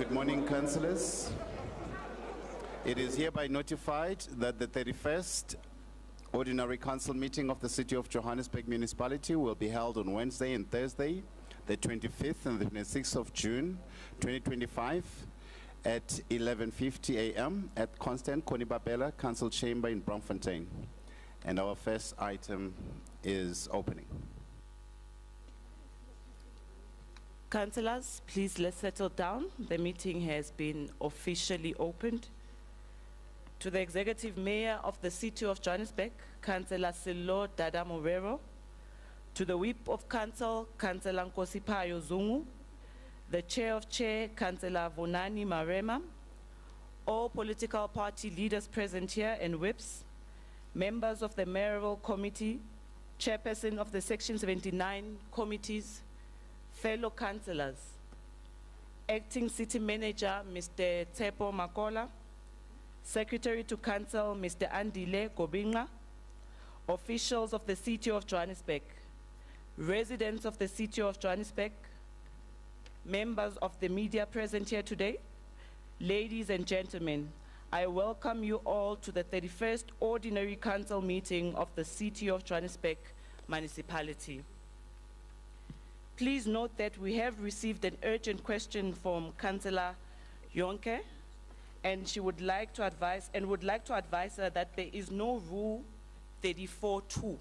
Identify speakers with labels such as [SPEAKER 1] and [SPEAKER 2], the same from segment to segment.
[SPEAKER 1] Good morning, councillors. It is hereby notified that the 31st Ordinary Council meeting of the City of Johannesburg Municipality will be held on Wednesday and Thursday, the 25th and the 26th of June, 2025, at 11:50 a.m. at Constant Konibabela Council Chamber in Braamfontein. And our first item is opening.
[SPEAKER 2] Councillors, please let's settle down. The meeting has been officially opened. To the Executive Mayor of the City of Johannesburg, Councillor Silo Dada Morero. To the Whip of Council, Councillor Nkosipayo Zungu. The Chair of Chair, Councillor Vonani Marema. All political party leaders present here and whips. Members of the Mayoral Committee, Chairperson of the Section 79 committees, fellow councillors, Acting City Manager, Mr. Tsepo Makola, Secretary to Council, Mr. Andile Gobinga, officials of the City of Johannesburg, residents of the City of Johannesburg, members of the media present here today, ladies and gentlemen, I welcome you all to the 31st Ordinary Council meeting of the City of Johannesburg Municipality. Please note that we have received an urgent question from Councillor Yonke, and she would like to advise her that there is no Rule 34.2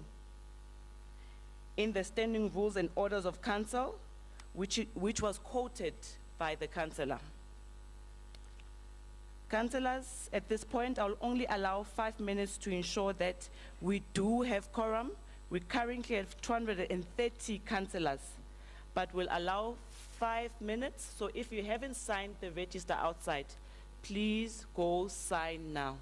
[SPEAKER 2] in the Standing Rules and Orders of Council, which was quoted by the councillor. Councillors, at this point, I'll only allow 5 minutes to ensure that we do have quorum. We currently have 230 councillors, but we'll allow 5 minutes. So if you haven't signed the register outside, please go sign now.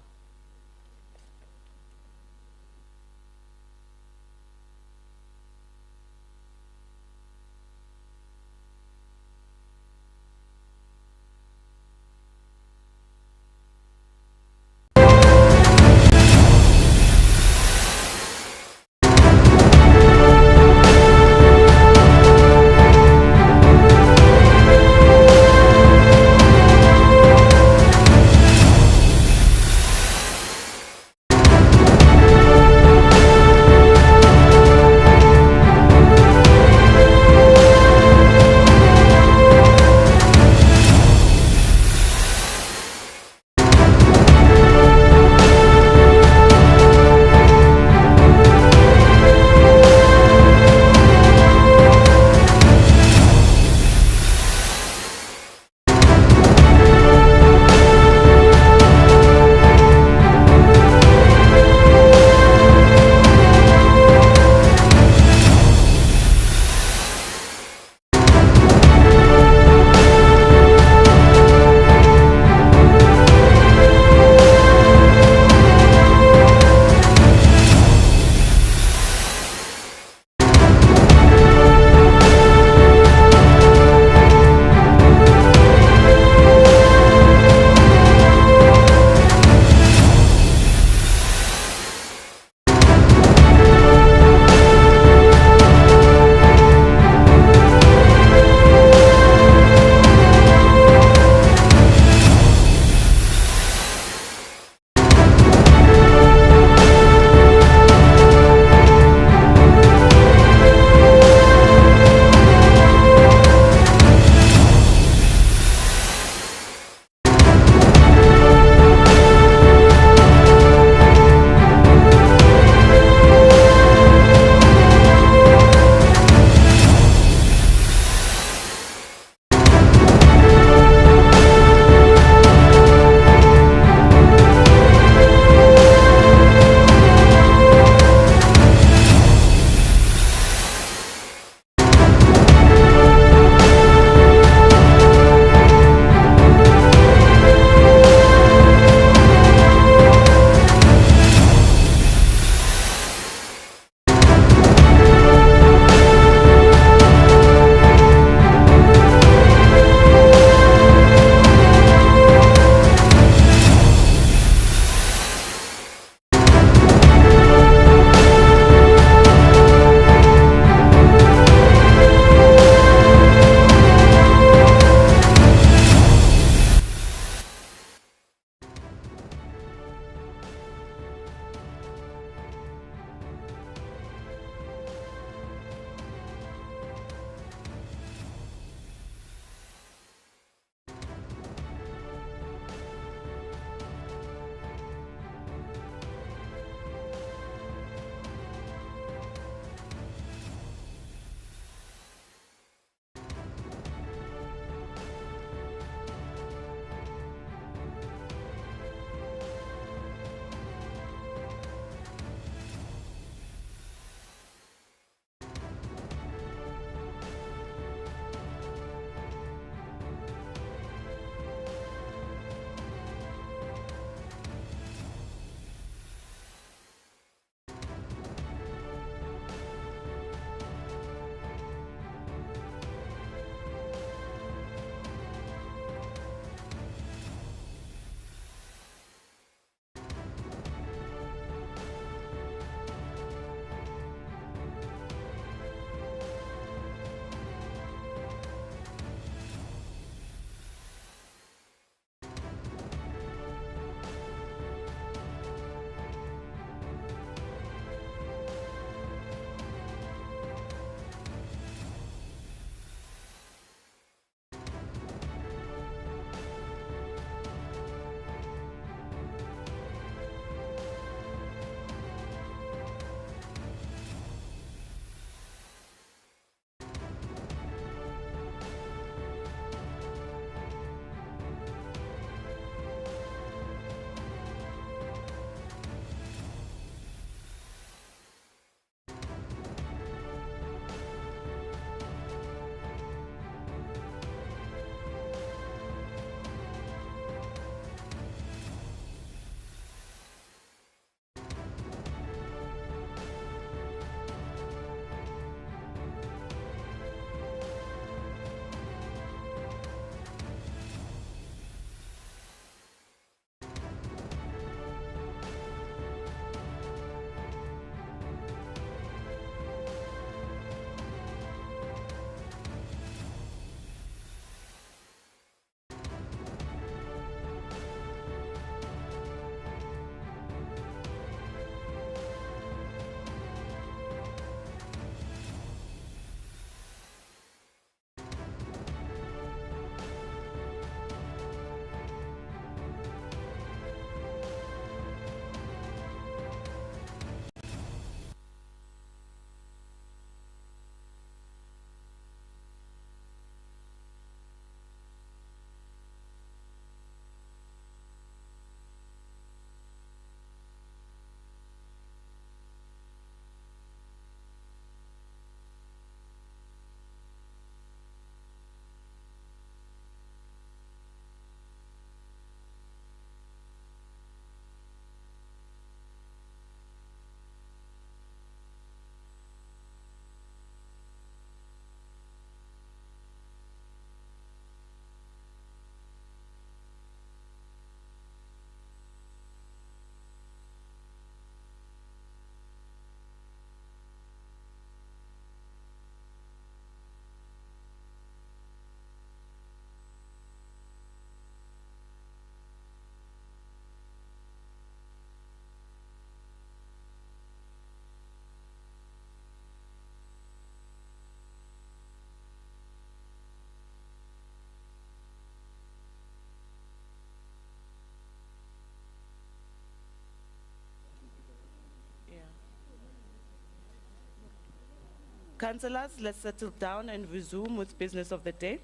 [SPEAKER 2] Councillors, let's settle down and resume with business of the day.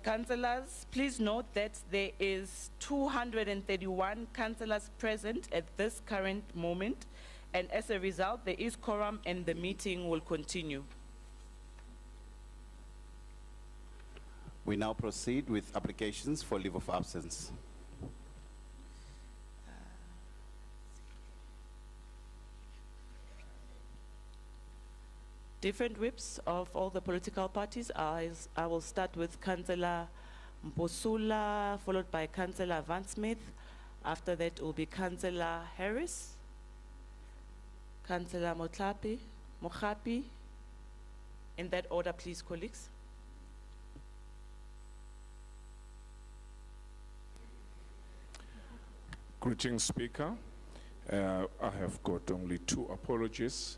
[SPEAKER 2] Councillors, please note that there is 231 councillors present at this current moment, and as a result, there is quorum and the meeting will continue.
[SPEAKER 1] We now proceed with applications for leave of absence.
[SPEAKER 2] Different whips of all the political parties. I will start with Councillor Mthembu, followed by Councillor Van Smith. After that will be Councillor Harris, Councillor Mogapi. In that order, please, colleagues.
[SPEAKER 3] Greetings, Speaker. I have got only 2 apologies.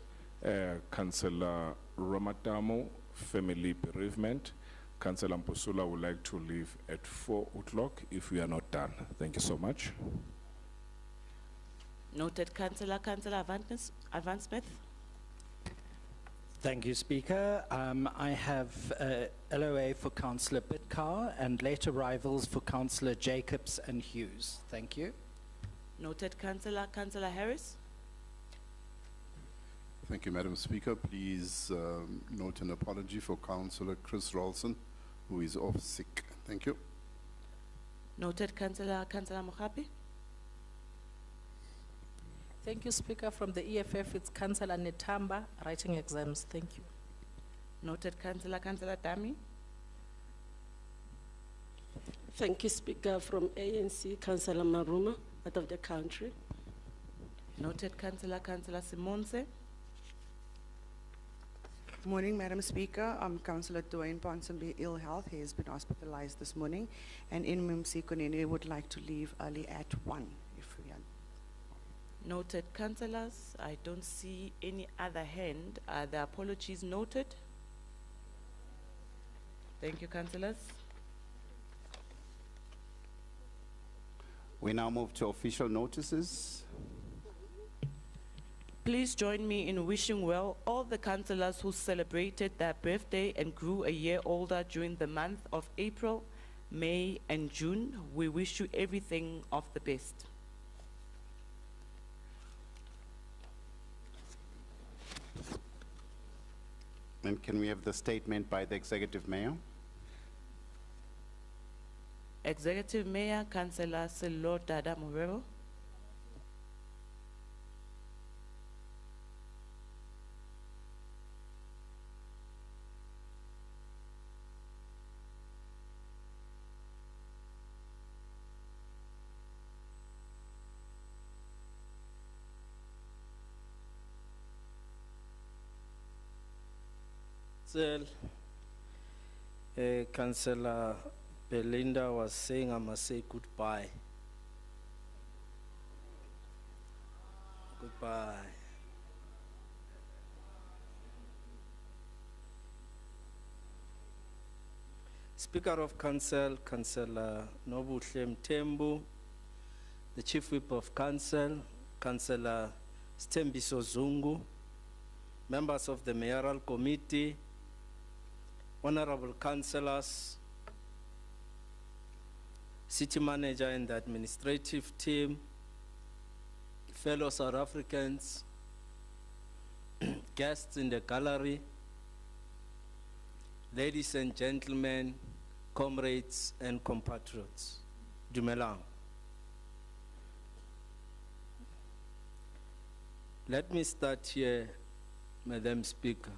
[SPEAKER 3] Councillor Ramatamo, family bereavement. Councillor Mthembu would like to leave at 4 o'clock if we are not done. Thank you so much.
[SPEAKER 2] Noted, Councillor Van Smith.
[SPEAKER 4] Thank you, Speaker. I have LOA for Councillor Bitcar and late arrivals for Councillor Jacobs and Hughes. Thank you.
[SPEAKER 2] Noted, Councillor Harris.
[SPEAKER 5] Thank you, Madam Speaker. Please note an apology for Councillor Chris Rolson, who is off sick. Thank you.
[SPEAKER 2] Noted, Councillor Mogapi.
[SPEAKER 6] Thank you, Speaker. From the EFF, it's Councillor Netamba, writing exams. Thank you.
[SPEAKER 2] Noted, Councillor Dami.
[SPEAKER 7] Thank you, Speaker. From ANC, Councillor Maruma, out of the country.
[SPEAKER 2] Noted, Councillor Simonse.
[SPEAKER 8] Morning, Madam Speaker. Councillor Dwayne Ponsonby, ill health. He has been hospitalized this morning. And Inmumsi Konene would like to leave early at 1, if we are.
[SPEAKER 2] Noted, councillors. I don't see any other hand. Are the apologies noted? Thank you, councillors.
[SPEAKER 1] We now move to official notices.
[SPEAKER 2] Please join me in wishing well all the councillors who celebrated their birthday and grew a year older during the month of April, May, and June. We wish you everything of the best.
[SPEAKER 1] And can we have the statement by the Executive Mayor?
[SPEAKER 2] Executive Mayor, Councillor Dada Morero.
[SPEAKER 9] Councillor Belinda was saying I must say goodbye. Goodbye. Speaker of Council, Councillor Nobuhle Mthembu, the Chief Whip of Council, Councillor Stembiso Zungu, members of the Mayoral Committee, honorable councillors, city manager and the administrative team, fellow South Africans, guests in the gallery, ladies and gentlemen, comrades and compatriots, Dumelang. Let me start here, Madam Speaker,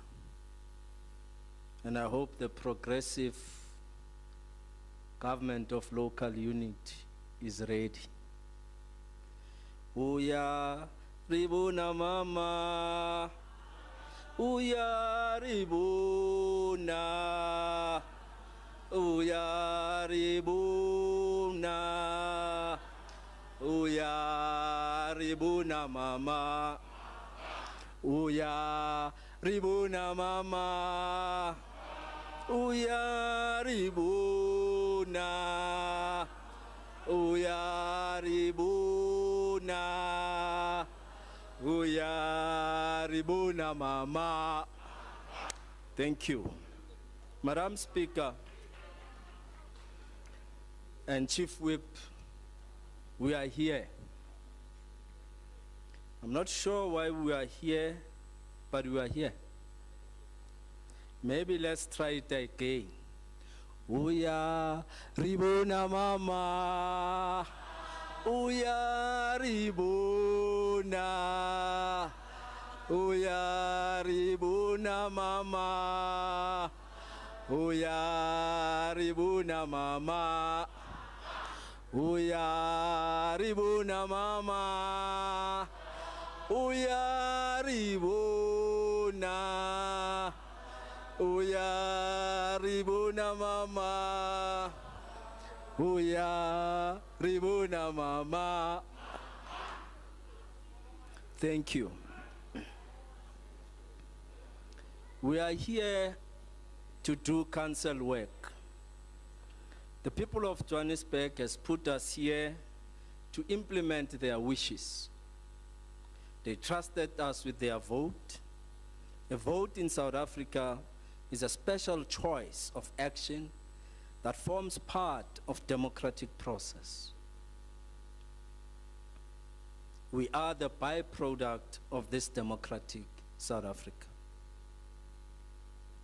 [SPEAKER 9] and I hope the progressive government of local unity is ready. Uya ribuna mama, uya ribuna, uya ribuna, uya ribuna mama, uya ribuna mama, uya ribuna, Uyaribuna. Uyaribuna mama. Thank you. Madam Speaker and Chief Whip, we are here. I'm not sure why we are here, but we are here. Maybe let's try it again. Uya ribuna mama. Uya ribuna. Uya ribuna mama. Uya ribuna mama. Uya ribuna mama. Uya ribuna. Uya ribuna mama. Uya ribuna mama. Thank you. We are here to do council work. The people of Johannesburg has put us here to implement their wishes. They trusted us with their vote. A vote in South Africa is a special choice of action that forms part of democratic process. We are the byproduct of this democratic South Africa.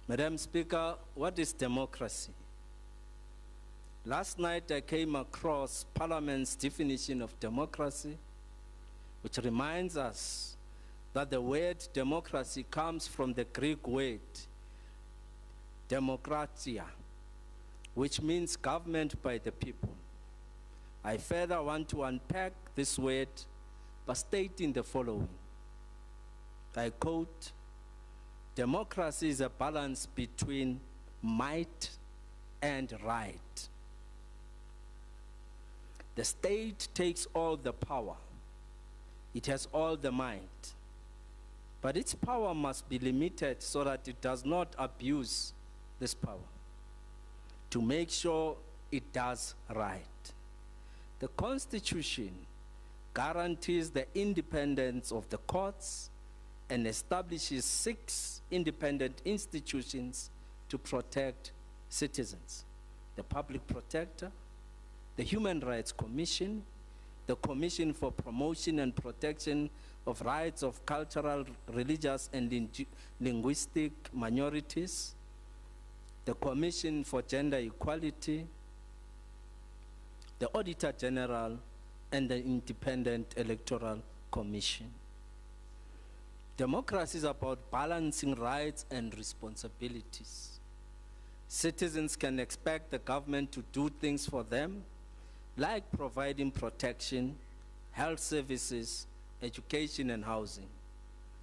[SPEAKER 9] Madam Speaker, what is democracy? Last night I came across Parliament's definition of democracy, which reminds us that the word democracy comes from the Greek word demokratia, which means government by the people. I further want to unpack this word by stating the following. I quote, democracy is a balance between might and right. The state takes all the power. It has all the might. But its power must be limited so that it does not abuse this power, to make sure it does right. The Constitution guarantees the independence of the courts and establishes 6 independent institutions to protect citizens: the Public Protector, the Human Rights Commission, the Commission for Promotion and Protection of Rights of Cultural, Religious, and Linguistic Minorities, the Commission for Gender Equality, the Auditor General, and the Independent Electoral Commission. Democracy is about balancing rights and responsibilities. Citizens can expect the government to do things for them, like providing protection, health services, education, and housing.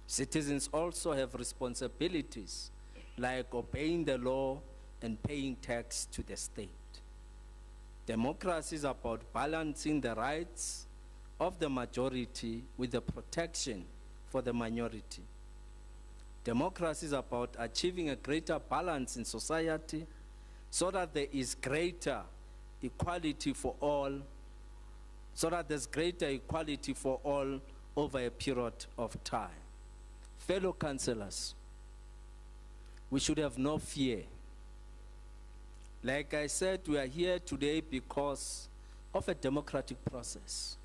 [SPEAKER 9] Citizens also have responsibilities, like obeying the law and paying tax to the state. Democracy is about balancing the rights of the majority with the protection for the minority. Democracy is about achieving a greater balance in society so that there is greater equality for all, over a period of time. Fellow councillors, we should have no fear. Like I said, we are here today because of a democratic process,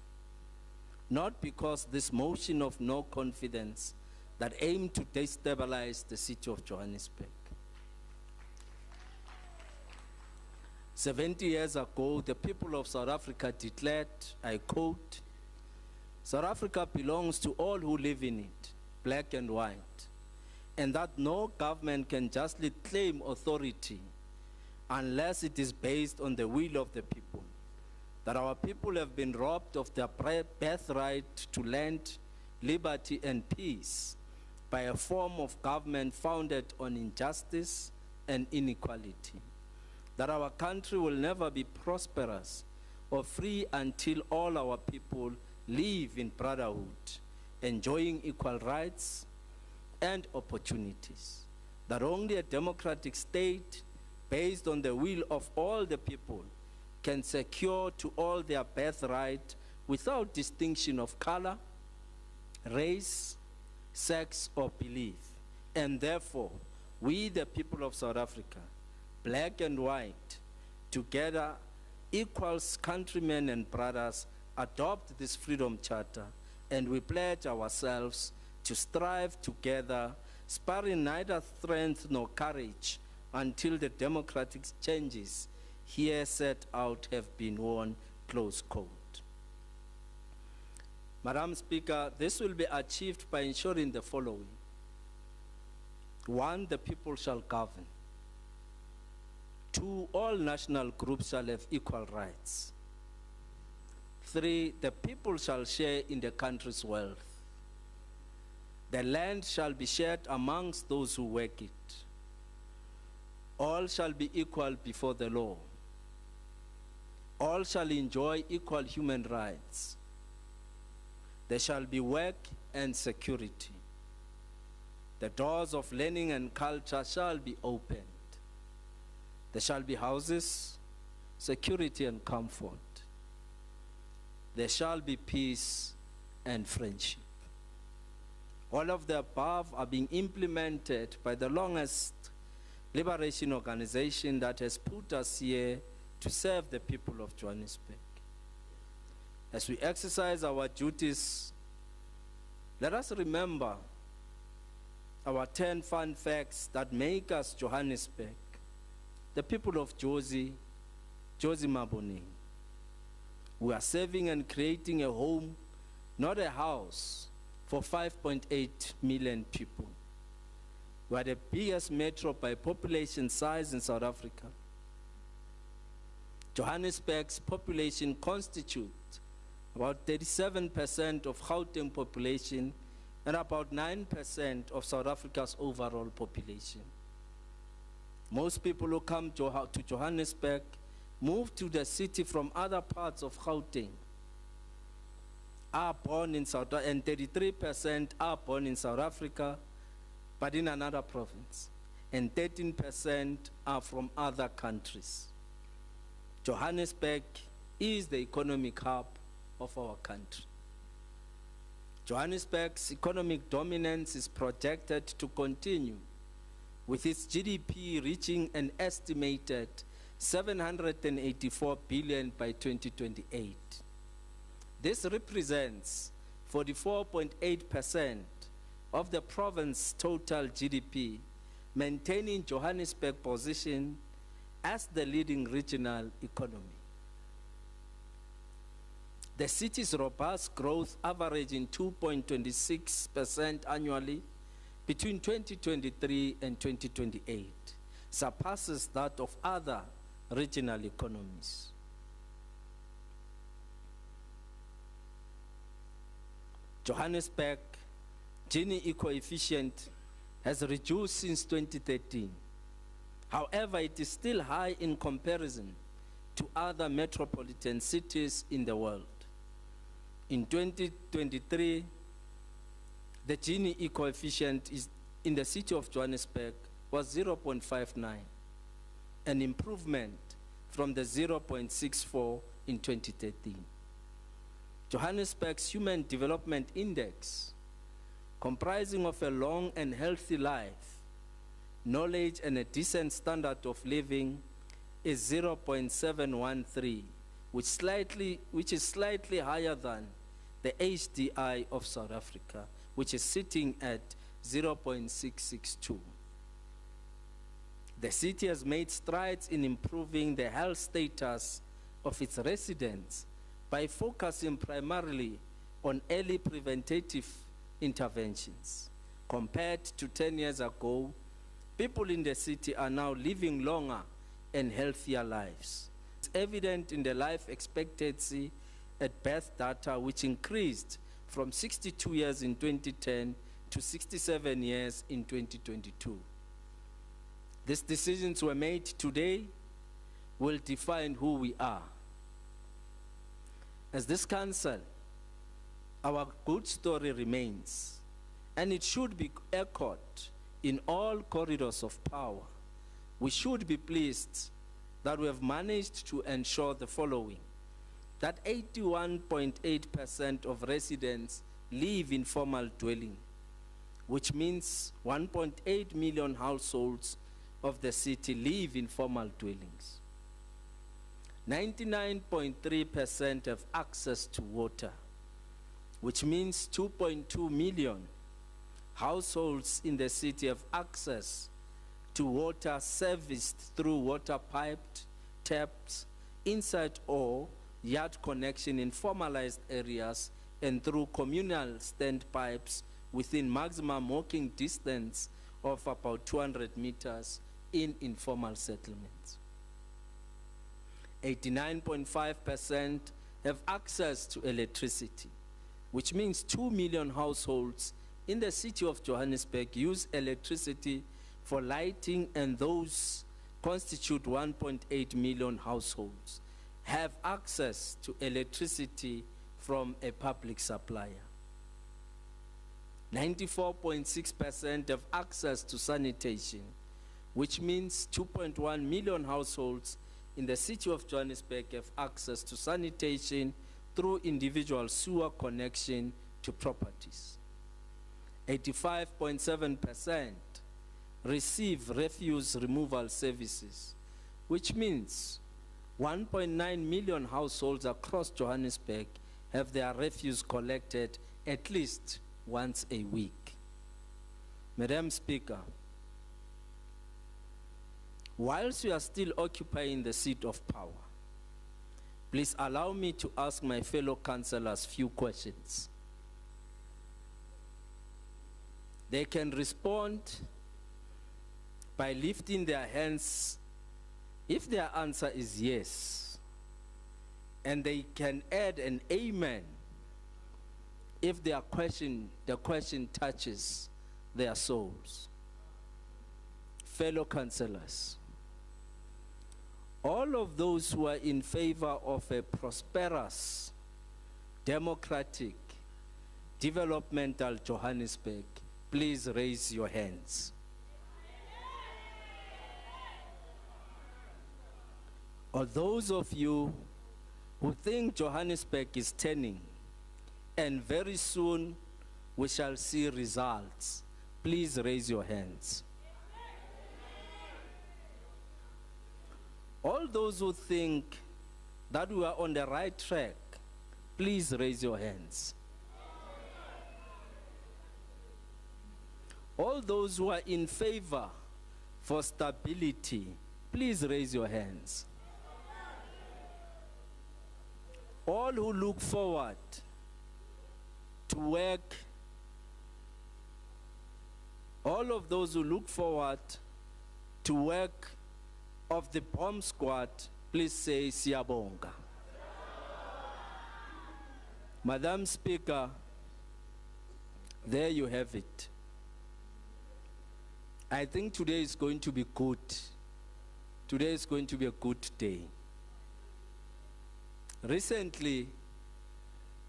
[SPEAKER 9] not because this motion of no confidence that aimed to destabilize the city of Johannesburg. 70 years ago, the people of South Africa declared, I quote, South Africa belongs to all who live in it, black and white, and that no government can justly claim authority unless it is based on the will of the people, that our people have been robbed of their birthright to land, liberty, and peace by a form of government founded on injustice and inequality, that our country will never be prosperous or free until all our people live in brotherhood, enjoying equal rights and opportunities, that only a democratic state based on the will of all the people can secure to all their birthright without distinction of color, race, sex, or belief. And therefore, we, the people of South Africa, black and white, together, equals countrymen and brothers, adopt this Freedom Charter, and we pledge ourselves to strive together, sparing neither strength nor courage, until the democratic changes here set out have been won, close quote. Madam Speaker, this will be achieved by ensuring the following. 1, the people shall govern. 2, all national groups shall have equal rights. 3, the people shall share in the country's wealth. The land shall be shared amongst those who work it. All shall be equal before the law. All shall enjoy equal human rights. There shall be work and security. The doors of learning and culture shall be opened. There shall be houses, security and comfort. There shall be peace and friendship. All of the above are being implemented by the longest liberation organization that has put us here to serve the people of Johannesburg. As we exercise our duties, let us remember our 10 fun facts that make us Johannesburg, the people of Jozi Maboneng. We are saving and creating a home, not a house, for 5.8 million people. We are the biggest metro by population size in South Africa. Johannesburg's population constitutes about 37% of Gauteng population and about 9% of South Africa's overall population. Most people who come to Johannesburg move to the city from other parts of Gauteng, are born in South Africa, and 33% are born in South Africa, but in another province, and 13% are from other countries. Johannesburg is the economic hub of our country. Johannesburg's economic dominance is projected to continue, with its GDP reaching an estimated 784 billion by 2028. This represents 44.8% of the province's total GDP, maintaining Johannesburg's position as the leading regional economy. The city's robust growth, averaging 2.26% annually between 2023 and 2028, surpasses that of other regional economies. Johannesburg Gini coefficient has reduced since 2013. However, it is still high in comparison to other metropolitan cities in the world. In 2023, the Gini coefficient is in the city of Johannesburg was 0.59, an improvement from the 0.64 in 2013. Johannesburg's Human Development Index, comprising of a long and healthy life, knowledge and a decent standard of living, is 0.713, which is slightly higher than the HDI of South Africa, which is sitting at 0.662. The city has made strides in improving the health status of its residents by focusing primarily on early preventative interventions. Compared to 10 years ago, people in the city are now living longer and healthier lives. It's evident in the life expectancy at birth data, which increased from 62 years in 2010 to 67 years in 2022. These decisions were made today will define who we are. As this council, our good story remains, and it should be echoed in all corridors of power. We should be pleased that we have managed to ensure the following: that 81.8% of residents live in formal dwelling, which means 1.8 million households of the city live in formal dwellings. 99.3% have access to water, which means 2.2 million households in the city have access to water serviced through water piped taps inside or yard connection in formalized areas and through communal standpipes within maximum walking distance of about 200 meters in informal settlements. 89.5% have access to electricity, which means 2 million households in the city of Johannesburg use electricity for lighting, and those constitute 1.8 million households have access to electricity from a public supplier. 94.6% have access to sanitation, which means 2.1 million households in the city of Johannesburg have access to sanitation through individual sewer connection to properties. 85.7% receive refuse removal services, which means 1.9 million households across Johannesburg have their refuse collected at least once a week. Madam Speaker, whilst we are still occupying the seat of power, please allow me to ask my fellow councillors few questions. They can respond by lifting their hands if their answer is yes, and they can add an amen if the question touches their souls. Fellow councillors, all of those who are in favor of a prosperous, democratic, developmental Johannesburg, please raise your hands. Or those of you who think Johannesburg is turning and very soon we shall see results, please raise your hands. All those who think that we are on the right track, please raise your hands. All those who are in favor for stability, please raise your hands. All who look forward to work, all of those who look forward to work of the bomb squad, please say siyabonga. Madam Speaker, there you have it. I think today is going to be good. Today is going to be a good day. Recently,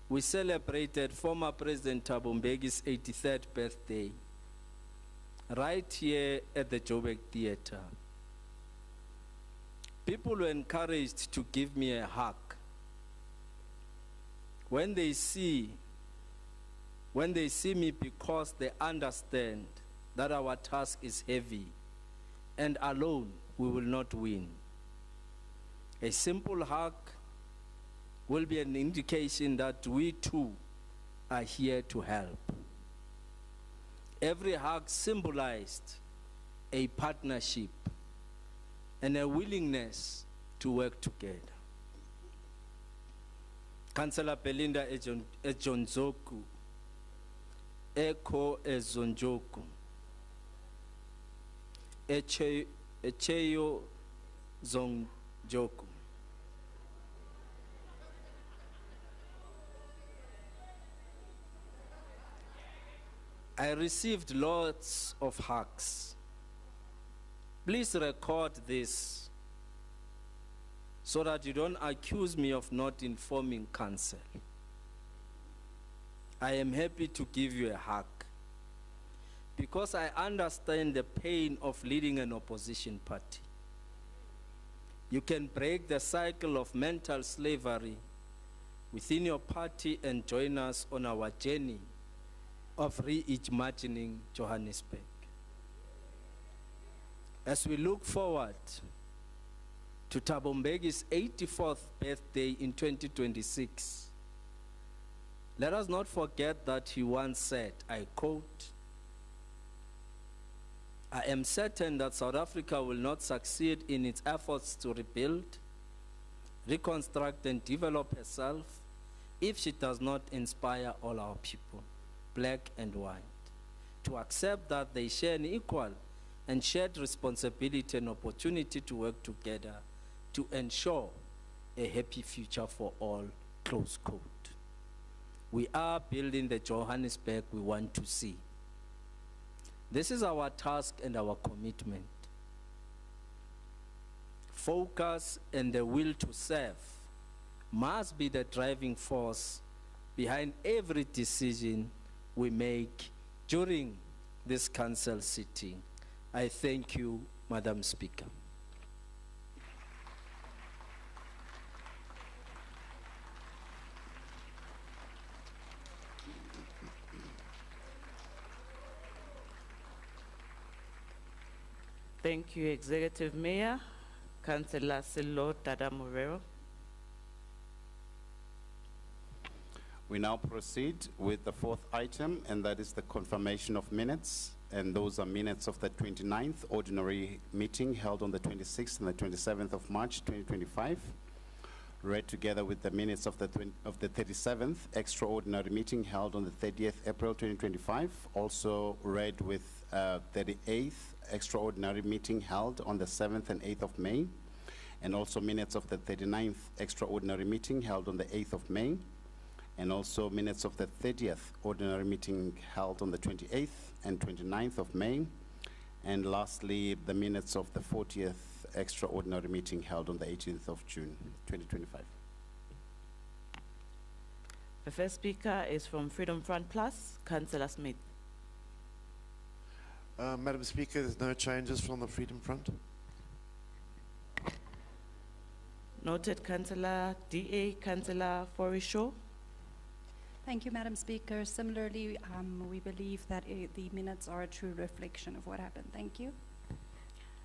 [SPEAKER 9] we celebrated former President Thabo Mbeki's 83rd birthday right here at the Joburg Theatre. People were encouraged to give me a hug when they see me, because they understand that our task is heavy and alone we will not win. A simple hug will be an indication that we too are here to help. Every hug symbolized a partnership and a willingness to work together. Councillor Belinda Ejonzoku, Eko Ezonjoku, Echeyo Zonjoku. I received lots of hugs. Please record this so that you don't accuse me of not informing council. I am happy to give you a hug because I understand the pain of leading an opposition party. You can break the cycle of mental slavery within your party and join us on our journey of reimagining Johannesburg. As we look forward to Thabo Mbeki's 84th birthday in 2026, let us not forget that he once said, I quote, "I am certain that South Africa will not succeed in its efforts to rebuild, reconstruct and develop herself if she does not inspire all our people, black and white, to accept that they share an equal and shared responsibility and opportunity to work together to ensure a happy future for all," close quote. We are building the Johannesburg we want to see. This is our task and our commitment. Focus and the will to serve must be the driving force behind every decision we make during this council sitting. I thank you, Madam Speaker.
[SPEAKER 2] Thank you, Executive Mayor, Councillor Silo Tadamurero.
[SPEAKER 1] We now proceed with the fourth item, and that is the confirmation of minutes. And those are minutes of the 29th ordinary meeting held on the 26th and the 27th of March 2025, read together with the minutes of the 37th extraordinary meeting held on the 30th April 2025, also read with 38th extraordinary meeting held on the 7th and 8th of May, and also minutes of the 39th extraordinary meeting held on the 8th of May, and also minutes of the 30th ordinary meeting held on the 28th and 29th of May, and lastly, the minutes of the 40th extraordinary meeting held on the 18th of June 2025.
[SPEAKER 2] The first speaker is from Freedom Front Plus, Councillor Smith.
[SPEAKER 10] Madam Speaker, there's no changes from the Freedom Front.
[SPEAKER 2] Noted, Councillor DA, Councillor Forishaw.
[SPEAKER 11] Thank you, Madam Speaker. Similarly, we believe that the minutes are a true reflection of what happened. Thank you.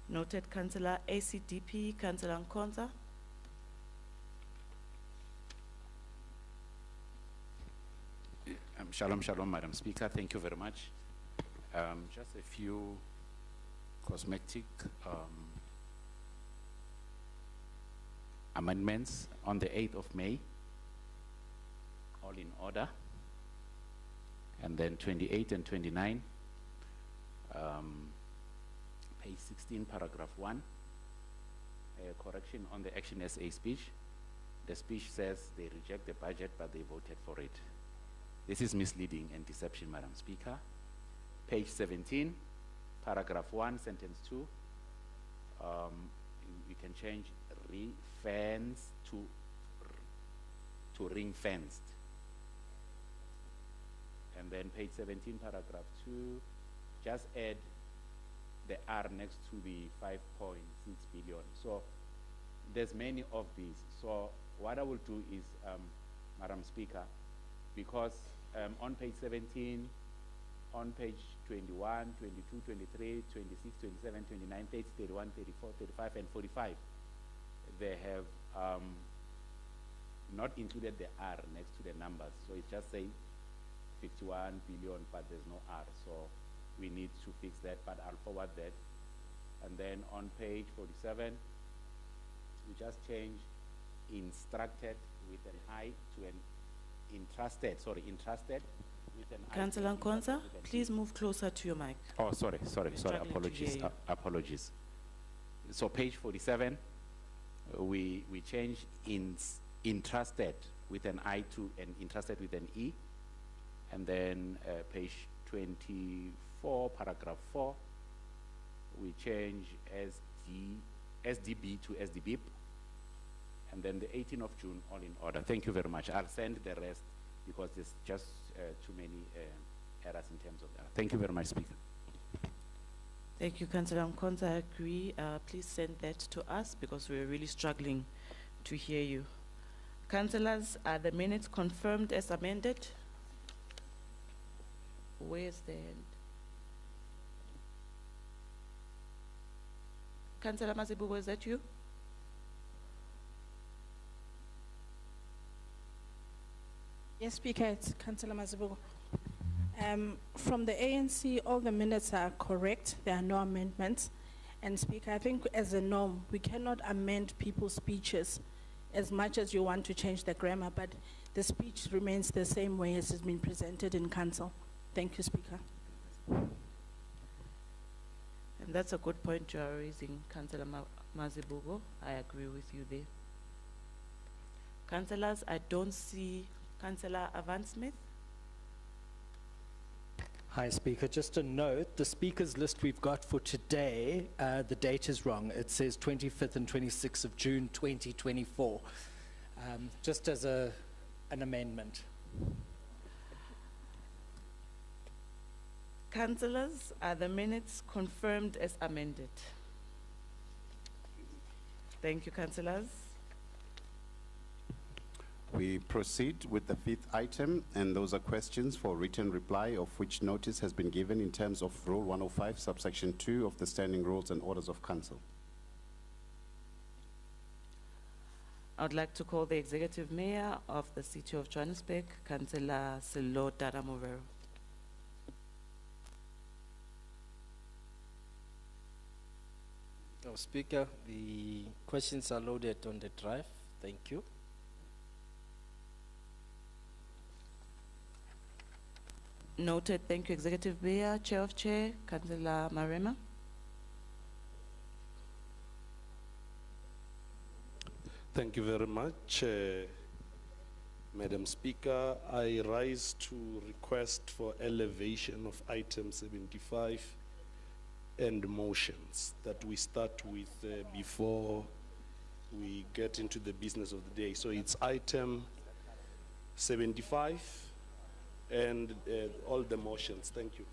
[SPEAKER 2] Noted, Councillor ACDP, Councillor Nkonza.
[SPEAKER 12] Shalom, shalom, Madam Speaker. Thank you very much. Just a few cosmetic amendments on the 8th of May, all in order. And then 28 and 29, page 16, paragraph 1, a correction on the Action SA speech. The speech says they reject the budget, but they voted for it. This is misleading and deception, Madam Speaker. Page 17, paragraph 1, sentence 2. We can change re-fenced to ring-fenced. And then page 17, paragraph 2, just add the R next to the 5.6 billion. So there's many of these. So what I will do is, Madam Speaker, because on page 17, on page 21, 22, 23, 26, 27, 29, page 31, 34, 35, and 45, they have not included the R next to the numbers. So it just says 51 billion, but there's no R. So we need to fix that, but I'll forward that. And then on page 47, we just change instructed with an I to an entrusted with an I.
[SPEAKER 2] Councillor Nkonza, please move closer to your mic.
[SPEAKER 12] Oh, sorry,
[SPEAKER 2] struggling to hear you.
[SPEAKER 12] apologies. So page 47, we change entrusted with an I to an entrusted with an E. And then page 24, paragraph 4, we change SDB to SDBIP. And then the 18th of June, all in order. Thank you very much. I'll send the rest because there's just too many errors in terms of that. Thank you very much, Speaker.
[SPEAKER 2] Thank you, Councillor Mkonza. I agree. Please send that to us because we're really struggling to hear you. Councillors, are the minutes confirmed as amended? Where's the hand? Councillor Mazibuko, is that you?
[SPEAKER 6] Yes, Speaker, it's Councillor Mazibuko. From the ANC, all the minutes are correct. There are no amendments. And Speaker, I think as a norm, we cannot amend people's speeches as much as you want to change the grammar, but the speech remains the same way as it's been presented in council. Thank you, Speaker.
[SPEAKER 2] And that's a good point you are raising, Councillor Mazibuko. I agree with you there. Councillors, I don't see Councillor Avan-Smith.
[SPEAKER 4] Hi, Speaker. Just a note, the speakers list we've got for today, the date is wrong. It says 25th and 26th of June 2024, just as an amendment.
[SPEAKER 2] Councillors, are the minutes confirmed as amended? Thank you, councillors.
[SPEAKER 1] We proceed with the fifth item, and those are questions for written reply, of which notice has been given in terms of Rule 105, subsection 2 of the Standing Rules and Orders of Council.
[SPEAKER 2] I would like to call the Executive Mayor of the City of Johannesburg, Councillor Sello Dadamovero.
[SPEAKER 9] Speaker, the questions are loaded on the drive. Thank you.
[SPEAKER 2] Noted. Thank you, Executive Mayor. Chair of Chair, Councillor Marema.
[SPEAKER 13] Thank you very much, Madam Speaker. I rise to request for elevation of item 75 and motions that we start with before we get into the business of the day. So it's item 75 and all the motions. Thank you.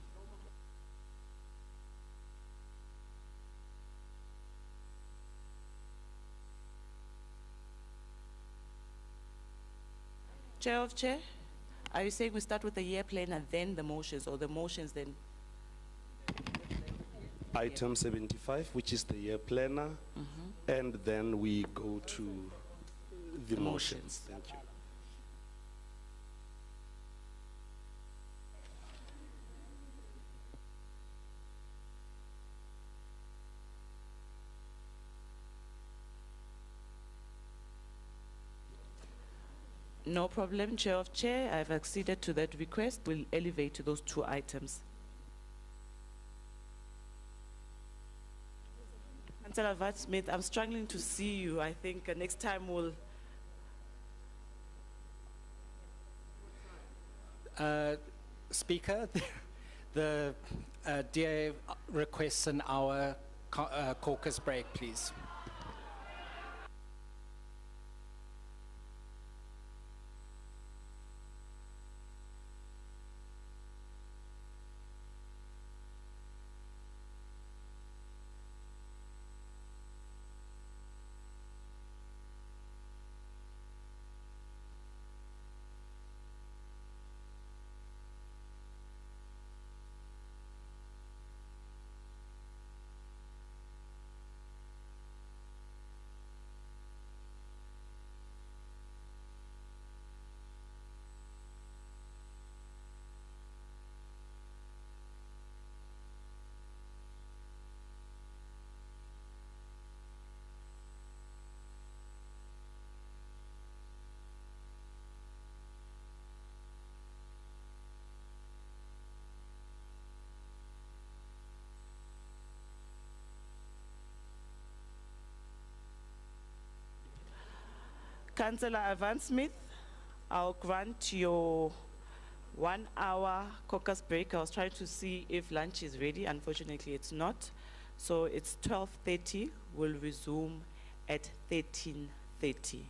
[SPEAKER 2] Chair of Chair, are you saying we start with the year plan and then the motions, or the motions then?
[SPEAKER 13] Item 75, which is the year planner, and then we go to the motions. Thank you.
[SPEAKER 2] No problem, Chair of Chair. I've acceded to that request. We'll elevate to those two items. Councillor Avan-Smith, I'm struggling to see you. I think next time we'll...
[SPEAKER 4] Speaker, the DA requests an hour caucus break, please.
[SPEAKER 2] Councillor Avan-Smith, I'll grant your 1 hour caucus break. I was trying to see if lunch is ready. Unfortunately, it's not. So it's 12:30. We'll resume at 13:30.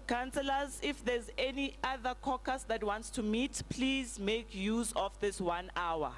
[SPEAKER 2] Councillors, if there's any other caucus that wants to meet, please make use of this 1 hour.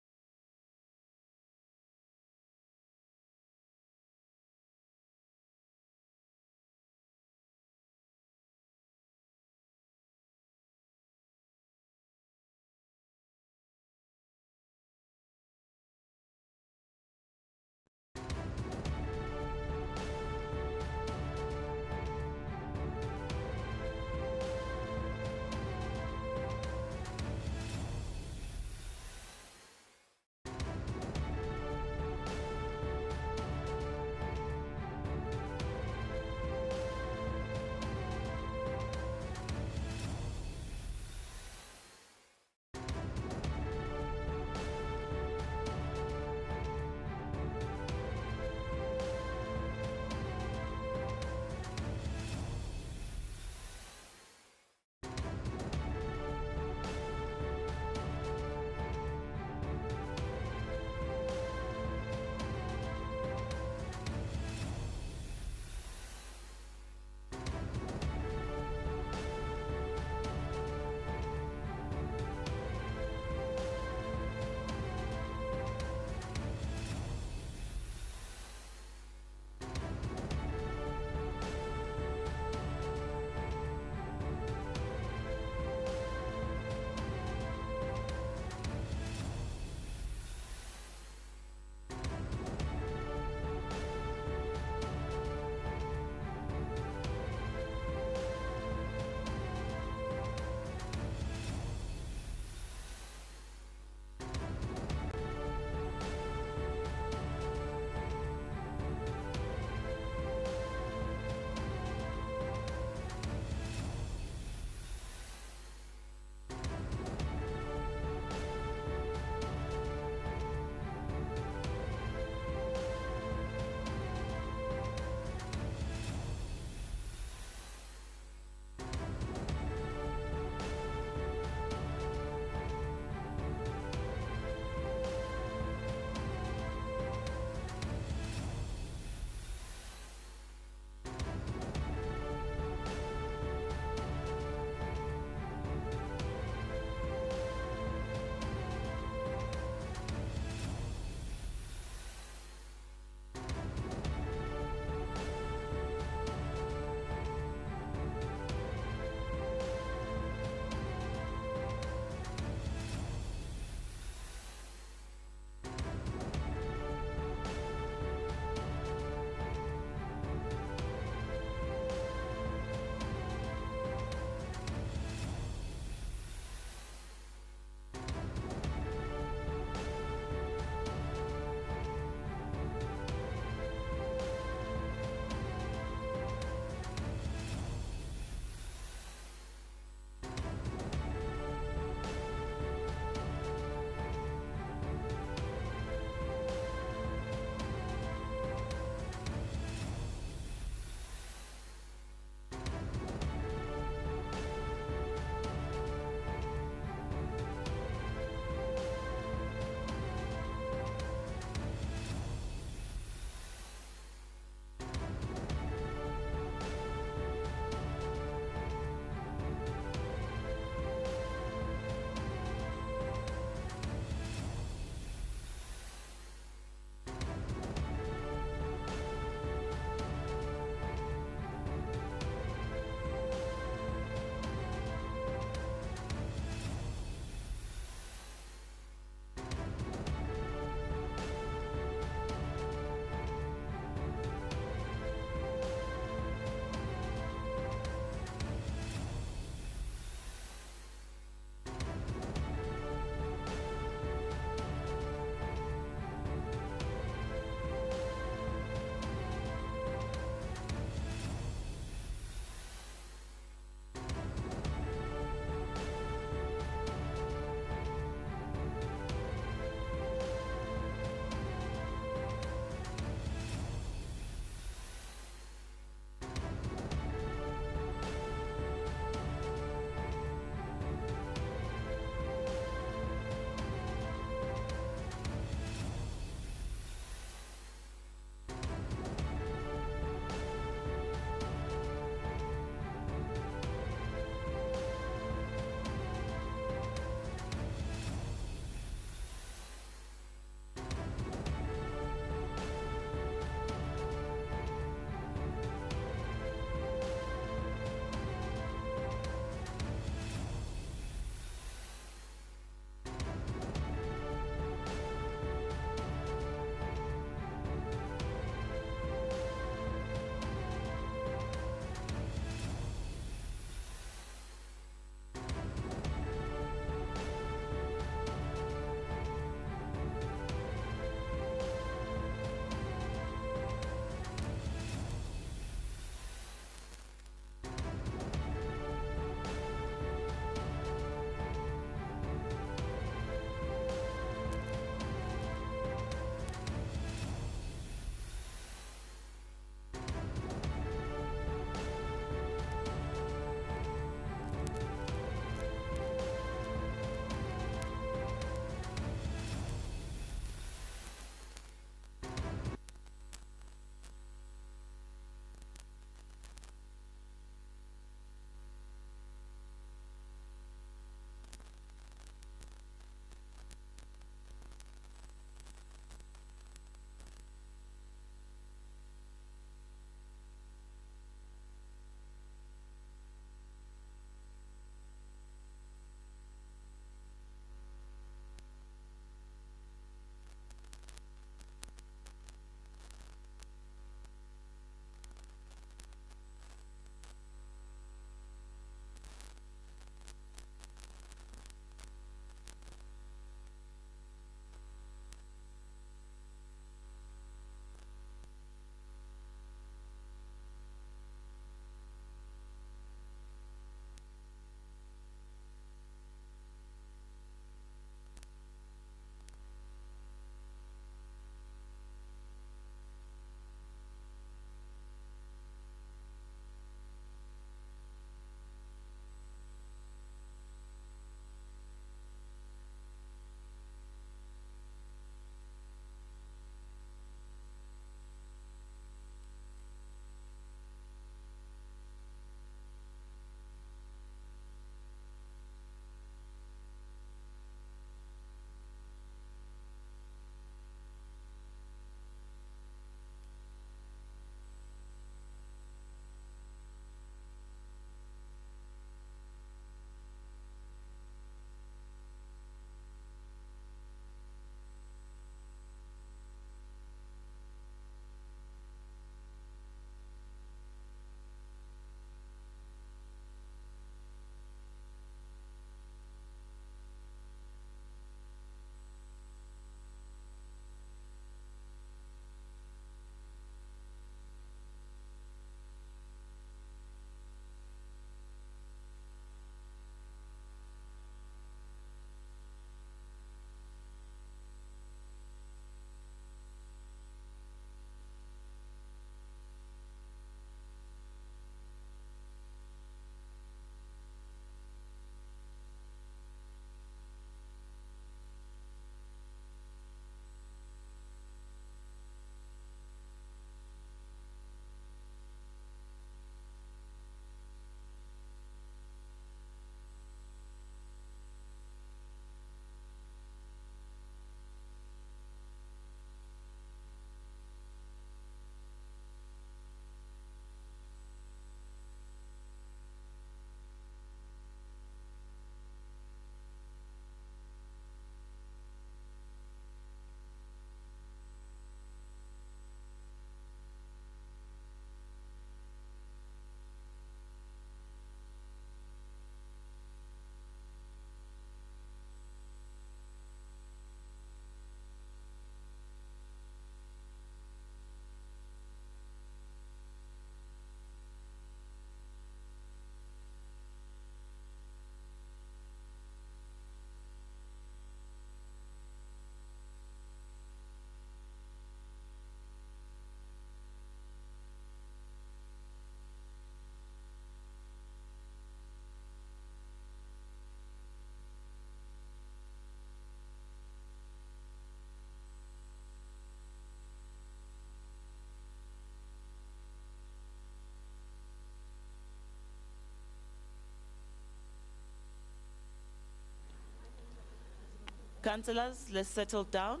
[SPEAKER 2] Councillors, let's settle down.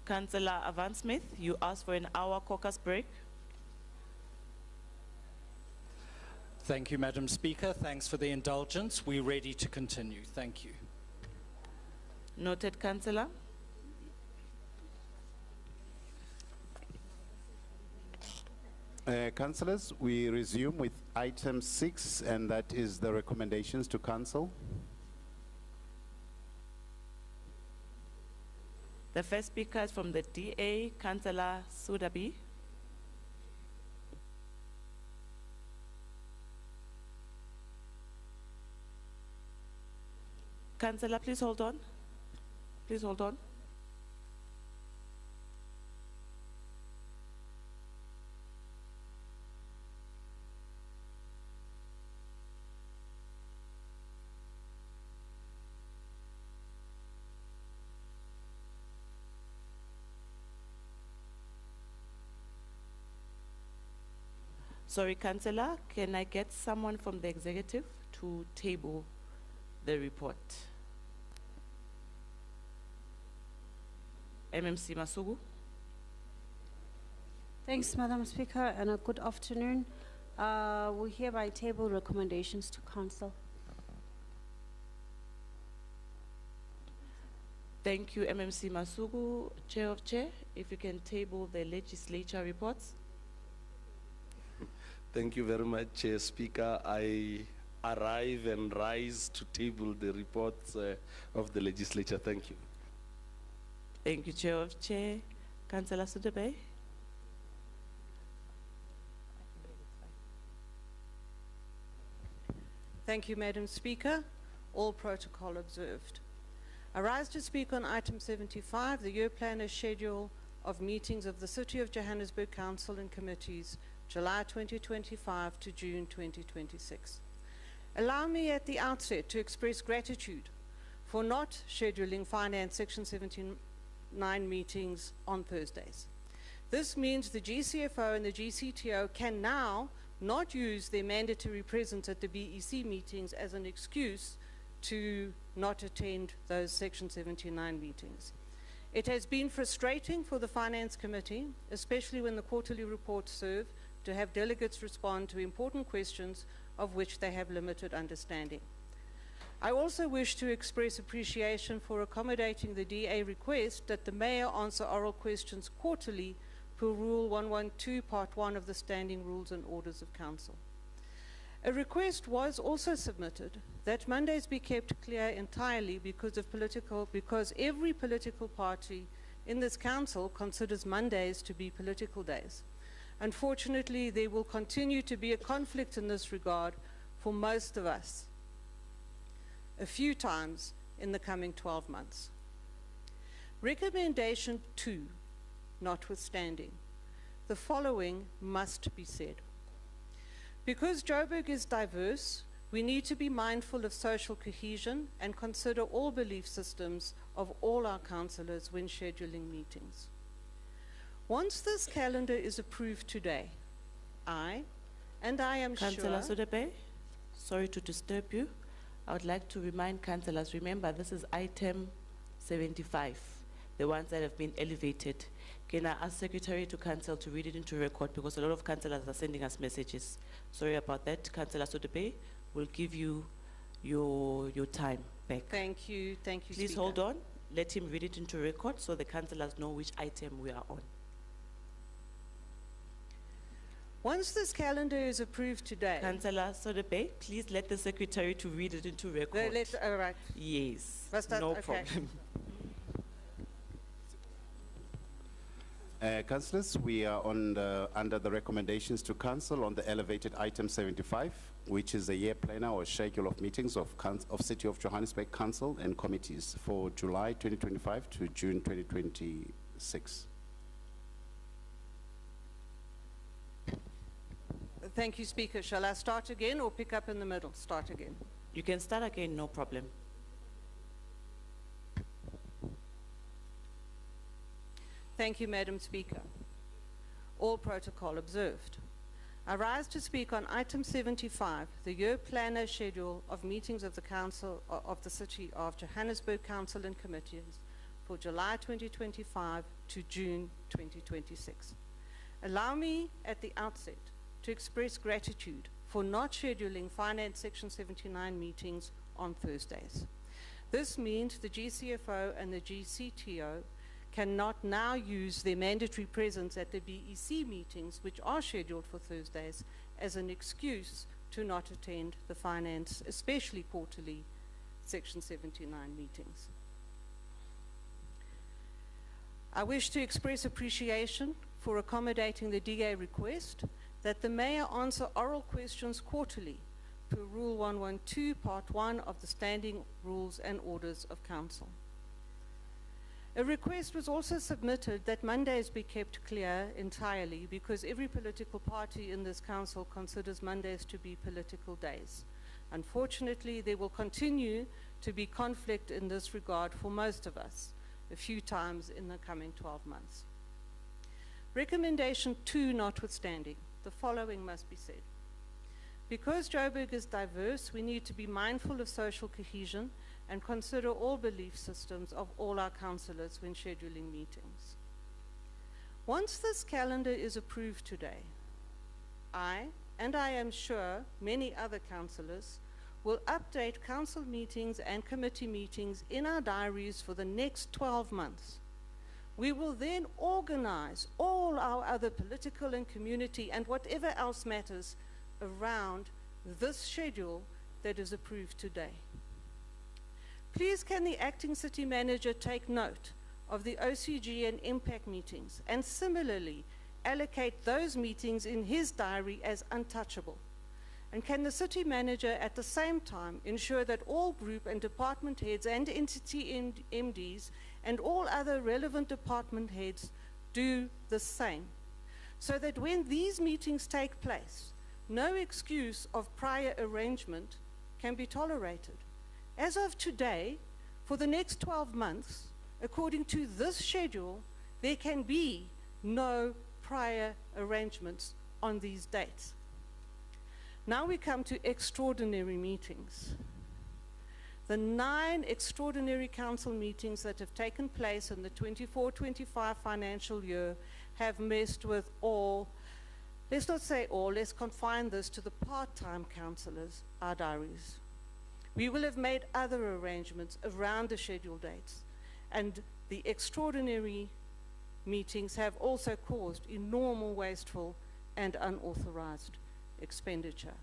[SPEAKER 2] Councillor Avan Smith, you asked for an hour caucus break.
[SPEAKER 4] Thank you, Madam Speaker. Thanks for the indulgence. We're ready to continue. Thank you.
[SPEAKER 2] Noted, Councillor.
[SPEAKER 1] Councillors, we resume with item 6, and that is the recommendations to council.
[SPEAKER 2] The first speaker is from the DA, Councillor Sudabi. Councillor, please hold on. Please hold on. Sorry, Councillor, can I get someone from the executive to table the report? MMC Masugu.
[SPEAKER 14] Thanks, Madam Speaker, and a good afternoon. We hereby table recommendations to council.
[SPEAKER 2] Thank you, MMC Masugu. Chair of Chair, if you can table the legislature reports.
[SPEAKER 13] Thank you very much, Chair Speaker. I arrive and rise to table the reports of the legislature. Thank you.
[SPEAKER 2] Thank you, Chair of Chair. Councillor Sudebe.
[SPEAKER 15] Thank you, Madam Speaker. All protocol observed. I rise to speak on item 75, the year planner schedule of meetings of the City of Johannesburg Council and Committees, July 2025 to June 2026. Allow me at the outset to express gratitude for not scheduling Finance Section 79 meetings on Thursdays. This means the GCFO and the GCTO can now not use their mandatory presence at the BEC meetings as an excuse to not attend those Section 79 meetings. It has been frustrating for the Finance Committee, especially when the quarterly reports serve, to have delegates respond to important questions of which they have limited understanding. I also wish to express appreciation for accommodating the DA request that the Mayor answer oral questions quarterly per Rule 112, Part 1 of the Standing Rules and Orders of Council. A request was also submitted that Mondays be kept clear entirely because every political party in this council considers Mondays to be political days. Unfortunately, there will continue to be a conflict in this regard for most of us a few times in the coming 12 months. Recommendation 2, notwithstanding, the following must be said. Because Joburg is diverse, we need to be mindful of social cohesion and consider all belief systems of all our councillors when scheduling meetings. Once this calendar is approved today, I am
[SPEAKER 2] Councillor
[SPEAKER 15] sure...
[SPEAKER 2] Sudebe, sorry to disturb you. I would like to remind councillors, remember this is item 75, the ones that have been elevated. Can I ask Secretary to Council to read it into record because a lot of councillors are sending us messages. Sorry about that. Councillor Sudebe will give you your time back.
[SPEAKER 15] Thank you,
[SPEAKER 2] Please
[SPEAKER 15] Speaker.
[SPEAKER 2] hold on. Let him read it into record so the councillors know which item we are on.
[SPEAKER 15] Once this calendar is approved today...
[SPEAKER 2] Councillor Sudebe, please let the Secretary to read it into record.
[SPEAKER 15] All right.
[SPEAKER 2] Yes,
[SPEAKER 15] Was that-
[SPEAKER 2] no
[SPEAKER 15] okay.
[SPEAKER 2] problem.
[SPEAKER 1] Councillors, we are under the recommendations to council on the elevated item 75, which is a year planner or schedule of meetings of City of Johannesburg Council and committees for July 2025 to June 2026.
[SPEAKER 15] Thank you, Speaker. Shall I start again or pick up in the middle? Start again.
[SPEAKER 2] You can start again, no problem.
[SPEAKER 15] Thank you, Madam Speaker. All protocol observed. I rise to speak on item 75, the year planner schedule of meetings of the Council of the City of Johannesburg Council and Committees for July 2025 to June 2026. Allow me at the outset to express gratitude for not scheduling Finance Section 79 meetings on Thursdays. This means the GCFO and the GCTO cannot now use their mandatory presence at the BEC meetings, which are scheduled for Thursdays, as an excuse to not attend the finance, especially quarterly, Section 79 meetings. I wish to express appreciation for accommodating the DA request that the Mayor answer oral questions quarterly per Rule 112, Part 1 of the Standing Rules and Orders of Council. A request was also submitted that Mondays be kept clear entirely because every political party in this council considers Mondays to be political days. Unfortunately, there will continue to be conflict in this regard for most of us, a few times in the coming 12 months. Recommendation 2 notwithstanding, the following must be said. Because Joburg is diverse, we need to be mindful of social cohesion and consider all belief systems of all our councillors when scheduling meetings. Once this calendar is approved today, I am sure many other councillors, will update council meetings and committee meetings in our diaries for the next 12 months. We will then organize all our other political and community and whatever else matters around this schedule that is approved today. Please can the acting city manager take note of the OCG and impact meetings and similarly allocate those meetings in his diary as untouchable? And can the city manager at the same time ensure that all group and department heads and entity MDs and all other relevant department heads do the same, so that when these meetings take place, no excuse of prior arrangement can be tolerated? As of today, for the next 12 months, according to this schedule, there can be no prior arrangements on these dates. Now we come to extraordinary meetings. The 9 extraordinary council meetings that have taken place in the 24-25 financial year have messed with all, let's not say all, let's confine this to the part-time councillors, our diaries. We will have made other arrangements around the scheduled dates, and the extraordinary meetings have also caused enormous wasteful and unauthorized expenditure.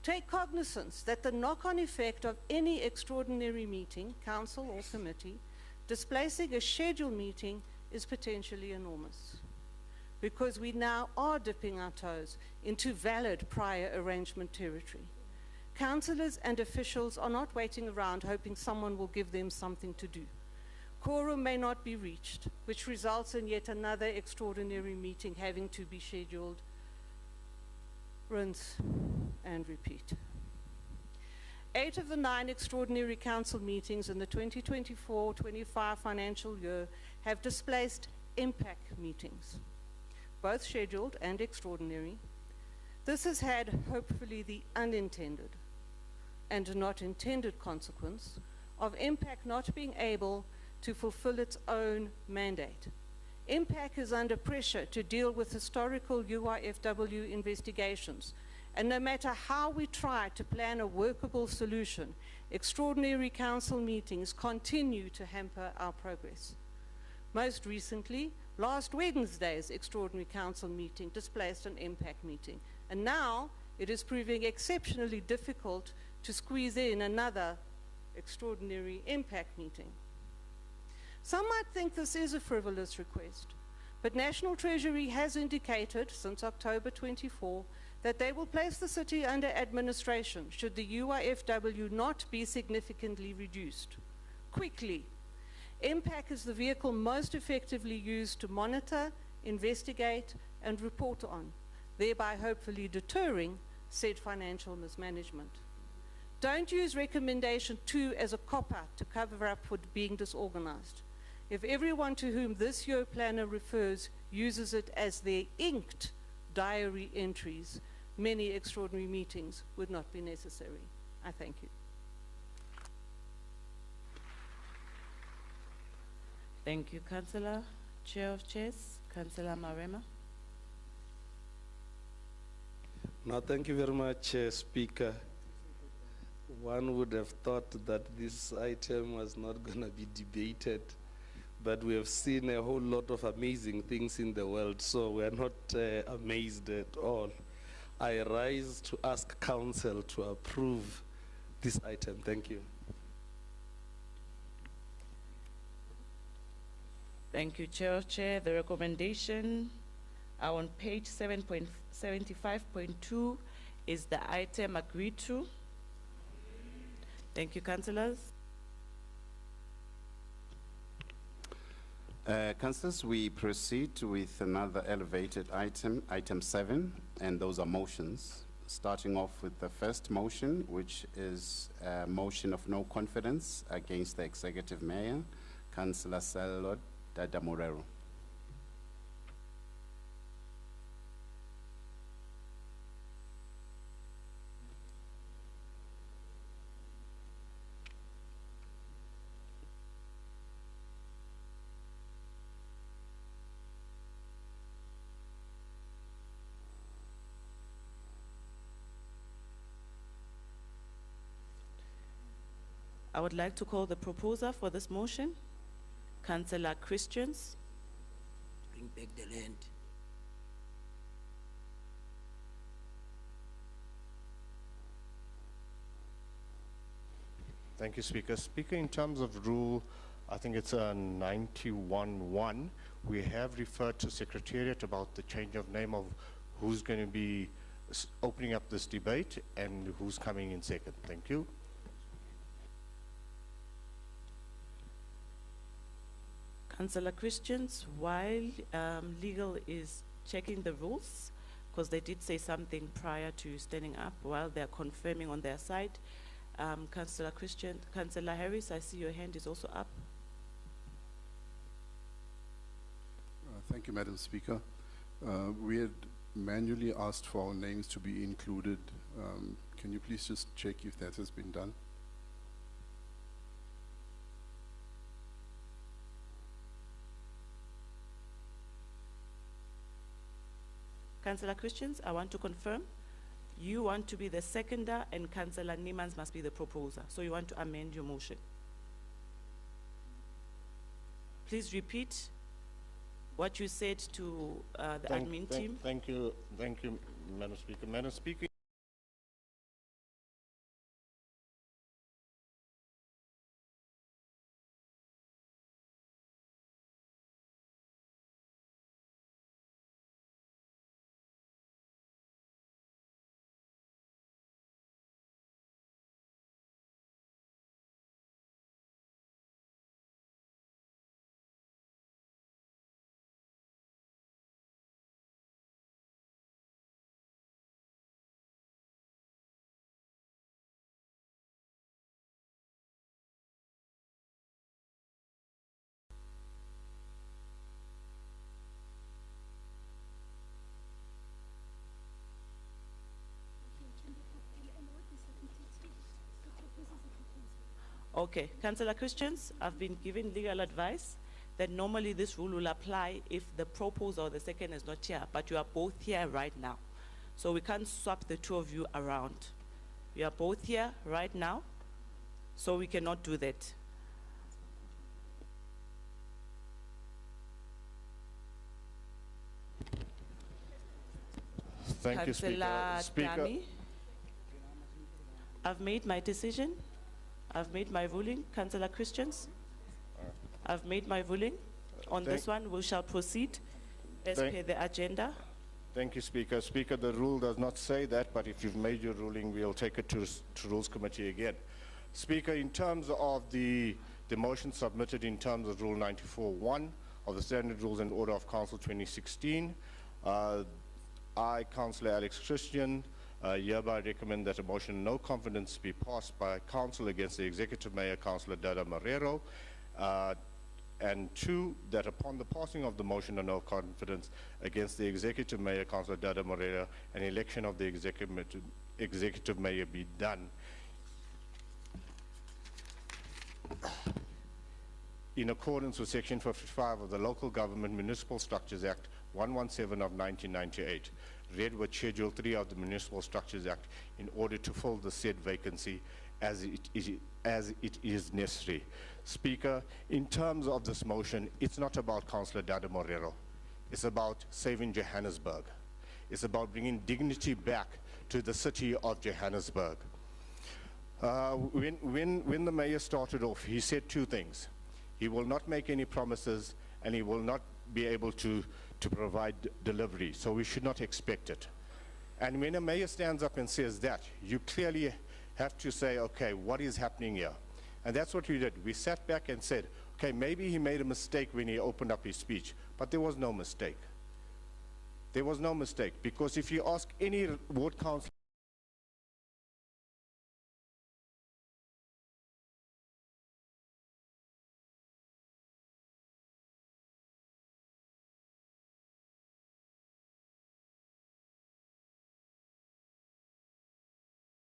[SPEAKER 15] Take cognizance that the knock-on effect of any extraordinary meeting, council or committee, displacing a scheduled meeting is potentially enormous, because we now are dipping our toes into valid prior arrangement territory. Councillors and officials are not waiting around hoping someone will give them something to do. Quorum may not be reached, which results in yet another extraordinary meeting having to be scheduled. Rinse and repeat. 8 of the 9 extraordinary council meetings in the 2024-25 financial year have displaced impact meetings, both scheduled and extraordinary. This has had, hopefully, the unintended and not intended consequence of impact not being able to fulfill its own mandate. Impact is under pressure to deal with historical UIFW investigations, and no matter how we try to plan a workable solution, extraordinary council meetings continue to hamper our progress. Most recently, last Wednesday's extraordinary council meeting displaced an impact meeting, and now it is proving exceptionally difficult to squeeze in another extraordinary impact meeting. Some might think this is a frivolous request, but National Treasury has indicated since October 24 that they will place the city under administration should the UIFW not be significantly reduced. Quickly, MPAC is the vehicle most effectively used to monitor, investigate, and report on, thereby hopefully deterring said financial mismanagement. Don't use recommendation 2 as a cop-out to cover up for being disorganized. If everyone to whom this year planner refers uses it as their inked diary entries, many extraordinary meetings would not be necessary. I thank you.
[SPEAKER 2] Thank you, Councillor. Chair of Chairs, Councillor Marema.
[SPEAKER 13] No, thank you very much, Speaker. One would have thought that this item was not going to be debated, but we have seen a whole lot of amazing things in the world, so we are not amazed at all. I rise to ask Council to approve this item. Thank you.
[SPEAKER 2] Thank you, Chair of Chair. The recommendation on page 7.75.2 is the item agreed to. Thank you, councillors.
[SPEAKER 1] Councillors, we proceed with another elevated item, item 7, and those are motions. Starting off with the first motion, which is a motion of no confidence against the Executive Mayor, Councillor Salod Dadamorero.
[SPEAKER 2] I would like to call the proposer for this motion, Councillor Christians.
[SPEAKER 16] Bring back the land.
[SPEAKER 17] Thank you, Speaker. Speaker, in terms of rule, I think it's a 91-1. We have referred to Secretariat about the change of name of who's going to be opening up this debate and who's coming in second. Thank you.
[SPEAKER 2] Councillor Christians, while legal is checking the rules, because they did say something prior to standing up while they're confirming on their side. Councillor Christian, Councillor Harris, I see your hand is also up.
[SPEAKER 5] Thank you, Madam Speaker. We had manually asked for our names to be included. Can you please just check if that has been done?
[SPEAKER 2] Councillor Christians, I want to confirm, you want to be the seconder and Councillor Niemans must be the proposer. So you want to amend your motion. Please repeat what you said to the admin team.
[SPEAKER 17] Thank you, Madam Speaker. Madam Speaker.
[SPEAKER 2] Okay, Councillor Christians, I've been given legal advice that normally this rule will apply if the proposer or the second is not here, but you are both here right now. So we can't swap the two of you around. You are both here right now, so we cannot do that.
[SPEAKER 17] Thank you, Speaker.
[SPEAKER 2] Dami, I've made my decision. I've made my ruling. Councillor Christians, I've made my ruling. On this one, we shall proceed as per the agenda.
[SPEAKER 17] Thank you, Speaker. Speaker, the rule does not say that, but if you've made your ruling, we'll take it to Rules Committee again. Speaker, in terms of the motion submitted in terms of Rule 94.1 of the Standard Rules and Order of Council 2016, I, Councillor Alex Christian, hereby recommend that a motion no confidence be passed by Council against the Executive Mayor, Councillor Dada Marero, And two, that upon the passing of the motion of no confidence against the Executive Mayor, Councillor Dada Moreira, an election of the Executive Mayor be done in accordance with Section 55 of the Local Government Municipal Structures Act 117 of 1998, read with Schedule 3 of the Municipal Structures Act in order to fill the said vacancy as it is necessary. Speaker, in terms of this motion, it's not about Councillor Dada Moreira. It's about saving Johannesburg. It's about bringing dignity back to the city of Johannesburg. When the mayor started off, he said two things. He will not make any promises, and he will not be able to provide delivery, so we should not expect it. And when a mayor stands up and says that, you clearly have to say, okay, what is happening here? And that's what we did. We sat back and said, okay, maybe he made a mistake when he opened up his speech, but there was no mistake. There was no mistake, because if you ask any ward councillor,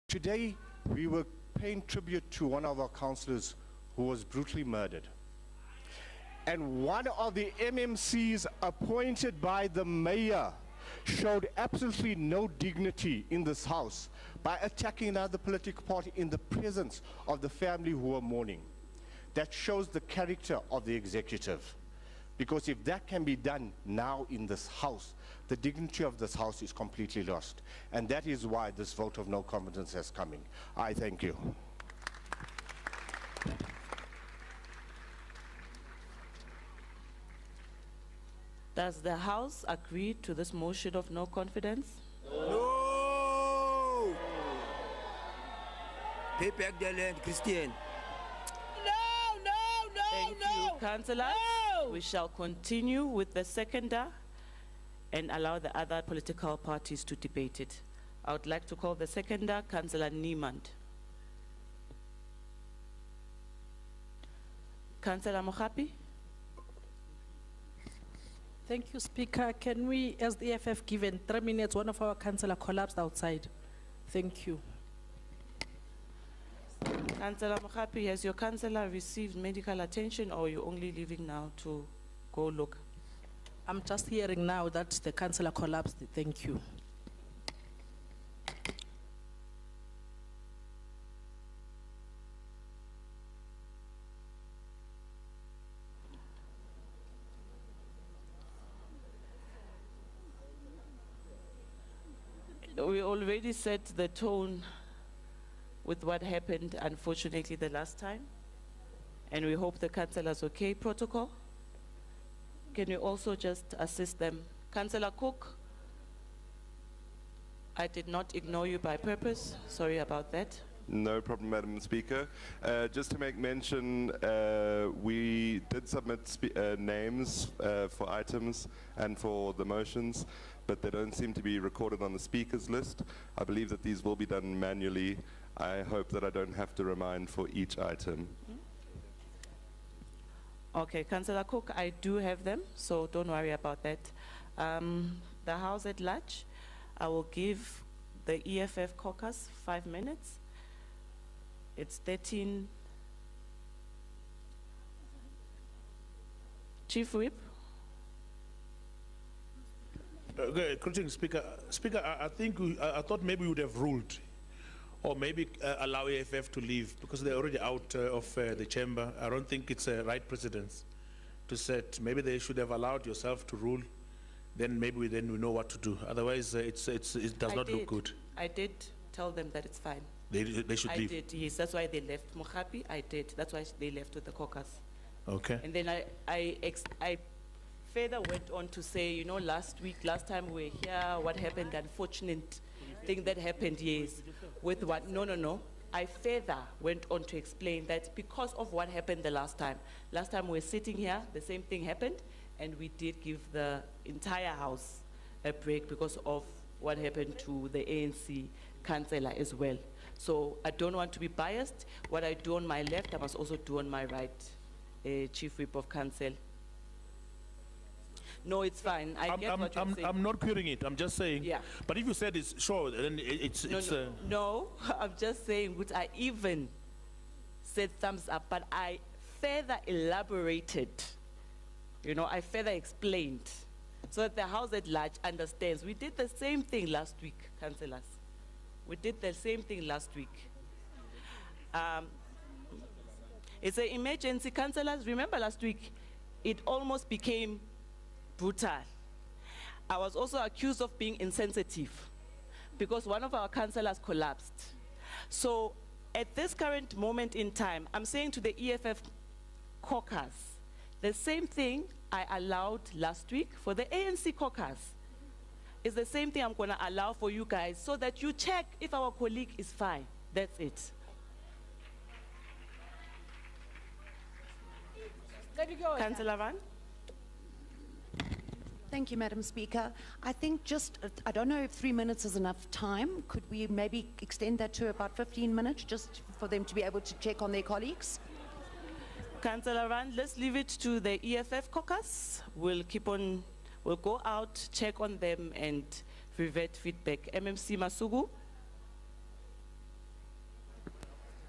[SPEAKER 17] today, we were paying tribute to one of our councillors who was brutally murdered. And one of the MMCs appointed by the mayor showed absolutely no dignity in this house by attacking another political party in the presence of the family who were mourning. That shows the character of the executive. Because if that can be done now in this house, the dignity of this house is completely lost. And that is why this vote of no confidence is coming. I thank you.
[SPEAKER 2] Does the House agree to this motion of no confidence?
[SPEAKER 16] No! Pay back the land, Christian.
[SPEAKER 2] Thank you, Councillor. We shall continue with the seconder and allow the other political parties to debate it. I would like to call the seconder, Councillor Niemand. Councillor Mohapi.
[SPEAKER 6] Thank you, Speaker. Can we, as the EFF, given 3 minutes, one of our councillor collapsed outside? Thank you.
[SPEAKER 2] Councillor Mohapi, has your councillor received medical attention, or are you only leaving now to go look?
[SPEAKER 6] I'm just hearing now that the councillor collapsed. Thank you.
[SPEAKER 2] We already set the tone with what happened, unfortunately, the last time. And we hope the councillor's okay. Protocol, can you also just assist them? Councillor Cook, I did not ignore you by purpose. Sorry about that.
[SPEAKER 18] No problem, Madam Speaker. Just to make mention, we did submit names for items and for the motions, but they don't seem to be recorded on the speakers list. I believe that these will be done manually. I hope that I don't have to remind for each item.
[SPEAKER 2] Okay, Councillor Cook, I do have them, so don't worry about that. The House at large, I will give the EFF caucus 5 minutes. It's 13. Chief Whip.
[SPEAKER 19] Greetings, Speaker. Speaker, I think I thought maybe we would have ruled, or maybe allow EFF to leave because they're already out of the chamber. I don't think it's a right precedence to set. Maybe they should have allowed yourself to rule. Then maybe we know what to do. Otherwise, it does not look good.
[SPEAKER 2] I did tell them that it's fine.
[SPEAKER 19] They should leave.
[SPEAKER 2] I did, yes. That's why they left. Mohapi, I did. That's why they left with the caucus.
[SPEAKER 19] Okay.
[SPEAKER 2] And then I further went on to say, you know, last time we were here, what happened, the unfortunate thing that happened, yes, with what, no. I further went on to explain that because of what happened the last time we were sitting here, the same thing happened, and we did give the entire House a break because of what happened to the ANC councillor as well. So I don't want to be biased. What I do on my left, I must also do on my right. Chief Whip of Council. No, it's fine. I get what you're saying.
[SPEAKER 19] I'm not querying it. I'm just saying.
[SPEAKER 2] Yeah.
[SPEAKER 19] But if you said it's sure, then it's.
[SPEAKER 2] No, I'm just saying which I even said thumbs up, but I further elaborated. You know, I further explained so that the House at large understands. We did the same thing last week, councillors. We did the same thing last week. It's an emergency, councillors. Remember last week, it almost became brutal. I was also accused of being insensitive because one of our councillors collapsed. So at this current moment in time, I'm saying to the EFF caucus, the same thing I allowed last week for the ANC caucus is the same thing I'm going to allow for you guys so that you check if our colleague is fine. That's it. Councillor Van?
[SPEAKER 20] Thank you, Madam Speaker. I think I don't know if 3 minutes is enough time. Could we maybe extend that to about 15 minutes just for them to be able to check on their colleagues?
[SPEAKER 2] Councillor Van, let's leave it to the EFF caucus. We'll go out, check on them and revert feedback. MMC Masugu?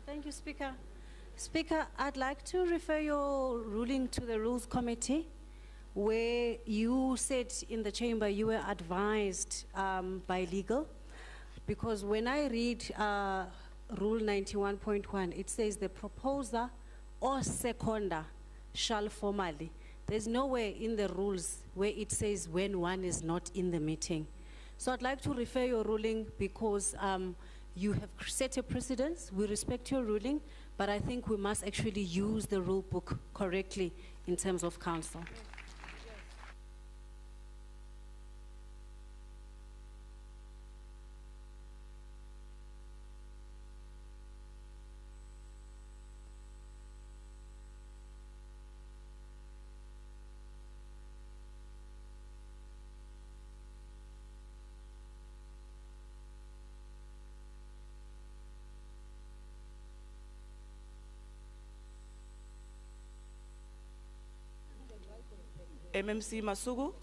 [SPEAKER 14] Thank you, Speaker. Speaker, I'd like to refer your ruling to the Rules Committee, where you said in the chamber you were advised by legal, because when I read Rule 91.1, it says the proposer or seconder shall formally. There's nowhere in the rules where it says when one is not in the meeting. So I'd like to refer your ruling because you have set a precedence. We respect your ruling, but I think we must actually use the rule book correctly in terms of council.
[SPEAKER 2] MMC Masugu,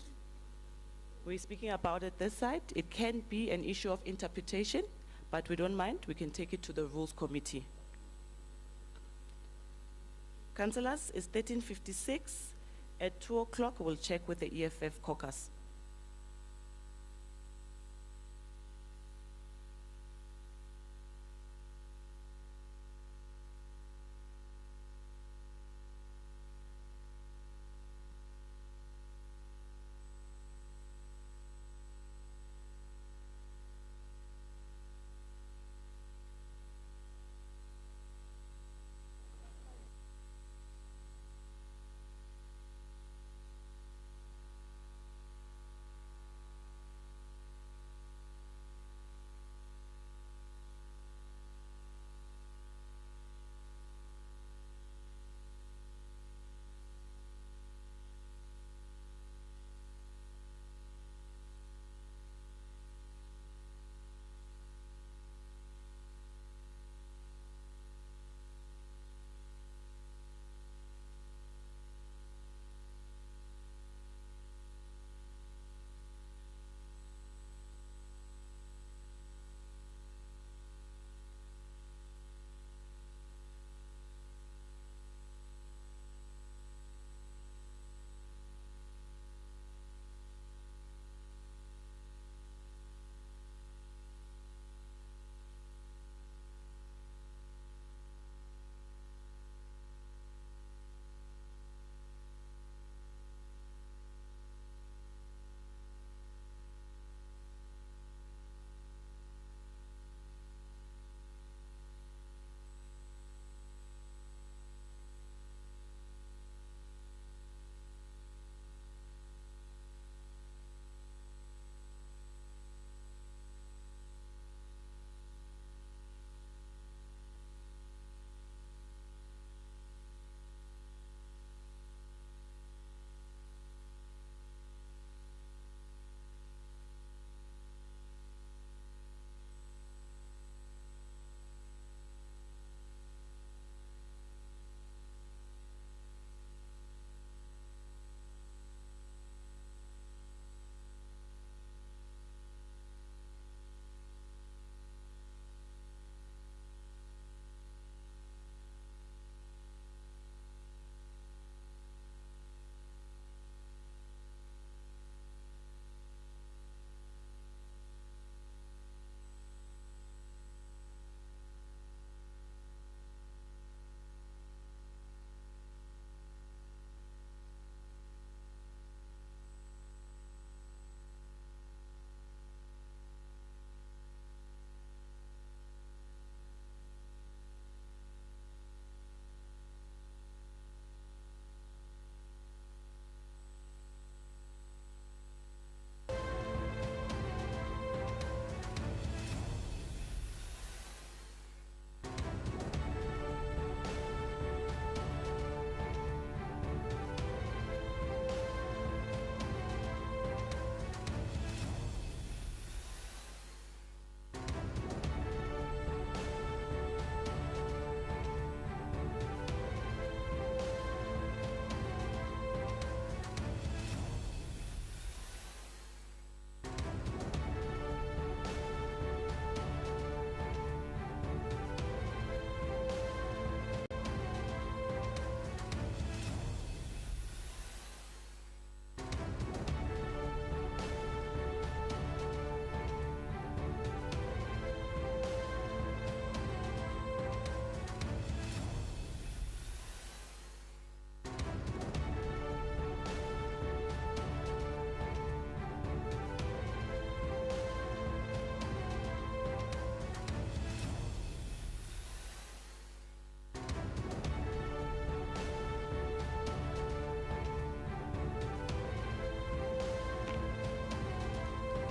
[SPEAKER 2] we're speaking about it this side. It can be an issue of interpretation, but we don't mind. We can take it to the Rules Committee. Councillors, it's 13:56. At 2 o'clock, we'll check with the EFF caucus.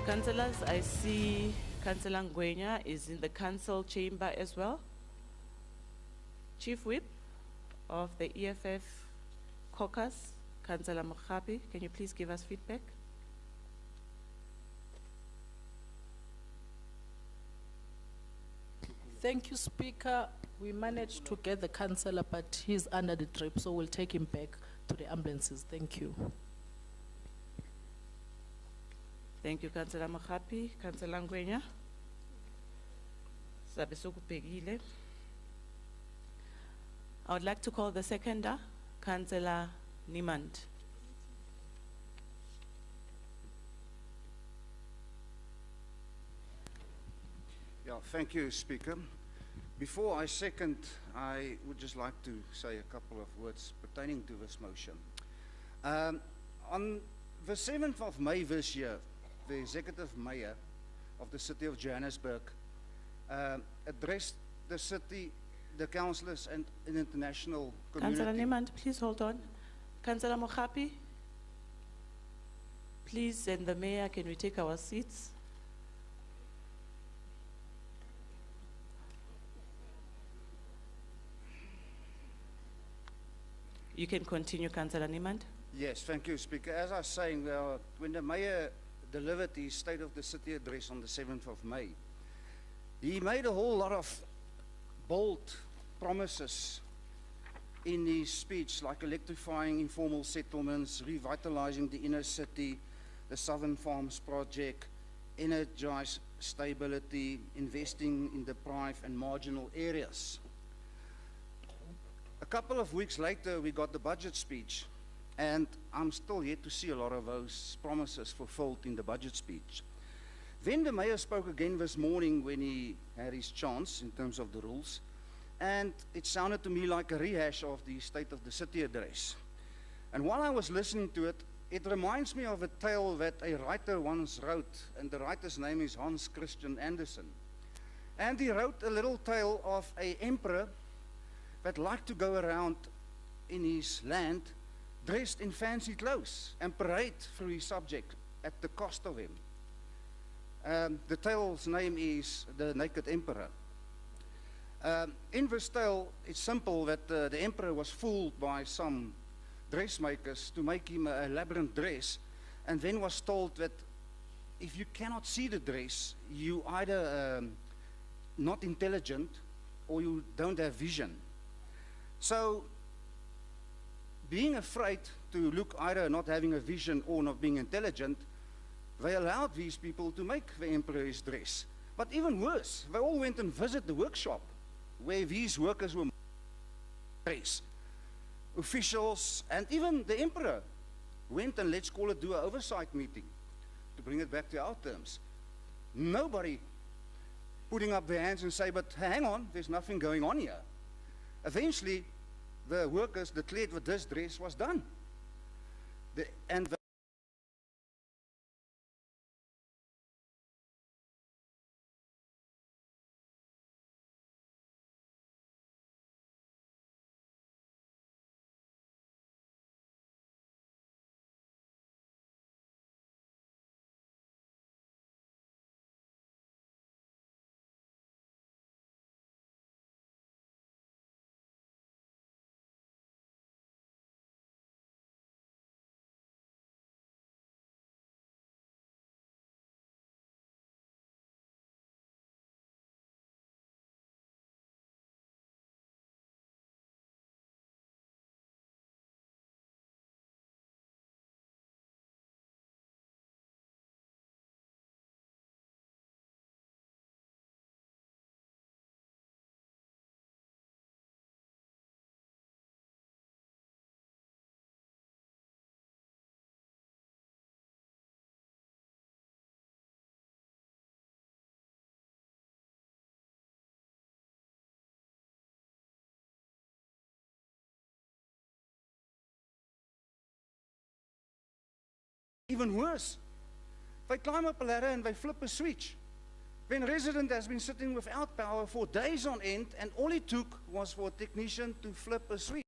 [SPEAKER 2] Councillors, I see Councillor Ngwenya is in the council chamber as well. Chief Whip of the EFF Caucus, Councillor Mokhapi, can you please give us feedback?
[SPEAKER 21] Thank you, Speaker. We managed to get the councillor, but he's under the drip, so we'll take him back to the ambulances. Thank you.
[SPEAKER 2] Thank you, Councillor Mokhapi. Councillor Ngwenya. Sabe sokubhekile. I would like to call the seconder, Councillor Niemand.
[SPEAKER 22] Yeah, thank you, Speaker. Before I second, I would just like to say a couple of words pertaining to this motion. On the 7th of May this year, the Executive Mayor of the City of Johannesburg addressed the city, the councillors and an international community.
[SPEAKER 2] Councillor Niemand, please hold on. Councillor Mokhapi, please, and the Mayor, can we take our seats? You can continue, Councillor Niemand.
[SPEAKER 22] Yes, thank you, Speaker. As I was saying, when the Mayor delivered his State of the City address on the 7th of May, he made a whole lot of bold promises in his speech, like electrifying informal settlements, revitalizing the inner city, the Southern Farms Project, energize stability, investing in deprived and marginal areas. A couple of weeks later, we got the budget speech, and I'm still yet to see a lot of those promises fulfilled in the budget speech. Then the Mayor spoke again this morning when he had his chance in terms of the rules, and it sounded to me like a rehash of the State of the City address. And while I was listening to it, it reminds me of a tale that a writer once wrote, and the writer's name is Hans Christian Andersen. And he wrote a little tale of an emperor that liked to go around in his land dressed in fancy clothes and parade through his subject at the cost of him. The tale's name is The Naked Emperor. In this tale, it's simple that the emperor was fooled by some dressmakers to make him a elaborate dress, and then was told that if you cannot see the dress, you either not intelligent or you don't have vision. So, being afraid to look either not having a vision or not being intelligent, they allowed these people to make the emperor's dress. But even worse, they all went and visited the workshop where these workers were dressed. Officials and even the emperor went and, let's call it, do an oversight meeting, to bring it back to our terms. Nobody putting up their hands and say, but hang on, there's nothing going on here. Eventually, the workers declared that this dress was done. Even worse, they climb up a ladder and they flip a switch. When a resident has been sitting without power for days on end, and all it took was for a technician to flip a switch.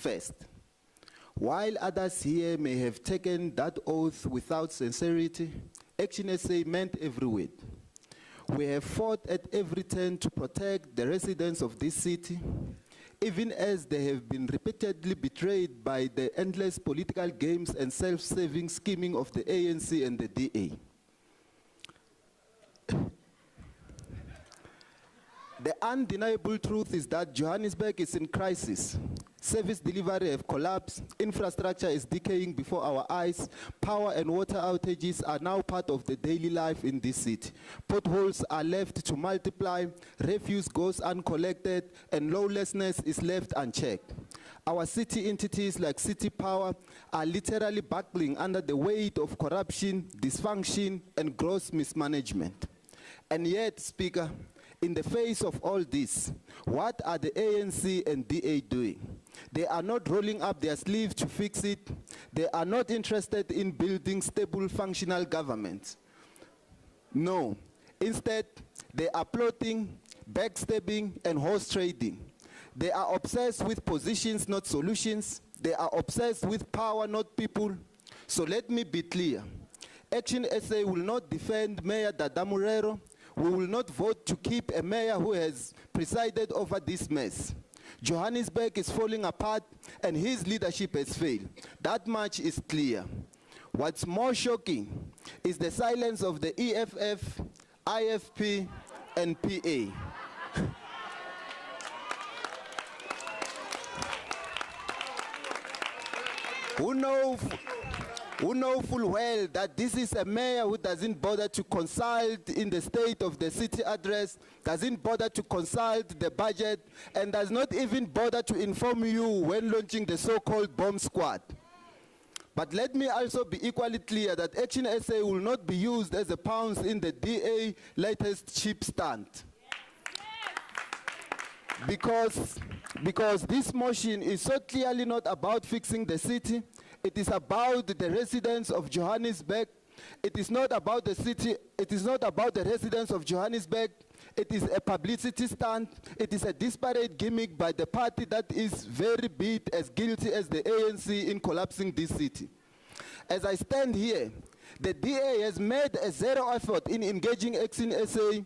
[SPEAKER 3] first. While others here may have taken that oath without sincerity, Action SA meant every word. We have fought at every turn to protect the residents of this city, even as they have been repeatedly betrayed by the endless political games and self-serving scheming of the ANC and the DA. The undeniable truth is that Johannesburg is in crisis. Service delivery have collapsed, infrastructure is decaying before our eyes, power and water outages are now part of the daily life in this city. Potholes are left to multiply, refuse goes uncollected, and lawlessness is left unchecked. Our city entities like City Power are literally buckling under the weight of corruption, dysfunction, and gross mismanagement. And yet, Speaker, in the face of all this, what are the ANC and DA doing? They are not rolling up their sleeves to fix it. They are not interested in building stable, functional governments. No. Instead, they are plotting, backstabbing, and horse trading. They are obsessed with positions, not solutions. They are obsessed with power, not people. So let me be clear. Action SA will not defend Mayor Dadamurero. We will not vote to keep a mayor who has presided over this mess. Johannesburg is falling apart and his leadership has failed. That much is clear. What's more shocking is the silence of the EFF, IFP, and PA. Who know full well that this is a mayor who doesn't bother to consult in the state of the city address, doesn't bother to consult the budget, and does not even bother to inform you when launching the so-called bomb squad. But let me also be equally clear that Action SA will not be used as a pounce in the DA latest cheap stunt. Because this motion is so clearly not about fixing the city. It is about the residents of Johannesburg. It is not about the city. It is not about the residents of Johannesburg. It is a publicity stunt. It is a disparate gimmick by the party that is very bit as guilty as the ANC in collapsing this city. As I stand here, the DA has made a zero effort in engaging Action SA,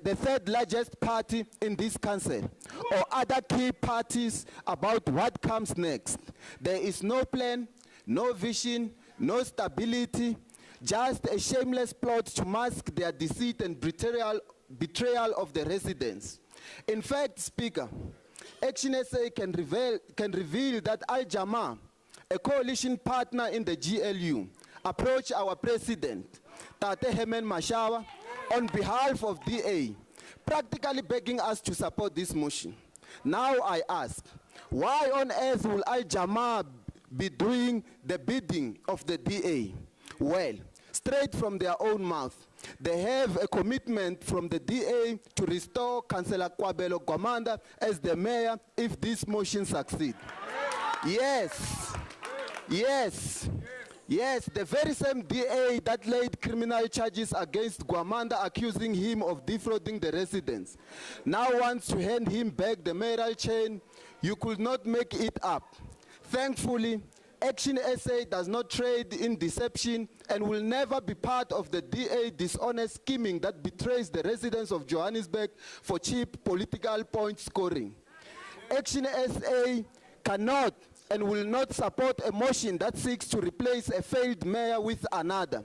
[SPEAKER 3] the third largest party in this council, or other key parties about what comes next. There is no plan, no vision, no stability, just a shameless plot to mask their deceit and betrayal of the residents. In fact, Speaker, Action SA can reveal that Al Jama, a coalition partner in the GLU, approached our president, Tate Hemen Mashawa, on behalf of DA, practically begging us to support this motion. Now I ask, why on earth will Al Jama be doing the bidding of the DA? Well, straight from their own mouth, they have a commitment from the DA to restore Councillor Kwabelo Gwamanda as the mayor if this motion succeeds. Yes, the very same DA that laid criminal charges against Gwamanda accusing him of defrauding the residents now wants to hand him back the mayoral chain. You could not make it up. Thankfully, Action SA does not trade in deception and will never be part of the DA dishonest scheming that betrays the residents of Johannesburg for cheap political point scoring. Action SA cannot and will not support a motion that seeks to replace a failed mayor with another.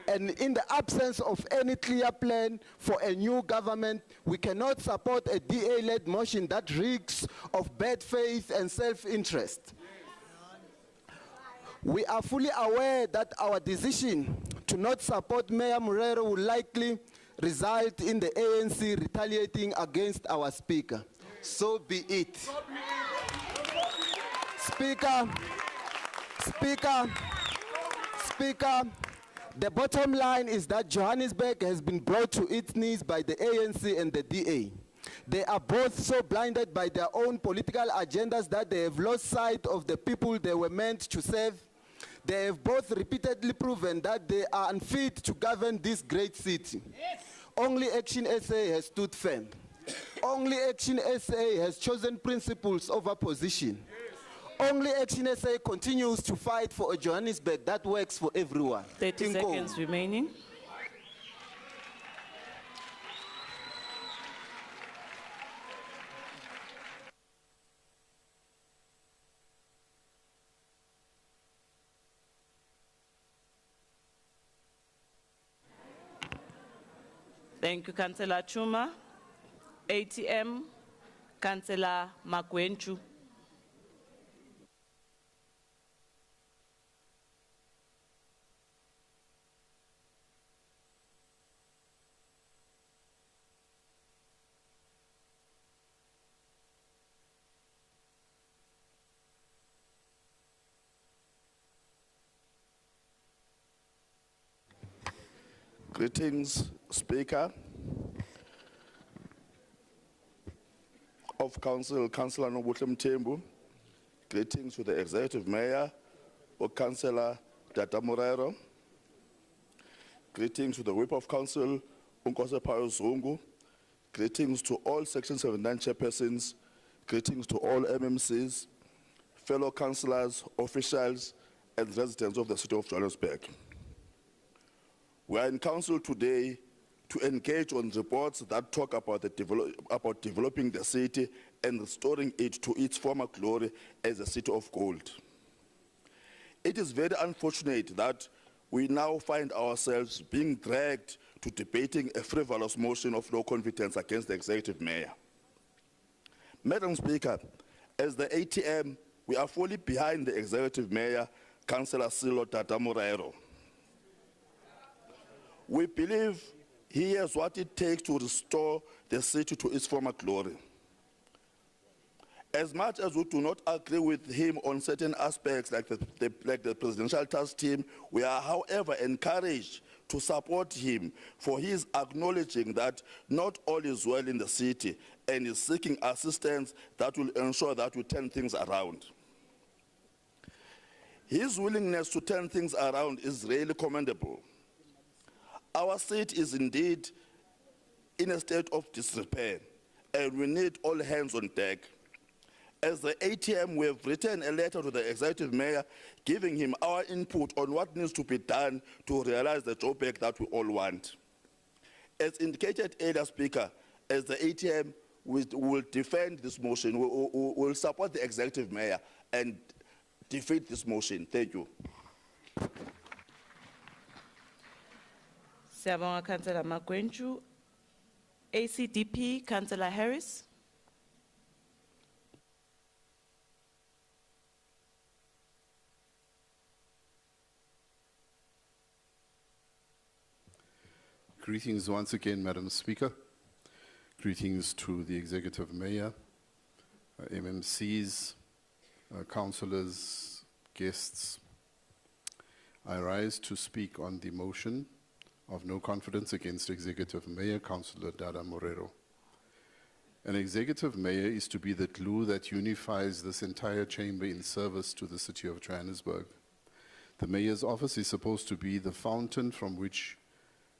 [SPEAKER 3] And in the absence of any clear plan for a new government, we cannot support a DA-led motion that reeks of bad faith and self-interest. We are fully aware that our decision to not support Mayor Murero will likely result in the ANC retaliating against our speaker. So be it. Speaker, the bottom line is that Johannesburg has been brought to its knees by the ANC and the DA. They are both so blinded by their own political agendas that they have lost sight of the people they were meant to serve. They have both repeatedly proven that they are unfit to govern this great city. Yes. Only Action SA has stood firm. Only Action SA has chosen principles over position. Yes. Only Action SA continues to fight for a Johannesburg that works for everyone.
[SPEAKER 2] 30
[SPEAKER 3] Inkosi.
[SPEAKER 2] seconds remaining. Thank you, Councillor Chuma. ATM, Councillor Magwenchu.
[SPEAKER 7] Greetings, Speaker of Council, Councillor Nobuhle Mthembu. Greetings to the Executive Mayor, or Councillor Dada Morero. Greetings to the Whip of Council, Unkosi Zungu. Greetings to all Section 79 chairpersons. Greetings to all MMCs, fellow councillors, officials, and residents of the city of Johannesburg. We are in council today to engage on reports that talk about, developing the city and restoring it to its former glory as a city of gold. It is very unfortunate that we now find ourselves being dragged to debating a frivolous motion of no confidence against the executive mayor. Madam Speaker, as the ATM, we are fully behind the executive mayor, Councillor Silo Dada Morero. We believe he has what it takes to restore the city to its former glory. As much as we do not agree with him on certain aspects like the presidential task team, we are, however, encouraged to support him for his acknowledging that not all is well in the city and is seeking assistance that will ensure that we turn things around. His willingness to turn things around is really commendable. Our city is indeed in a state of disrepair, and we need all hands on deck. As the ATM, we have written a letter to the executive mayor giving him our input on what needs to be done to realize the Joburg that we all want. As indicated earlier, Speaker, as the ATM, we will defend this motion, we will support the executive mayor and defeat this motion. Thank you.
[SPEAKER 2] Siyabonga, Councillor Magwenchu. ACDP, Councillor Harris.
[SPEAKER 5] Greetings once again, Madam Speaker. Greetings to the Executive Mayor, MMCs, councillors, guests. I rise to speak on the motion of no confidence against Executive Mayor, Councillor Dada Morero. An Executive Mayor is to be the glue that unifies this entire chamber in service to the city of Johannesburg. The Mayor's office is supposed to be the fountain from which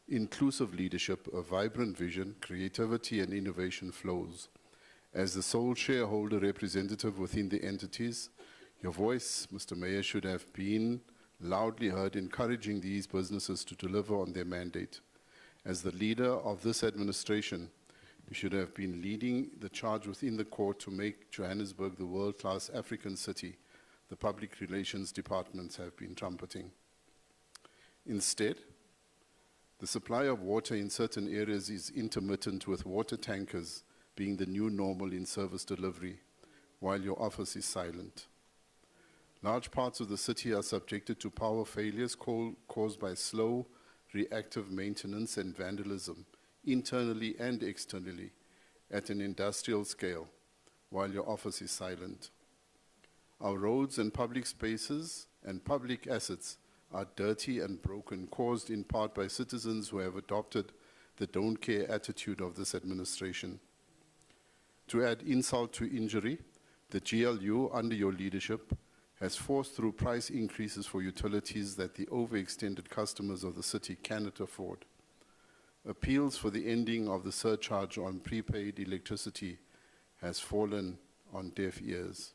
[SPEAKER 5] inclusive leadership, a vibrant vision, creativity and innovation flows. As the sole shareholder representative within the entities, your voice, Mr. Mayor, should have been loudly heard, encouraging these businesses to deliver on their mandate. As the leader of this administration, you should have been leading the charge within the court to make Johannesburg the world-class African city the public relations departments have been trumpeting. Instead, the supply of water in certain areas is intermittent, with water tankers being the new normal in service delivery, while your office is silent. Large parts of the city are subjected to power failures caused by slow, reactive maintenance and vandalism, internally and externally, at an industrial scale, while your office is silent. Our roads and public spaces and public assets are dirty and broken, caused in part by citizens who have adopted the don't care attitude of this administration. To add insult to injury, the GLU, under your leadership, has forced through price increases for utilities that the overextended customers of the city cannot afford. Appeals for the ending of the surcharge on prepaid electricity has fallen on deaf ears.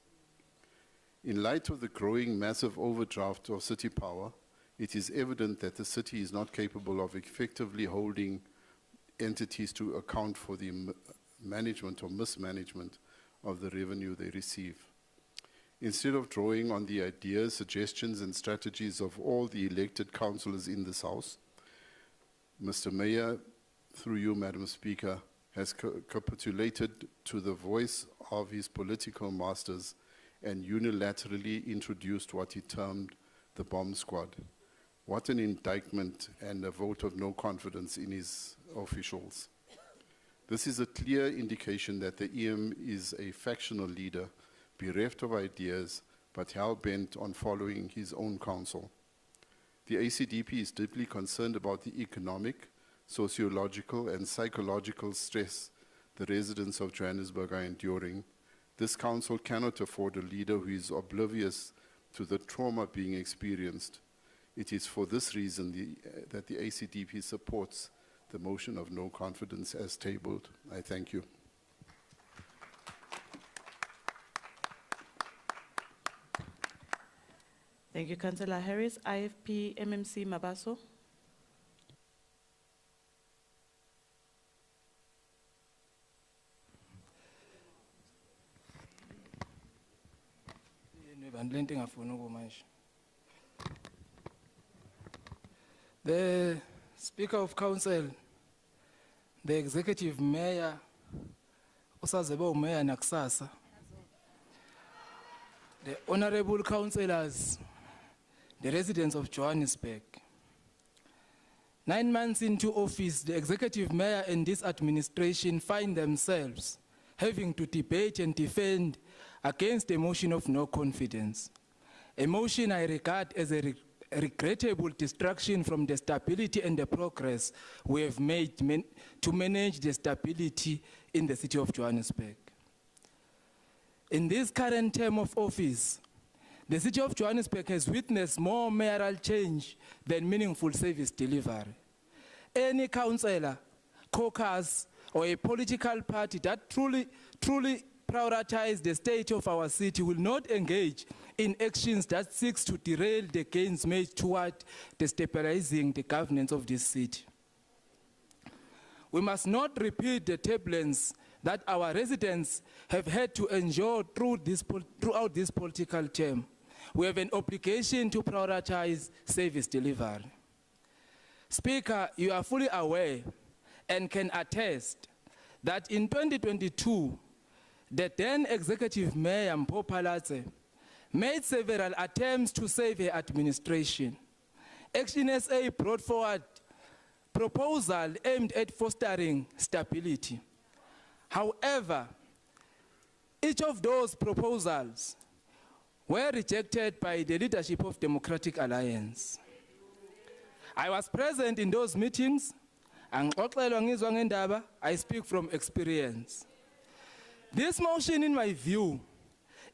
[SPEAKER 5] In light of the growing massive overdraft of city power, it is evident that the city is not capable of effectively holding entities to account for the management or mismanagement of the revenue they receive. Instead of drawing on the ideas, suggestions, and strategies of all the elected councillors in this House, Mr. Mayor, through you, Madam Speaker, has capitulated to the voice of his political masters and unilaterally introduced what he termed the bomb squad. What an indictment and a vote of no confidence in his officials. This is a clear indication that the EM is a factional leader, bereft of ideas, but hell-bent on following his own counsel. The ACDP is deeply concerned about the economic, sociological, and psychological stress the residents of Johannesburg are enduring. This council cannot afford a leader who is oblivious to the trauma being experienced. It is for this reason that the ACDP supports the motion of no confidence as tabled. I thank you.
[SPEAKER 2] Thank you, Councillor Harris. IFP MMC Mabaso.
[SPEAKER 8] The Speaker of Council, the Executive Mayor, Usazebo Mayor Naksasa, the Honorable Councillors, the residents of Johannesburg. 9 months into office, the Executive Mayor and this administration find themselves having to debate and defend against a motion of no confidence. A motion I regard as a regrettable distraction from the stability and the progress we have made to manage the stability in the city of Johannesburg. In this current term of office, the city of Johannesburg has witnessed more mayoral change than meaningful service delivery. Any councillor, caucus, or a political party that truly prioritize the state of our city will not engage in actions that seeks to derail the gains made toward destabilizing the governance of this city. We must not repeat the turbulence that our residents have had to endure throughout this political term. We have an obligation to prioritize service delivery. Speaker, you are fully aware and can attest that in 2022, the then Executive Mayor Mpho Phalatse made several attempts to save her administration. Action SA brought forward proposal aimed at fostering stability. However, each of those proposals were rejected by the leadership of Democratic Alliance. I was present in those meetings, and I speak from experience. This motion, in my view,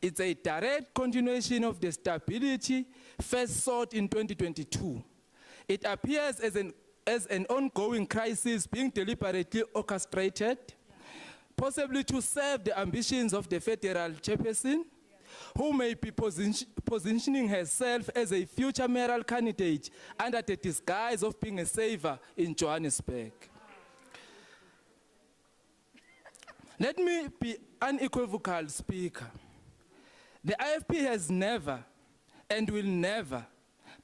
[SPEAKER 8] is a direct continuation of the stability first sought in 2022. It appears as an ongoing crisis being deliberately orchestrated, possibly to serve the ambitions of the federal chairperson, who may be positioning herself as a future mayoral candidate under the disguise of being a saver in Johannesburg. Let me be unequivocal, Speaker. The IFP has never and will never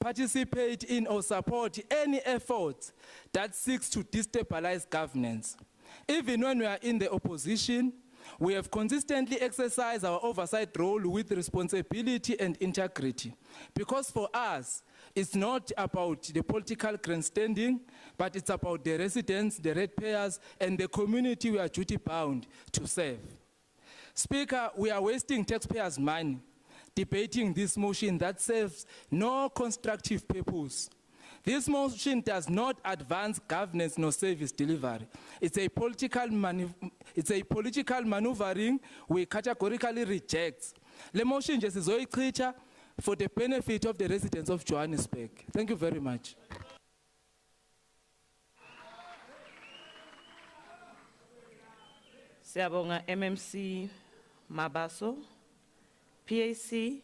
[SPEAKER 8] participate in or support any effort that seeks to destabilize governance. Even when we are in the opposition, we have consistently exercised our oversight role with responsibility and integrity. Because for us, it's not about the political grandstanding, but it's about the residents, the ratepayers, and the community we are duty-bound to serve. Speaker, we are wasting taxpayers' money debating this motion that serves no constructive purpose. This motion does not advance governance nor service delivery. It's a political maneuvering we categorically reject. The motion just is very clear for the benefit of the residents of Johannesburg. Thank you very much.
[SPEAKER 2] Siyabonga MMC Mabaso, PAC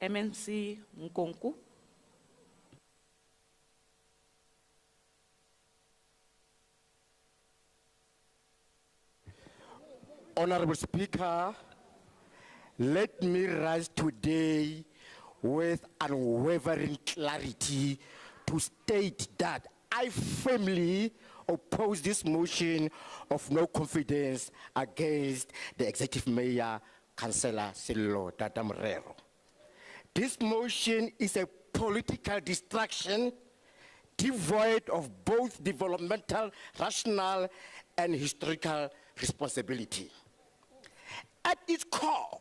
[SPEAKER 2] MNC Nkonku.
[SPEAKER 10] Honorable Speaker, let me rise today with unwavering clarity to state that I firmly oppose this motion of no confidence against the Executive Mayor, Councillor Sello Dada Morero. This motion is a political distraction devoid of both developmental rationale and historical responsibility. At its core,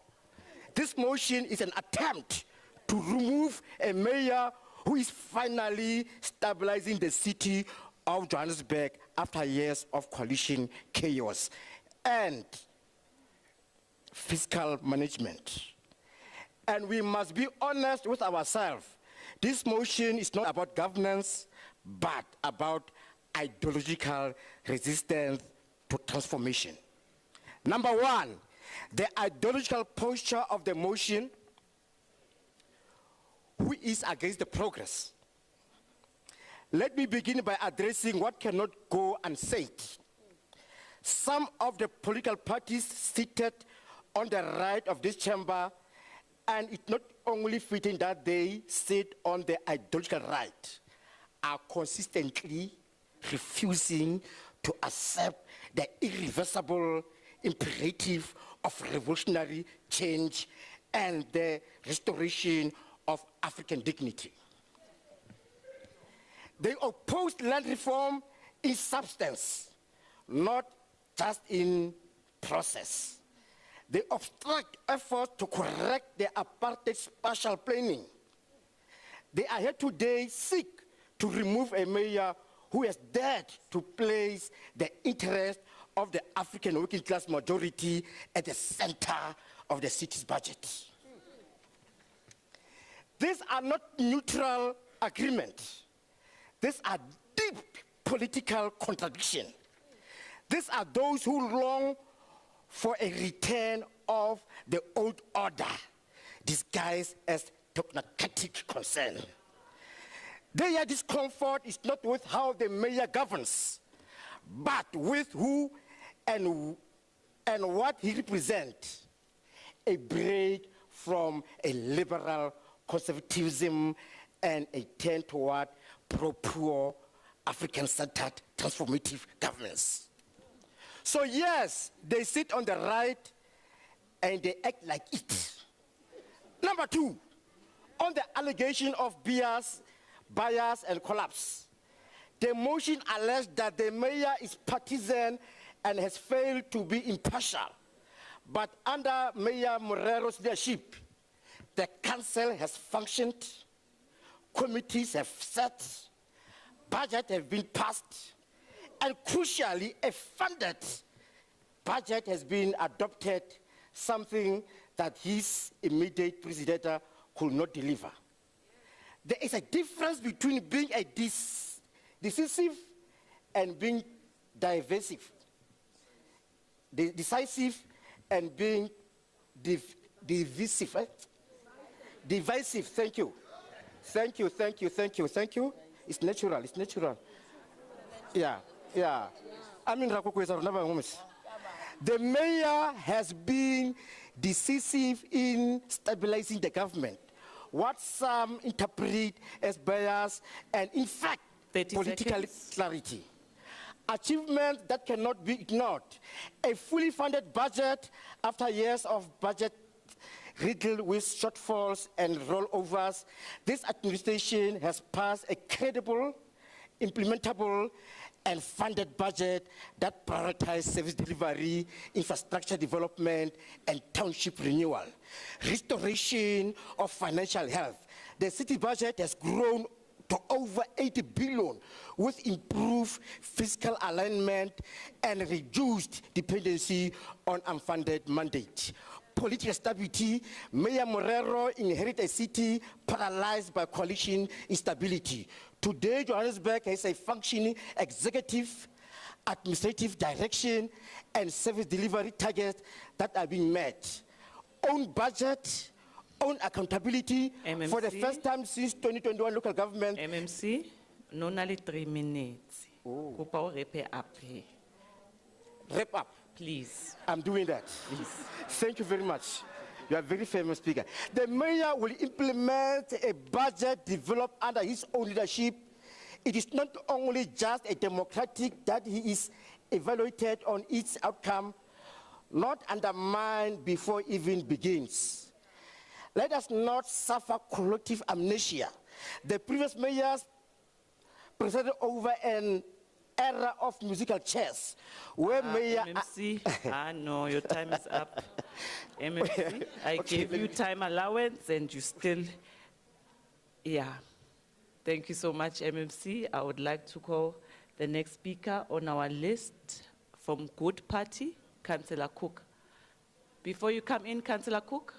[SPEAKER 10] this motion is an attempt to remove a mayor who is finally stabilizing the city of Johannesburg after years of coalition chaos and fiscal management. And we must be honest with ourselves. This motion is not about governance, but about ideological resistance to transformation. Number one, the ideological posture of the motion, who is against the progress. Let me begin by addressing what cannot go unsaid. Some of the political parties seated on the right of this chamber, and it's not only fitting that they sit on the ideological right, are consistently refusing to accept the irreversible imperative of revolutionary change and the restoration of African dignity. They oppose land reform in substance, not just in process. They obstruct efforts to correct the apartheid spatial planning. They are here today seek to remove a mayor who has dared to place the interest of the African working class majority at the center of the city's budget. These are not neutral agreements. These are deep political contradictions. These are those who long for a return of the old order, disguised as technocratic concern. Their discomfort is not with how the mayor governs, but with who and what he represents. A break from a liberal conservatism and a turn toward pro-poor, African-centered transformative governance. So yes, they sit on the right and they act like it. Number two, on the allegation of bias and collapse, the motion alleged that the mayor is partisan and has failed to be impartial. But under Mayor Morero's leadership, the council has functioned, committees have set, budget have been passed, and crucially, a funded budget has been adopted, something that his immediate predecessor could not deliver. There is a difference between being a decisive and being divisive. Decisive and being divisive. Divisive, thank you. Thank you, thank you, thank you, thank you. It's natural, it's natural. Yeah. I mean, the mayor has been decisive in stabilizing the government. What some interpret as bias and, in fact, political clarity. Achievements that cannot be ignored. A fully funded budget after years of budget riddled with shortfalls and rollovers. This administration has passed a credible, implementable, and funded budget that prioritizes service delivery, infrastructure development, and township renewal. Restoration of financial health. The city budget has grown to over 80 billion with improved fiscal alignment and reduced dependency on unfunded mandate. Political stability, Mayor Morero inherited a city paralyzed by coalition instability. Today, Johannesburg has a functioning executive, administrative direction, and service delivery targets that are being met. Own budget, own accountability for the
[SPEAKER 2] MMC.
[SPEAKER 10] first time since 2021 local government.
[SPEAKER 2] MMC, no na le 3 minutes. Kopa o repe up he.
[SPEAKER 10] Wrap up.
[SPEAKER 2] Please.
[SPEAKER 10] I'm doing that.
[SPEAKER 2] Please.
[SPEAKER 10] Thank you very much. You are very famous speaker. The mayor will implement a budget developed under his own leadership. It is not only just a democratic that he is evaluated on its outcome, not undermined before even begins. Let us not suffer collective amnesia. The previous mayors presided over an era of musical chairs, where mayor...
[SPEAKER 2] MMC, no, your time is up. MMC, I gave you time allowance and you still, yeah. Thank you so much, MMC. I would like to call the next speaker on our list from Good Party, Councillor Cook. Before you come in, Councillor Cook.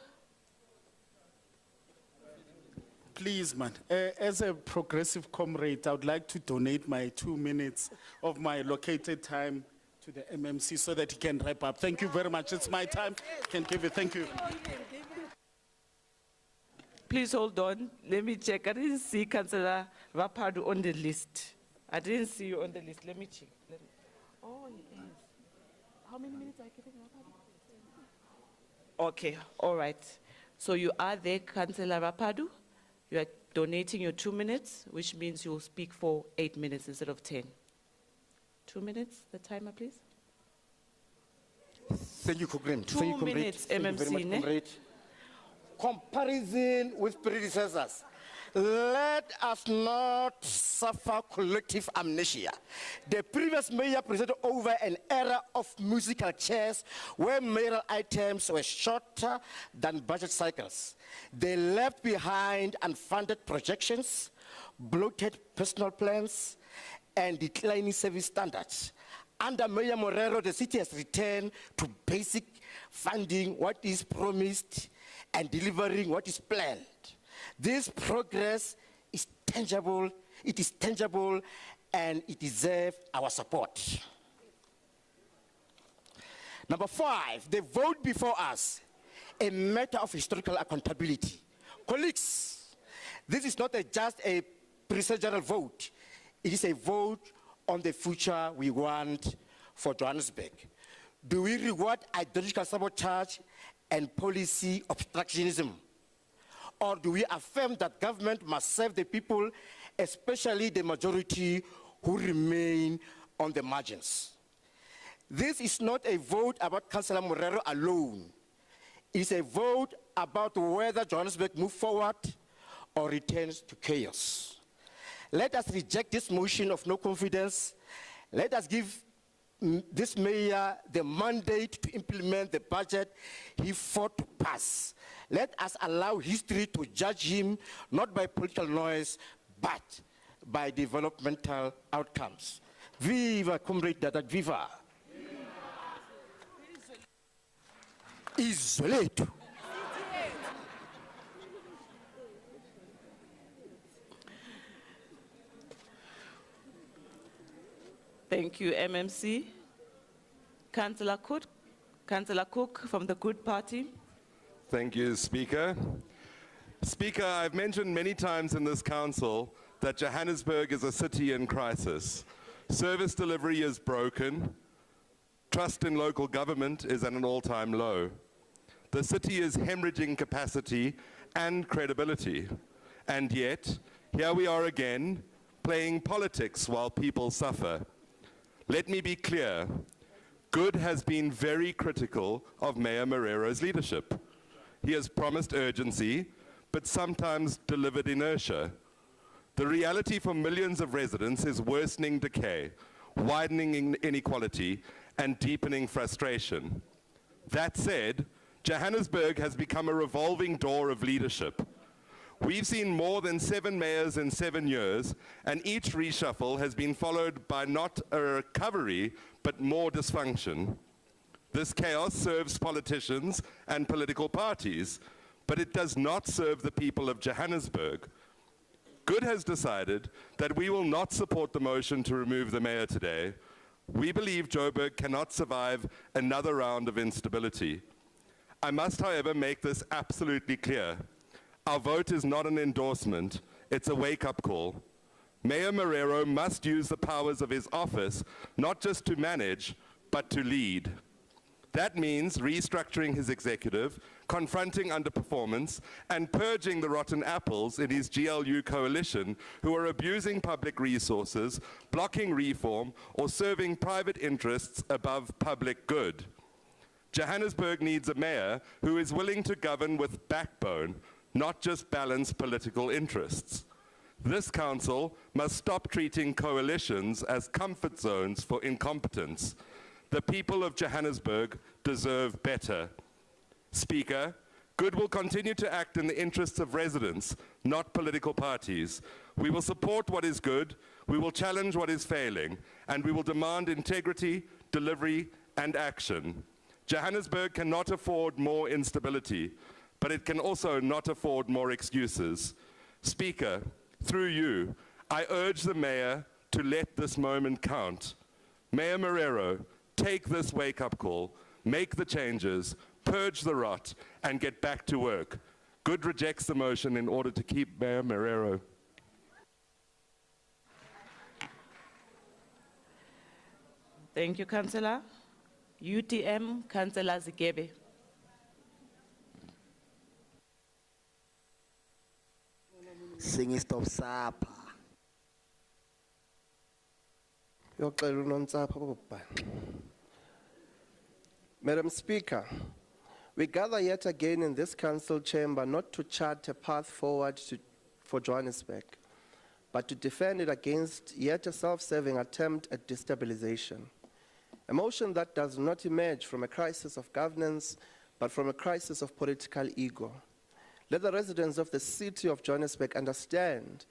[SPEAKER 11] Please, man, as a progressive comrade, I would like to donate my 2 minutes of my allocated time to the MMC so that he can wrap up. Thank you very much. It's my time. Can give it. Thank you.
[SPEAKER 2] Please hold on. Let me check. I didn't see Councillor Rapadu on the list. I didn't see you on the list. Let me check. Oh, yes. How many minutes are you giving Rapadu? Okay, all right. So you are there, Councillor Rapadu. You are donating your 2 minutes, which means you'll speak for 8 minutes instead of 10. 2 minutes, the timer, please.
[SPEAKER 10] Thank you, Comrade.
[SPEAKER 2] 2 minutes,
[SPEAKER 10] Thank you very much,
[SPEAKER 2] MMC, ne?
[SPEAKER 10] Comrade. Comparison with predecessors. Let us not suffer collective amnesia. The previous mayor presided over an era of musical chairs where mayoral items were shorter than budget cycles. They left behind unfunded projections, bloated personal plans, and declining service standards. Under Mayor Morero, the city has returned to basic funding what is promised and delivering what is planned. This progress is tangible, and it deserves our support. Number 5, the vote before us, a matter of historical accountability. Colleagues, this is not just a procedural vote. It is a vote on the future we want for Johannesburg. Do we reward ideological sabotage and policy obstructionism? Or do we affirm that government must serve the people, especially the majority who remain on the margins? This is not a vote about Councillor Morero alone. It is a vote about whether Johannesburg moves forward or returns to chaos. Let us reject this motion of no confidence. Let us give this mayor the mandate to implement the budget he fought to pass. Let us allow history to judge him, not by political noise, but by developmental outcomes. Viva, Comrade Dadak, viva! Isolate.
[SPEAKER 2] Thank you, MMC. Councillor Cook from the Good Party.
[SPEAKER 18] Thank you, Speaker. Speaker, I've mentioned many times in this council that Johannesburg is a city in crisis. Service delivery is broken. Trust in local government is at an all-time low. The city is hemorrhaging capacity and credibility. And yet, here we are again, playing politics while people suffer. Let me be clear. Good has been very critical of Mayor Morero's leadership. He has promised urgency, but sometimes delivered inertia. The reality for millions of residents is worsening decay, widening inequality, and deepening frustration. That said, Johannesburg has become a revolving door of leadership. We've seen more than 7 mayors in 7 years, and each reshuffle has been followed by not a recovery, but more dysfunction. This chaos serves politicians and political parties, but it does not serve the people of Johannesburg. Good has decided that we will not support the motion to remove the mayor today. We believe Joburg cannot survive another round of instability. I must, however, make this absolutely clear. Our vote is not an endorsement, it's a wake-up call. Mayor Marrero must use the powers of his office, not just to manage, but to lead. That means restructuring his executive, confronting underperformance, and purging the rotten apples in his GLU coalition who are abusing public resources, blocking reform, or serving private interests above public good. Johannesburg needs a mayor who is willing to govern with backbone, not just balance political interests. This council must stop treating coalitions as comfort zones for incompetence. The people of Johannesburg deserve better. Speaker, Good will continue to act in the interests of residents, not political parties. We will support what is good, we will challenge what is failing, and we will demand integrity, delivery, and action. Johannesburg cannot afford more instability, but it can also not afford more excuses. Speaker, through you, I urge the mayor to let this moment count. Mayor Marrero, take this wake-up call, make the changes, purge the rot, and get back to work. Good rejects the motion in order to keep Mayor Marrero.
[SPEAKER 2] Thank you, Councillor. UTM, Councillor Zigebe.
[SPEAKER 9] Singistop Sapa.
[SPEAKER 12] Madam Speaker, we gather yet again in this council chamber not to chart a path forward for Johannesburg, but to defend it against yet a self-serving attempt at destabilization. A motion that does not emerge from a crisis of governance, but from a crisis of political ego. Let the residents of the city of Johannesburg understand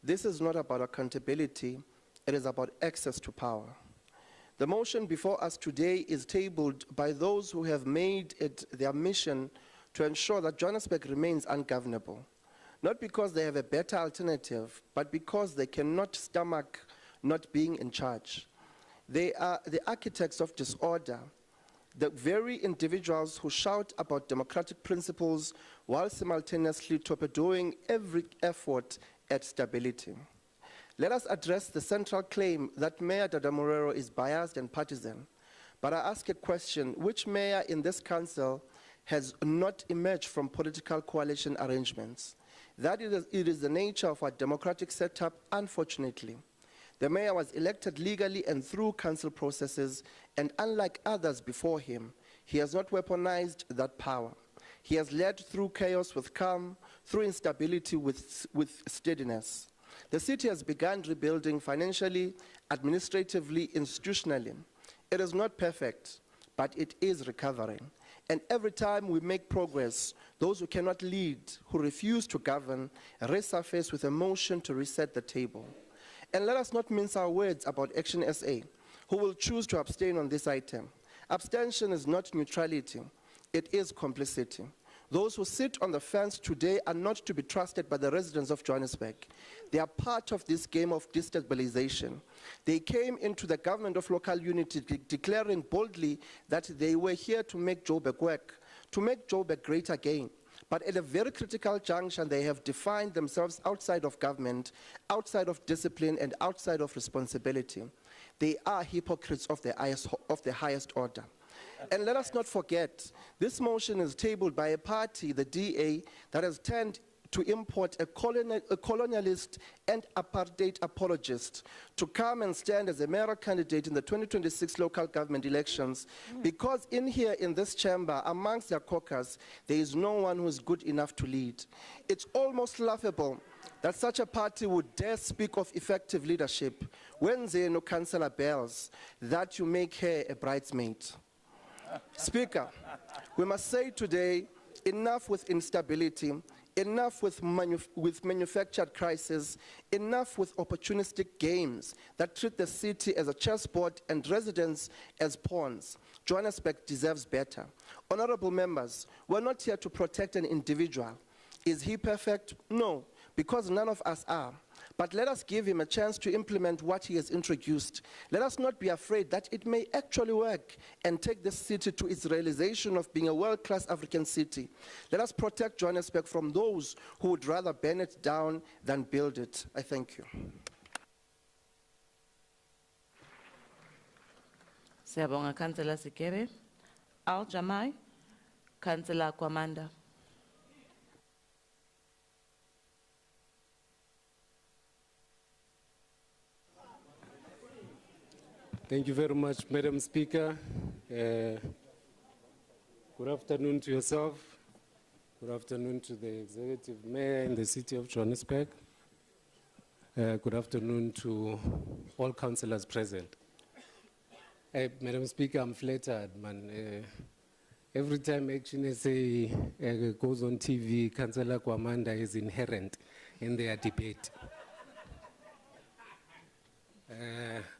[SPEAKER 12] this is not about accountability, it is about access to power. The motion before us today is tabled by those who have made it their mission to ensure that Johannesburg remains ungovernable, not because they have a better alternative, but because they cannot stomach not being in charge. They are the architects of disorder, the very individuals who shout about democratic principles while simultaneously torpedoing every effort at stability. Let us address the central claim that Mayor Dada Marrero is biased and partisan. But I ask a question, which mayor in this council has not emerged from political coalition arrangements? That it is the nature of our democratic setup, unfortunately. The mayor was elected legally and through council processes, and unlike others before him, he has not weaponized that power. He has led through chaos with calm, through instability with steadiness. The city has begun rebuilding financially, administratively, institutionally. It is not perfect, but it is recovering. And every time we make progress, those who cannot lead, who refuse to govern, resurface with a motion to reset the table. And let us not mince our words about Action SA, who will choose to abstain on this item. Abstention is not neutrality, it is complicity. Those who sit on the fence today are not to be trusted by the residents of Johannesburg. They are part of this game of destabilization. They came into the government of local unity declaring boldly that they were here to make Joburg work, to make Joburg great again. But at a very critical junction, they have defined themselves outside of government, outside of discipline, and outside of responsibility. They are hypocrites of the highest order. And let us not forget, this motion is tabled by a party, the DA, that has turned to import a colonialist and apartheid apologist to come and stand as a mayoral candidate in the 2026 local government elections, because in here, in this chamber, amongst their caucus, there is no one who is good enough to lead. It's almost laughable that such a party would dare speak of effective leadership when Zeno Councillor bells that you make her a bridesmaid. Speaker, we must say today, enough with instability, enough with manufactured crisis, enough with opportunistic games that treat the city as a chessboard and residents as pawns. Johannesburg deserves better. Honorable members, we're not here to protect an individual. Is he perfect? No, because none of us are. But let us give him a chance to implement what he has introduced. Let us not be afraid that it may actually work and take this city to its realization of being a world-class African city. Let us protect Johannesburg from those who would rather burn it down than build it. I thank you.
[SPEAKER 2] Siyabonga Councillor Sikebe. Al Jamai, Councillor Kwamanda.
[SPEAKER 4] Thank you very much, Madam Speaker. Good afternoon to yourself. Good afternoon to the Executive Mayor in the City of Johannesburg. Good afternoon to all councillors present. Madam Speaker, I'm flattered, man. Every time Action SA goes on TV, Councillor Kwamanda is inherent in their debate.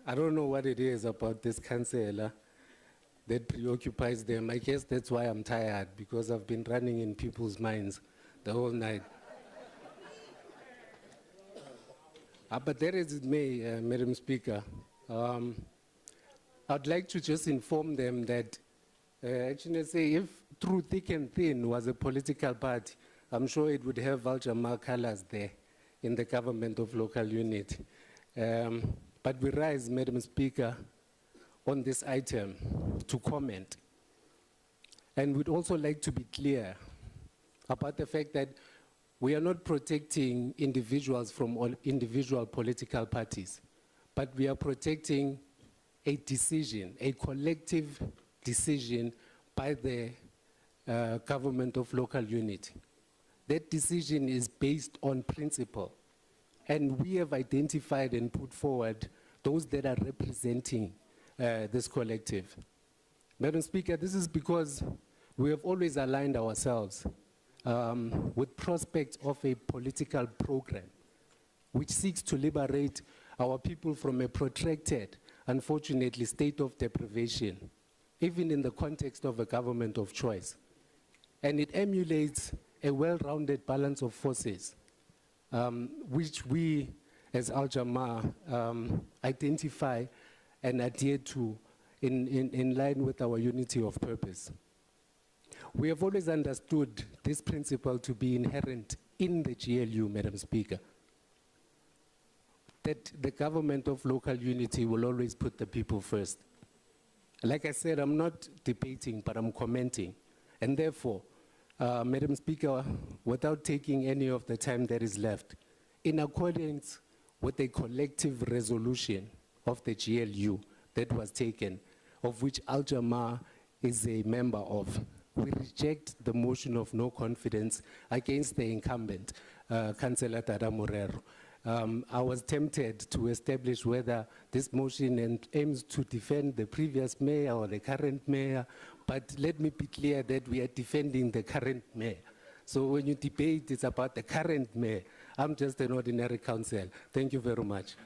[SPEAKER 4] I don't know what it is about this councillor that preoccupies them. I guess that's why I'm tired, because I've been running in people's minds the whole night. But there is it may, Madam Speaker. I'd like to just inform them that actually say if through thick and thin was a political party, I'm sure it would have Al-Jamaa colors there in the government of local unit. But we rise, Madam Speaker, on this item to comment. And we'd also like to be clear about the fact that we are not protecting individuals from all individual political parties, but we are protecting a decision, a collective decision by the government of local unity. That decision is based on principle. And we have identified and put forward those that are representing this collective. Madam Speaker, this is because we have always aligned ourselves with prospects of a political program which seeks to liberate our people from a protracted, unfortunately, state of deprivation, even in the context of a government of choice. And it emulates a well-rounded balance of forces which we, as Al-Jamaa, identify and adhere to in line with our unity of purpose. We have always understood this principle to be inherent in the GLU, Madam Speaker, that the government of local unity will always put the people first. Like I said, I'm not debating, but I'm commenting. And therefore, Madam Speaker, without taking any of the time that is left, in accordance with a collective resolution of the GLU that was taken, of which Al-Jamaa is a member of, we reject the motion of no confidence against the incumbent, Councillor Dada Morero. I was tempted to establish whether this motion aims to defend the previous mayor or the current mayor, but let me be clear that we are defending the current mayor. So when you debate, it's about the current mayor. I'm just an ordinary councillor. Thank you very much.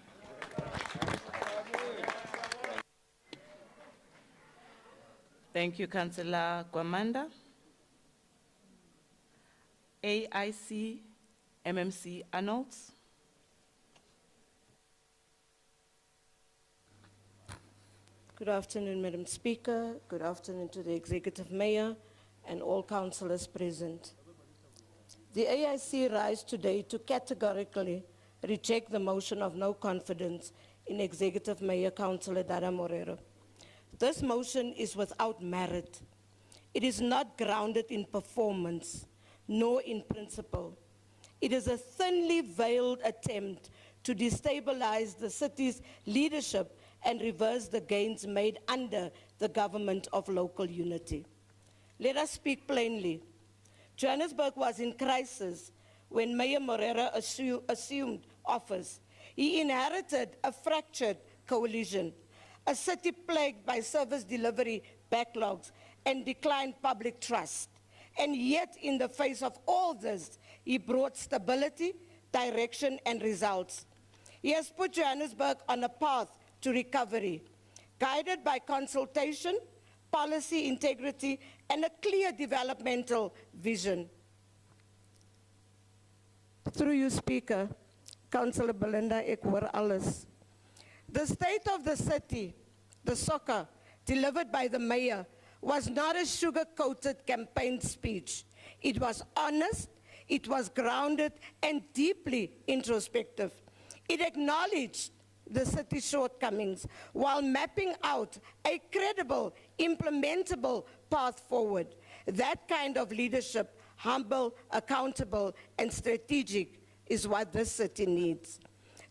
[SPEAKER 2] Thank you, Councillor Kwamanda. AIC MMC Arnolds.
[SPEAKER 9] Good afternoon, Madam Speaker. Good afternoon to the Executive Mayor and all councillors present. The AIC rise today to categorically reject the motion of no confidence in Executive Mayor Councillor Dada Morero. This motion is without merit. It is not grounded in performance, nor in principle. It is a thinly veiled attempt to destabilize the city's leadership and reverse the gains made under the government of local unity. Let us speak plainly. Johannesburg was in crisis when Mayor Morero assumed office. He inherited a fractured coalition, a city plagued by service delivery backlogs and declined public trust. And yet, in the face of all this, he brought stability, direction, and results. He has put Johannesburg on a path to recovery, guided by consultation, policy integrity, and a clear developmental vision. Through you, Speaker, Councillor Belinda, ek hoor alles. The state of the city, the soccer, delivered by the mayor, was not a sugar-coated campaign speech. It was honest, it was grounded, and deeply introspective. It acknowledged the city's shortcomings while mapping out a credible, implementable path forward. That kind of leadership, humble, accountable, and strategic, is what this city needs.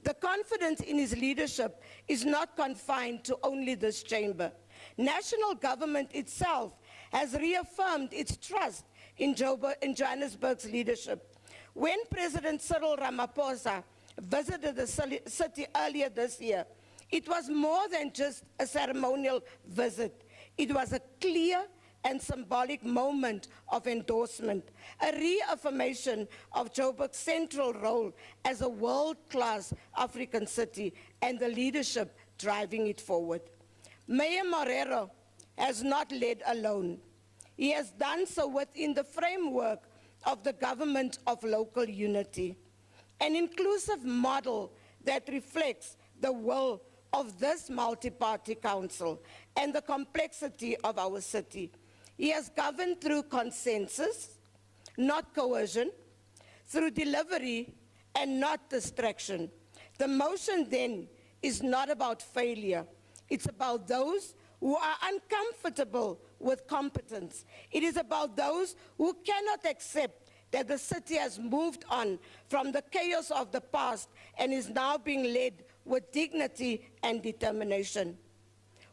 [SPEAKER 9] The confidence in his leadership is not confined to only this chamber. National government itself has reaffirmed its trust in Johannesburg's leadership. When President Cyril Ramaphosa visited the city earlier this year, it was more than just a ceremonial visit. It was a clear and symbolic moment of endorsement, a reaffirmation of Joburg's central role as a world-class African city and the leadership driving it forward. Mayor Morero has not led alone. He has done so within the framework of the government of local unity, an inclusive model that reflects the will of this multi-party council and the complexity of our city. He has governed through consensus, not coercion, through delivery and not distraction. The motion then is not about failure. It's about those who are uncomfortable with competence. It is about those who cannot accept that the city has moved on from the chaos of the past and is now being led with dignity and determination.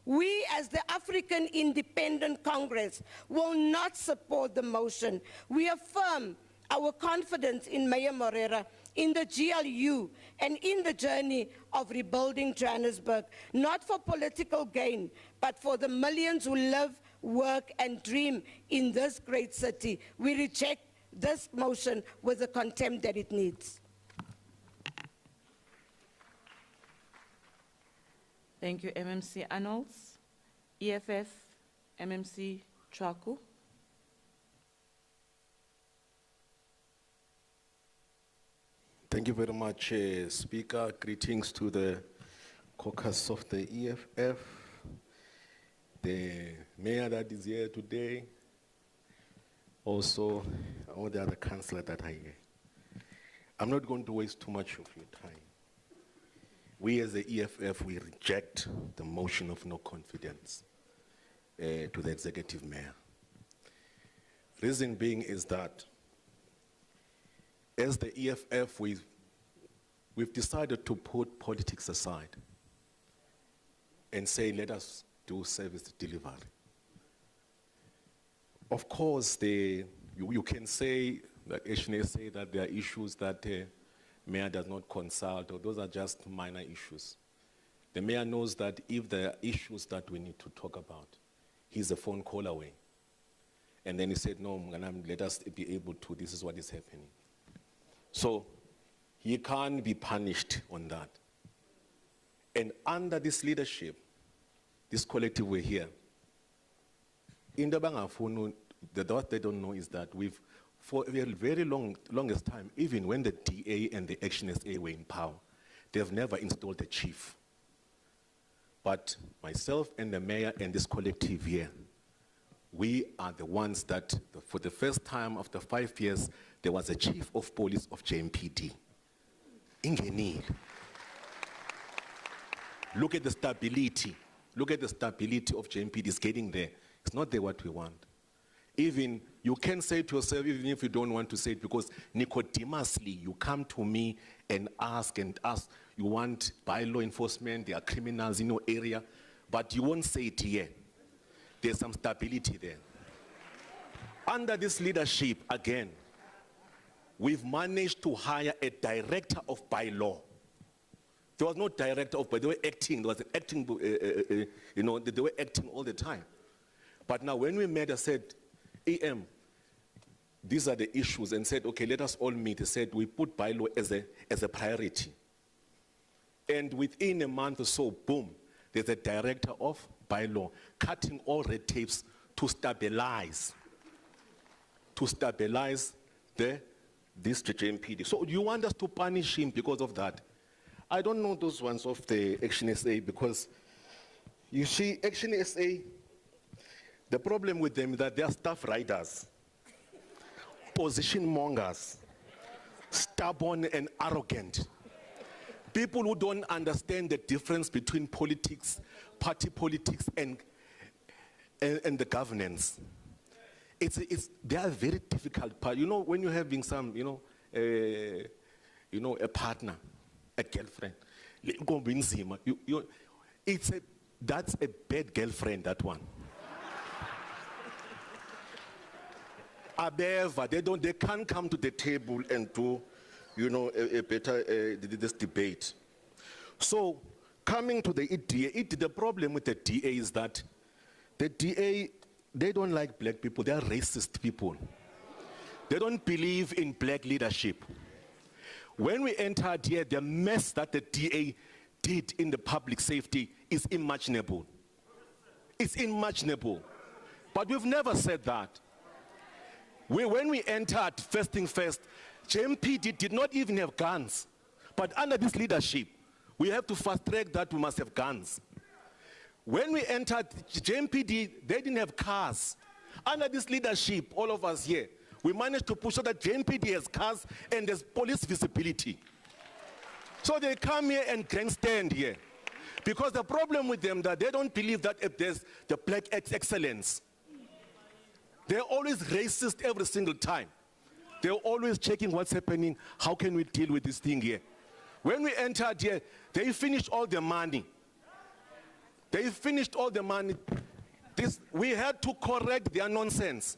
[SPEAKER 9] We, as the African Independent Congress, will not support the motion. We affirm our confidence in Mayor Morera, in the GLU, and in the journey of rebuilding Johannesburg, not for political gain, but for the millions who live, work, and dream in this great city. We reject this motion with the contempt that it needs.
[SPEAKER 2] Thank you, MMC Arnolds. EFF, MMC Chwaku.
[SPEAKER 13] Thank you very much, Speaker. Greetings to the caucus of the EFF, the mayor that is here today, also all the other councillors that are here. I'm not going to waste too much of your time. We as the EFF, we reject the motion of no confidence to the executive mayor. Reason being is that as the EFF, we've decided to put politics aside and say, let us do service delivery. Of course, you can say, like Eshne say, that there are issues that mayor does not consult, or those are just minor issues. The mayor knows that if there are issues that we need to talk about, he's a phone call away. And then he said, no, let us be able to, this is what is happening. So he can't be punished on that. And under this leadership, this collective we're here, in the Bangafunu, what they don't know is that for a very longest time, even when the DA and the Action SA were in power, they've never installed a chief. But myself and the mayor and this collective here, we are the ones that, for the first time after 5 years, there was a chief of police of JMPD. Ingenil. Look at the stability. Look at the stability of JMPD. It's getting there. It's not there what we want. Even, you can say to yourself, even if you don't want to say it, because Nicodemously, you come to me and ask, you want bylaw enforcement, there are criminals in your area, but you won't say it here. There's some stability there. Under this leadership, again, we've managed to hire a director of bylaw. There was no director of bylaw, they were acting, there was an acting, they were acting all the time. But now when we met, I said, EM, these are the issues, and said, okay, let us all meet. I said, we put bylaw as a priority. And within a month or so, boom, there's a director of bylaw, cutting all red tapes to stabilize the this JMPD. So you want us to punish him because of that? I don't know those ones of the Action SA, because you see, Action SA, the problem with them is that they are staff riders, position mongers, stubborn and arrogant. People who don't understand the difference between politics, party politics, and the governance. They are very difficult part. You know, when you're having some, a partner, a girlfriend, that's a bad girlfriend, that one. They can't come to the table and do, a better this debate. So, coming to the DA, the problem with the DA is that the DA, they don't like black people. They are racist people. They don't believe in black leadership. When we entered here, the mess that the DA did in the public safety is unimaginable. It's unimaginable. But we've never said that. When we entered, first thing first, JMPD did not even have guns. But under this leadership, we have to fast track that we must have guns. When we entered JMPD, they didn't have cars. Under this leadership, all of us here, we managed to push so that JMPD has cars and there's police visibility. So they come here and grandstand here. Because the problem with them that they don't believe that if there's the black excellence. They're always racist every single time. They're always checking what's happening. How can we deal with this thing here? When we entered here, they finished all the money. They finished all the money. We had to correct their nonsense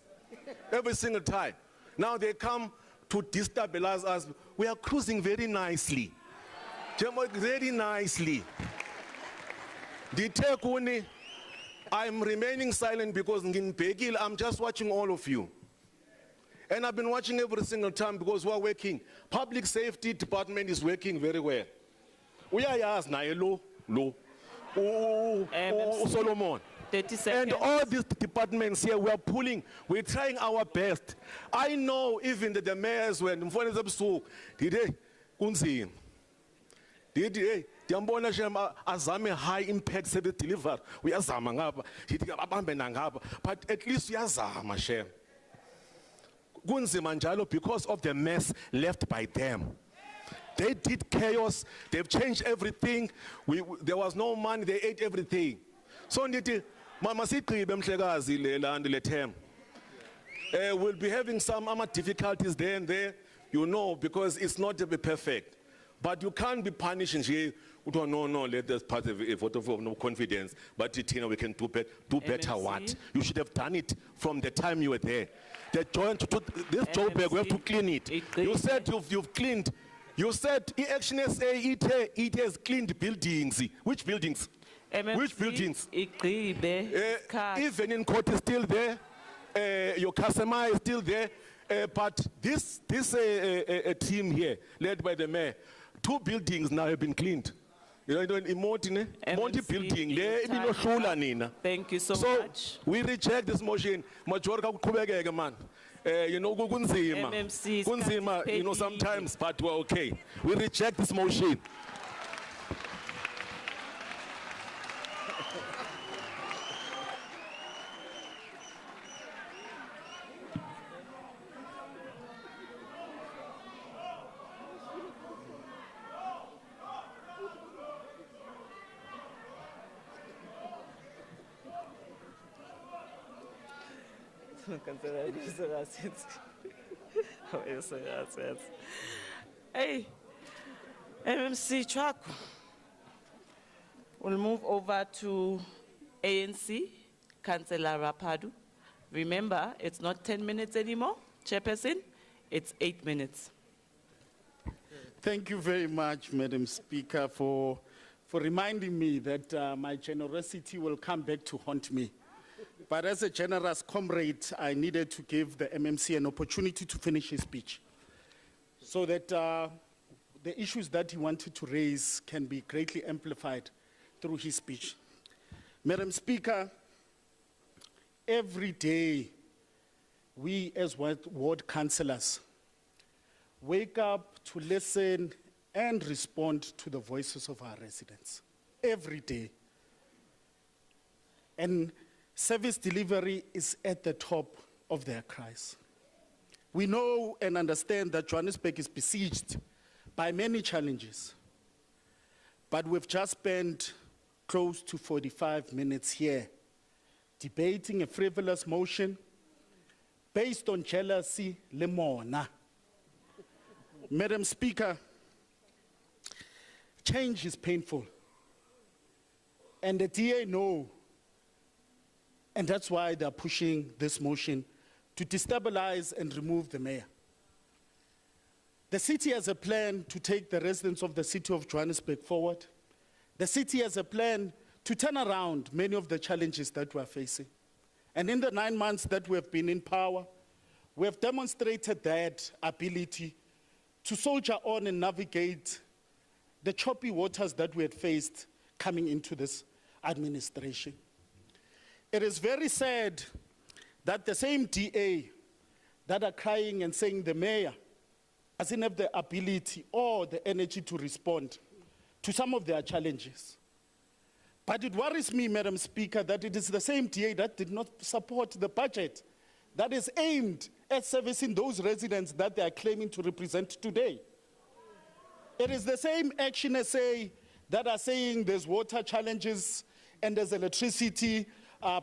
[SPEAKER 13] every single time. Now they come to destabilize us. We are cruising very nicely. Very nicely. I'm remaining silent because I'm just watching all of you. And I've been watching every single time because we're working. Public safety department is working very well. We are asked now, Solomon.
[SPEAKER 2] 30 seconds.
[SPEAKER 13] And all these departments here, we are pulling, we're trying our best. I know even the mayors when Diyambona shema azame high impact service deliver. Uyazama ngapha. Abambe nangapha. But at least uyazama shem. Kunzima njalo because of the mess left by them. They did chaos. They've changed everything. There was no money. They ate everything. So ndithi mama sigqibe mhlekazi le land le term. We'll be having some difficulties there and there, because it's not perfect. But you can't be punishing here. No, let us pass a vote of no confidence. But we can do better. What? You should have done it from the time you were there. This Joburg, we have to clean it. You said you've cleaned. You said Action SA, it has cleaned buildings. Which buildings? Which buildings? Even in court is still there. Your customer is still there. But this team here, led by the mayor, 2 buildings now have been cleaned. In Monty building,
[SPEAKER 2] thank you so much.
[SPEAKER 13] So we reject this motion. Majority man. Kunzima, sometimes, but we're okay. We reject this motion.
[SPEAKER 2] Hey, MMC Chako. We'll move over to ANC, Councillor Rapadu. Remember, it's not 10 minutes anymore, Chairperson, it's 8 minutes.
[SPEAKER 11] Thank you very much, Madam Speaker, for reminding me that my generosity will come back to haunt me. But as a generous comrade, I needed to give the MMC an opportunity to finish his speech so that the issues that he wanted to raise can be greatly amplified through his speech. Madam Speaker, every day, we as ward councillors, wake up to listen and respond to the voices of our residents every day. And service delivery is at the top of their cries. We know and understand that Johannesburg is besieged by many challenges, but we've just spent close to 45 minutes here debating a frivolous motion based on jealousy, lemona. Madam Speaker, change is painful. And the DA know, and that's why they're pushing this motion to destabilize and remove the mayor. The city has a plan to take the residents of the city of Johannesburg forward. The city has a plan to turn around many of the challenges that we're facing. And in the 9 months that we have been in power, we have demonstrated that ability to soldier on and navigate the choppy waters that we had faced coming into this administration. It is very sad that the same DA that are crying and saying the mayor doesn't have the ability or the energy to respond to some of their challenges. But it worries me, Madam Speaker, that it is the same DA that did not support the budget that is aimed at servicing those residents that they are claiming to represent today. It is the same Action SA that are saying there's water challenges and there's electricity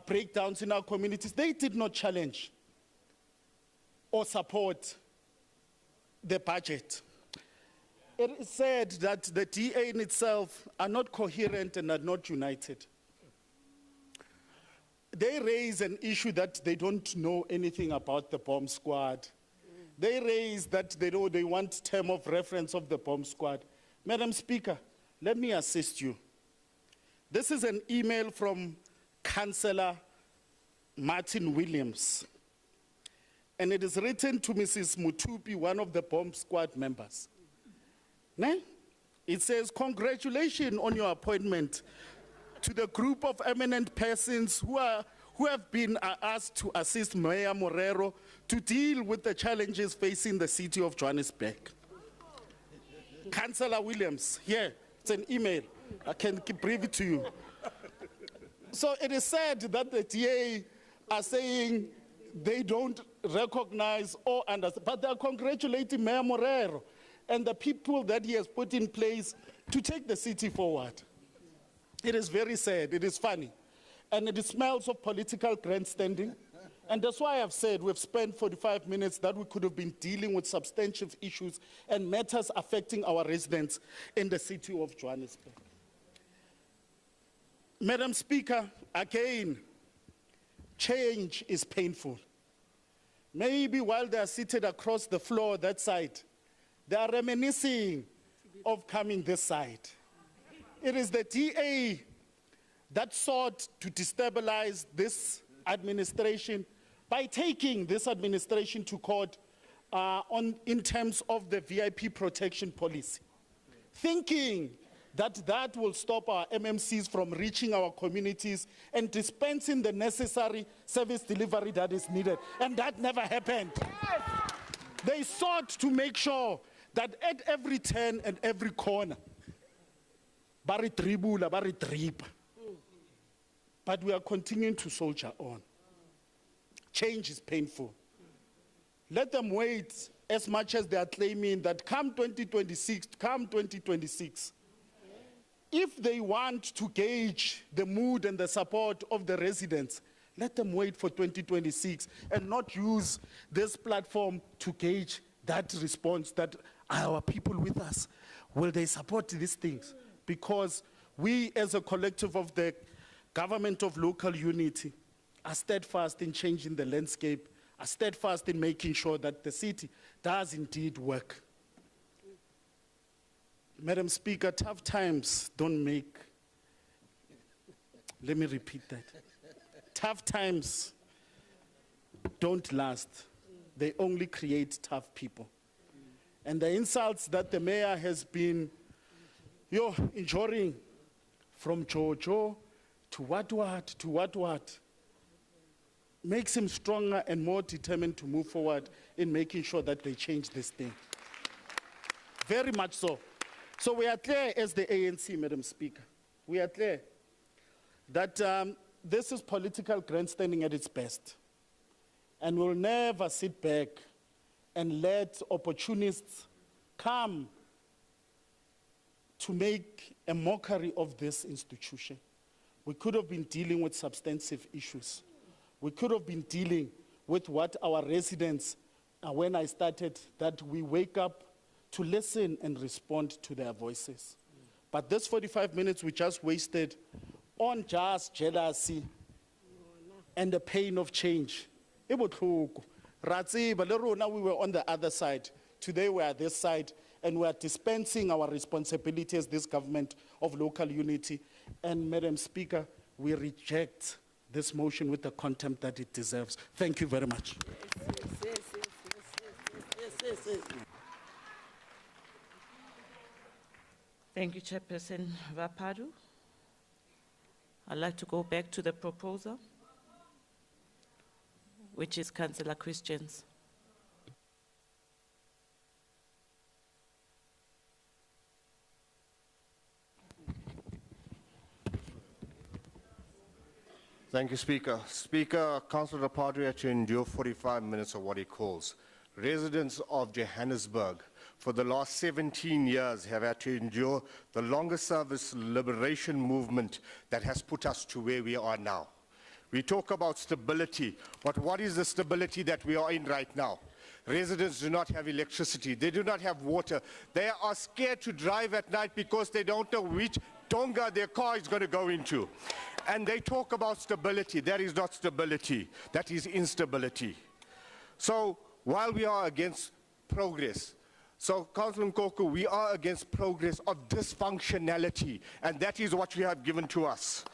[SPEAKER 11] breakdowns in our communities. They did not challenge or support the budget. It is said that the DA in itself are not coherent and are not united. They raise an issue that they don't know anything about the bomb squad. They raise that they want term of reference of the bomb squad. Madam Speaker, let me assist you. This is an email from Councillor Martin Williams. And it is written to Mrs. Mutupi, one of the bomb squad members. It says, congratulations on your appointment to the group of eminent persons who have been asked to assist Mayor Morero to deal with the challenges facing the city of Johannesburg. Councillor Williams, here, it's an email. I can brief it to you. So it is said that the DA are saying they don't recognize or understand, but they're congratulating Mayor Morero and the people that he has put in place to take the city forward. It is very sad, it is funny, and it smells of political grandstanding. And that's why I've said we've spent 45 minutes that we could have been dealing with substantive issues and matters affecting our residents in the city of Johannesburg. Madam Speaker, again, change is painful. Maybe while they are seated across the floor that side, they are reminiscing of coming this side. It is the DA that sought to destabilize this administration by taking this administration to court in terms of the VIP protection policy, thinking that that will stop our MMCs from reaching our communities and dispensing the necessary service delivery that is needed. And that never happened. Yes. They sought to make sure that at every turn and every corner, but we are continuing to soldier on. Change is painful. Let them wait as much as they are claiming that come 2026, if they want to gauge the mood and the support of the residents, let them wait for 2026 and not use this platform to gauge that response, that are our people with us? Will they support these things? Because we as a collective of the government of local unity are steadfast in changing the landscape, are steadfast in making sure that the city does indeed work. Madam Speaker, tough times don't make, let me repeat that. Tough times don't last. They only create tough people. And the insults that the mayor has been enjoying from Jojo to what, makes him stronger and more determined to move forward in making sure that they change this thing. very much so. So we are clear as the ANC, Madam Speaker. We are clear that this is political grandstanding at its best. And we'll never sit back and let opportunists come to make a mockery of this institution. We could have been dealing with substantive issues. We could have been dealing with what our residents, when I started, that we wake up to listen and respond to their voices. But this 45 minutes we just wasted on just jealousy and the pain of change. E botlhoko. Ra tseba le rona we were on the other side. Today we are this side, and we are dispensing our responsibility as this government of local unity. And Madam Speaker, we reject this motion with the contempt that it deserves. Thank you very much.
[SPEAKER 2] Thank you, Chairperson Vapadu. I'd like to go back to the proposer, which is Councillor Christians.
[SPEAKER 17] Thank you, Speaker. Speaker, Councillor Vapadu had to endure 45 minutes of what he calls. Residents of Johannesburg for the last 17 years have had to endure the longest service liberation movement that has put us to where we are now. We talk about stability, but what is the stability that we are in right now? Residents do not have electricity, they do not have water, they are scared to drive at night because they don't know which tonga their car is going to go into. And they talk about stability. That is not stability, that is instability. So while we are against progress, so Councillor Nkoku, we are against progress of dysfunctionality, and that is what you have given to us.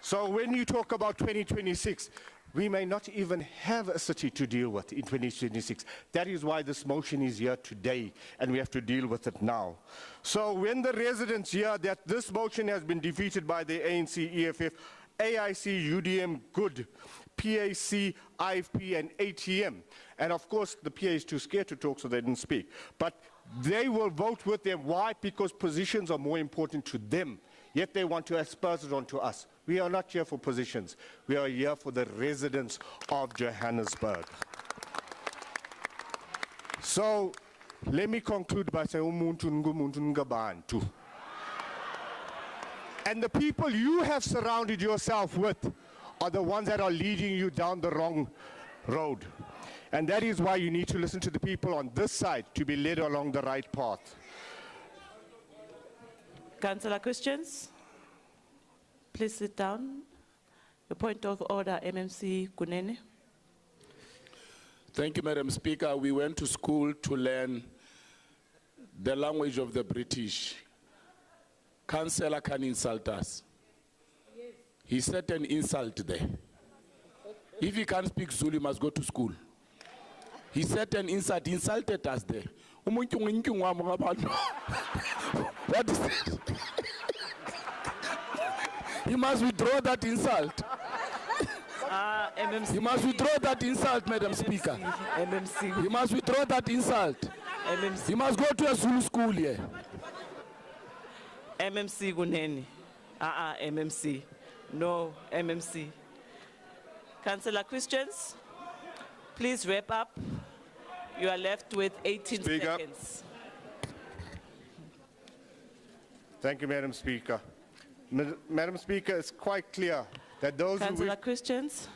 [SPEAKER 17] So when you talk about 2026, we may not even have a city to deal with in 2026. That is why this motion is here today, and we have to deal with it now. So when the residents hear that this motion has been defeated by the ANC, EFF, AIC, UDM, GOOD, PAC, IFP, and ATM, and of course the PA is too scared to talk, so they didn't speak, but they will vote with them. Why? Because positions are more important to them, yet they want to asperse it onto us. We are not here for positions. We are here for the residents of Johannesburg. So let me conclude by saying, umuntu ngumuntu ngabantu. And the people you have surrounded yourself with are the ones that are leading you down the wrong road. And that is why you need to listen to the people on this side to be led along the right path.
[SPEAKER 2] Councillor Christians, please sit down. Your point of order, MMC Kunene.
[SPEAKER 1] Thank you, Madam Speaker. We went to school to learn the language of the British. Councillor can insult us. Yes. He set an insult there. If he can't speak Zulu, he must go to school. He set an insult, he insulted us there. What is it? He must withdraw that insult.
[SPEAKER 2] MMC.
[SPEAKER 1] He must withdraw that insult, Madam Speaker.
[SPEAKER 2] MMC.
[SPEAKER 1] He must withdraw that insult.
[SPEAKER 2] MMC.
[SPEAKER 1] He must go to a Zulu school here.
[SPEAKER 2] MMC Guneni. MMC. No, MMC. Councillor Christians, please wrap up. You are left with 18 seconds.
[SPEAKER 17] Thank you, Madam Speaker. Madam Speaker, it's quite clear that those
[SPEAKER 2] Councillor Christians.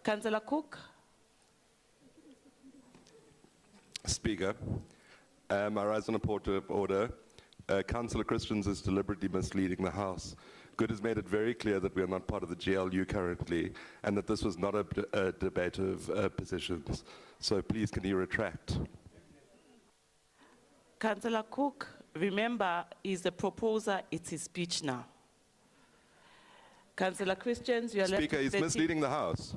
[SPEAKER 2] Councillor Cook.
[SPEAKER 18] Speaker, I rise on a point of order. Councillor Christians is deliberately misleading the House. Good has made it very clear that we are not part of the GLU currently, and that this was not a debate of positions. So please, can you retract?
[SPEAKER 2] Councillor Cook, remember, is the proposer, it's his speech now. Councillor Christians, you are left with
[SPEAKER 18] Speaker, he's misleading the House.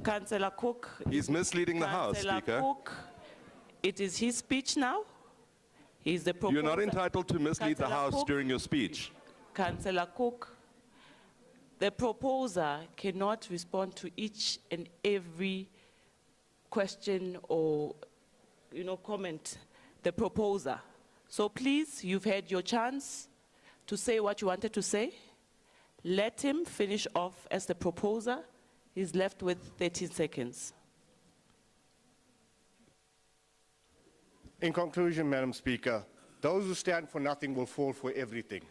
[SPEAKER 2] Councillor Cook.
[SPEAKER 18] He's misleading the House, Speaker.
[SPEAKER 2] Councillor Cook, it is his speech now. He's the proposer.
[SPEAKER 18] You're not entitled to mislead the House
[SPEAKER 2] Cook,
[SPEAKER 18] during your speech.
[SPEAKER 2] Councillor Cook, the proposer cannot respond to each and every question or comment the proposer. So please, you've had your chance to say what you wanted to say. Let him finish off as the proposer. He's left with 13 seconds.
[SPEAKER 17] In conclusion, Madam Speaker, those who stand for nothing will fall for everything.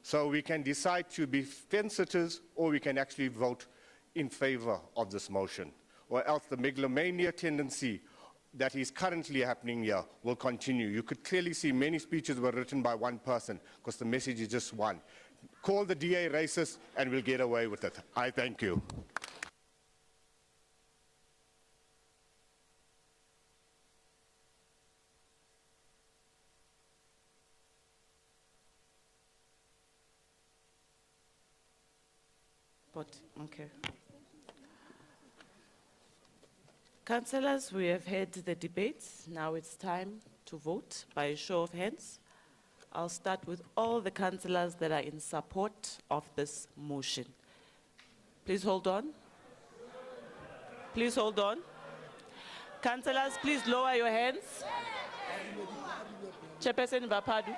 [SPEAKER 17] So we can decide to be fence-sitters, or we can actually vote in favor of this motion, or else the megalomania tendency that is currently happening here will continue. You could clearly see many speeches were written by one person because the message is just one. Call the DA racist and we'll get away with it. I thank you.
[SPEAKER 2] Okay. Councillors, we have had the debates. Now it's time to vote by a show of hands. I'll start with all the councillors that are in support of this motion. Please hold on. Please hold on. Councillors, please lower your hands. Chairperson Vapadu.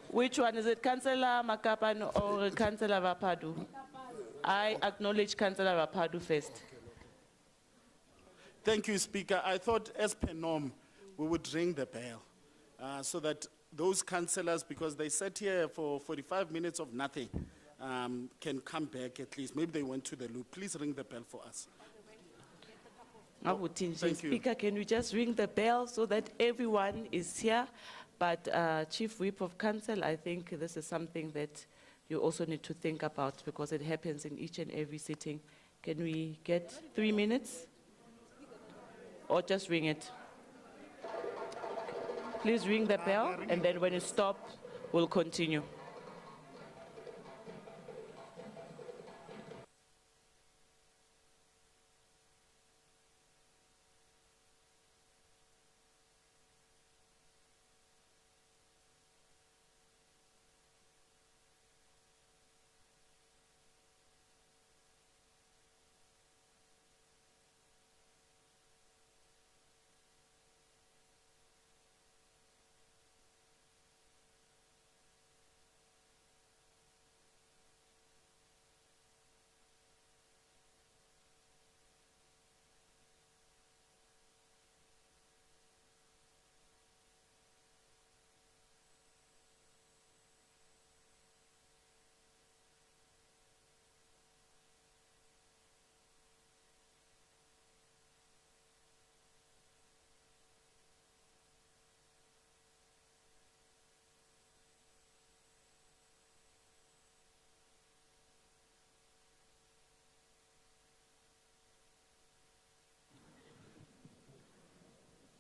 [SPEAKER 2] Which one is it, Councillor Makapan or Councillor Vapadu? I acknowledge Councillor Vapadu first.
[SPEAKER 11] Thank you, Speaker. I thought as per norm, we would ring the bell so that those councillors, because they sat here for 45 minutes of nothing, can come back at least. Maybe they went to the loop. Please ring the bell for us.
[SPEAKER 2] Thank you. Speaker, can we just ring the bell so that everyone is here? But Chief Whip of Council, I think this is something that you also need to think about because it happens in each and every sitting. Can we get 3 minutes? Or just ring it? Please ring the bell, and then when it stops, we'll continue.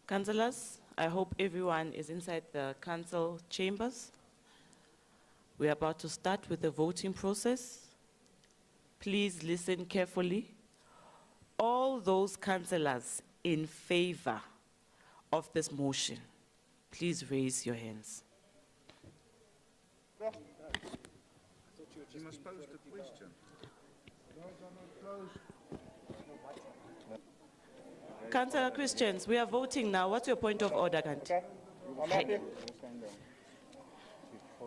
[SPEAKER 2] Councillors, I hope everyone is inside the council chambers. We are about to start with the voting process. Please listen carefully. All those councillors in favor of this motion, please raise your hands.
[SPEAKER 15] You must pose the question.
[SPEAKER 2] Councillor Christians, we are voting now. What's your point of order, Kanti?
[SPEAKER 15] Okay.
[SPEAKER 2] Hi.
[SPEAKER 15] Before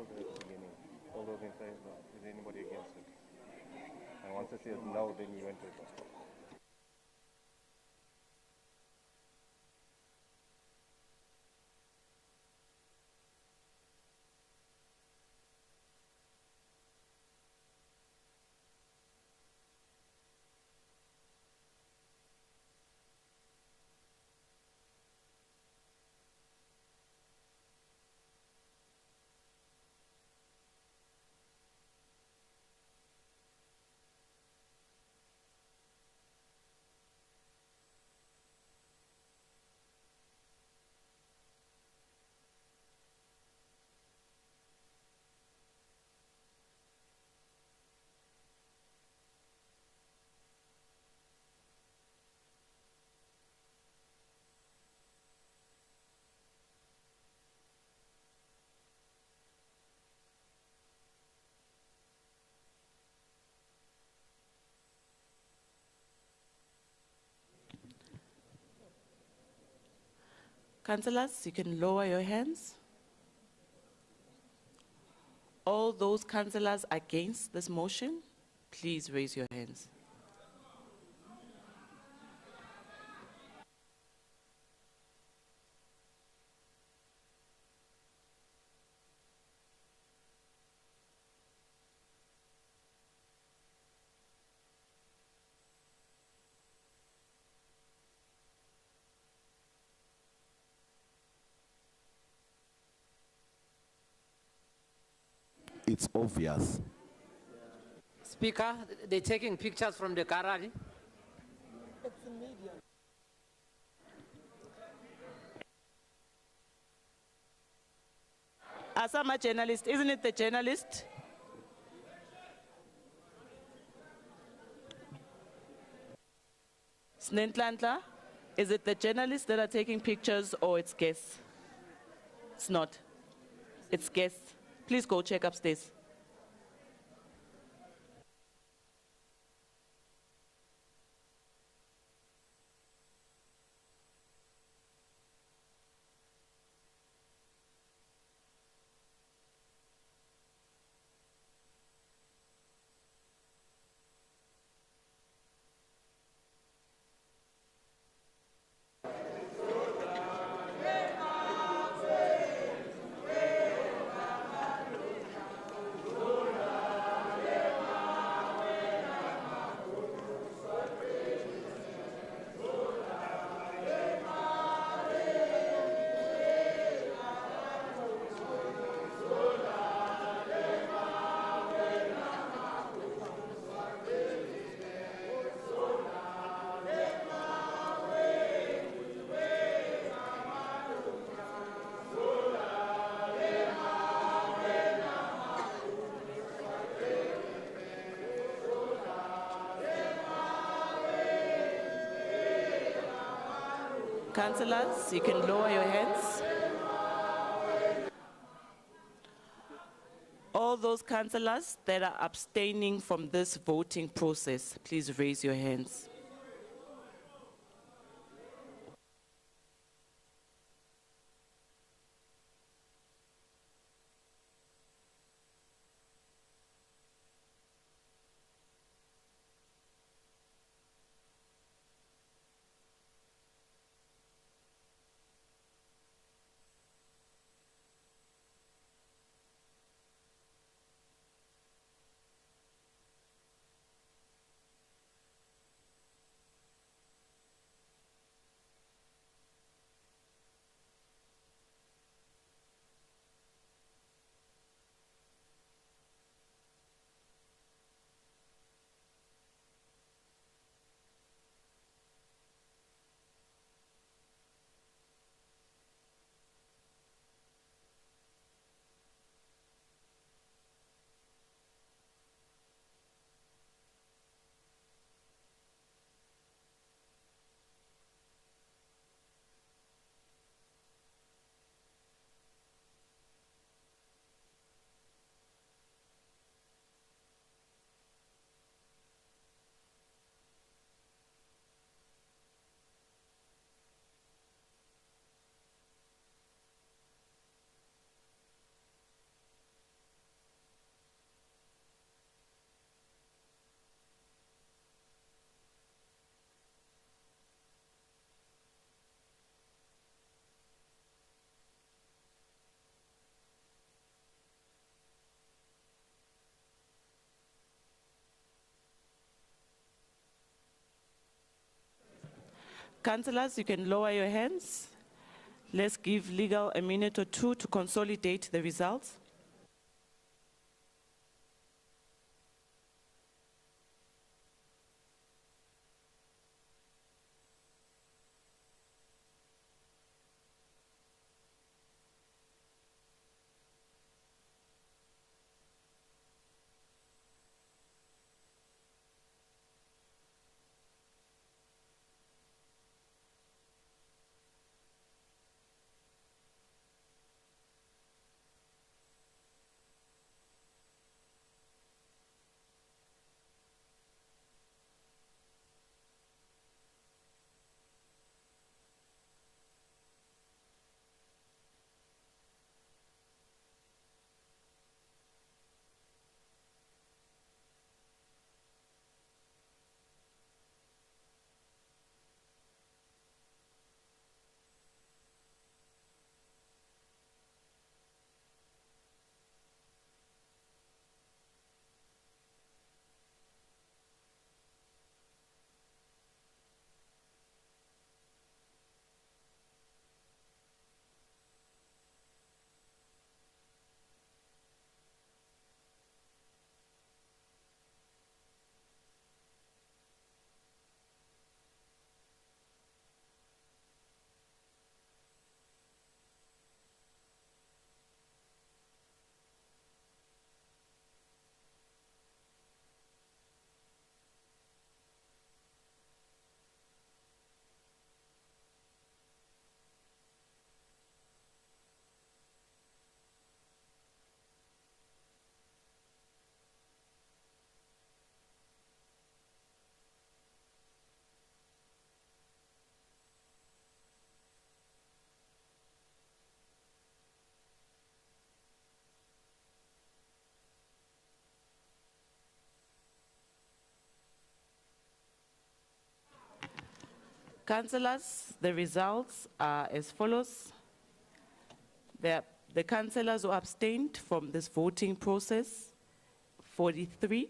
[SPEAKER 15] the beginning, all those in favor, is anybody against it? And once it says no, then you enter it.
[SPEAKER 2] Councillors, you can lower your hands. All those councillors against this motion, please raise your hands.
[SPEAKER 6] It's obvious.
[SPEAKER 16] Speaker, they're taking pictures from the gallery.
[SPEAKER 2] As I'm a journalist, isn't it the journalist? Snentlantla, is it the journalists that are taking pictures or it's guests? It's not. It's guests. Please go check upstairs. Councillors, you can lower your hands. All those councillors that are abstaining from this voting process, please raise your hands. Councillors, you can lower your hands. Let's give legal a minute or two to consolidate the results. Councillors, the results are as follows. The councillors who abstained from this voting process, 43.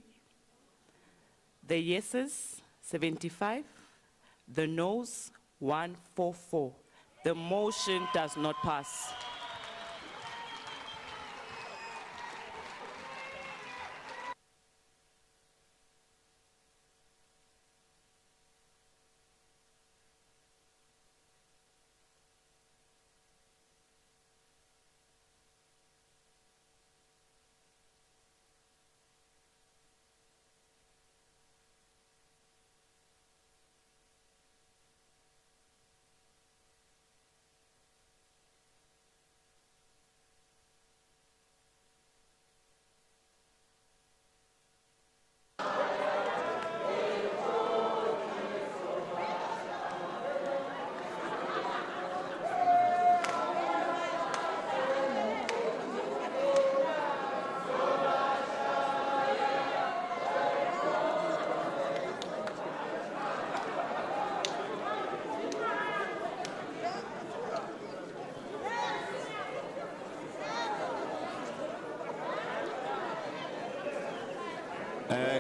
[SPEAKER 2] The yeses, 75. The noes, 144. The motion does not pass.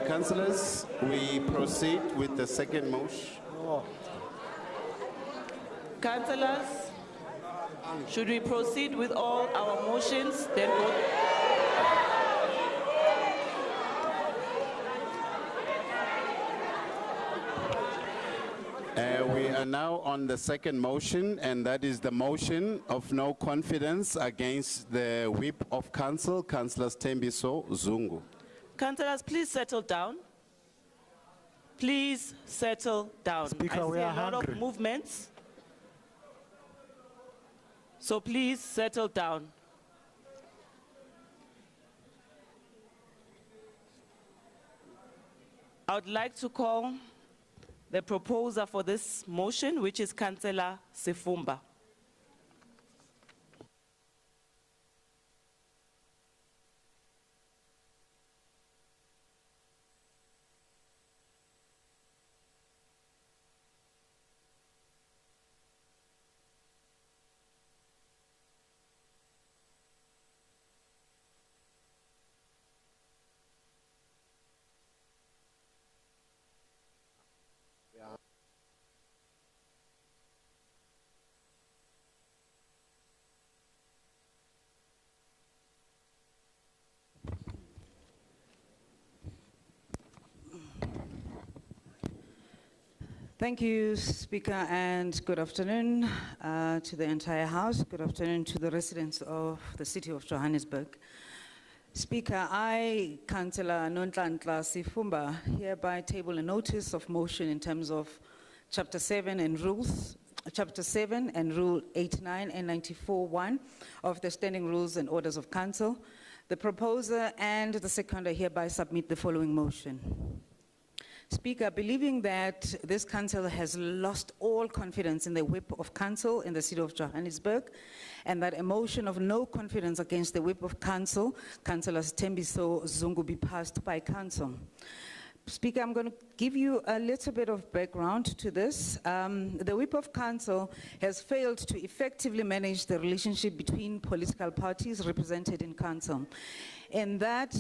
[SPEAKER 6] Councillors, we proceed with the second motion.
[SPEAKER 2] Councillors, should we proceed with all our motions, then vote?
[SPEAKER 6] We are now on the second motion, and that is the motion of no confidence against the Whip of Council, Councillor Mthembu Zungu.
[SPEAKER 2] Councillors, please settle down. Please settle down.
[SPEAKER 19] Speaker,
[SPEAKER 2] I
[SPEAKER 19] we
[SPEAKER 2] see
[SPEAKER 19] are
[SPEAKER 2] a lot
[SPEAKER 19] hungry.
[SPEAKER 2] of movements. So please settle down. I would like to call the proposer for this motion, which is Councillor Sifumba.
[SPEAKER 23] Thank you, Speaker, and good afternoon to the entire House. Good afternoon to the residents of the city of Johannesburg. Speaker, I, Councillor Nonhlanhla Sifumba, hereby table a notice of motion in terms of Chapter 7 and Rules, Chapter 7 and Rule 89 and 94(1) of the Standing Rules and Orders of Council. The proposer and the seconder hereby submit the following motion. Speaker, believing that this council has lost all confidence in the Whip of Council in the city of Johannesburg, and that a motion of no confidence against the Whip of Council, Councillor Mthembu Zungu, be passed by Council. Speaker, I'm going to give you a little bit of background to this. The Whip of Council has failed to effectively manage the relationship between political parties represented in Council. In that,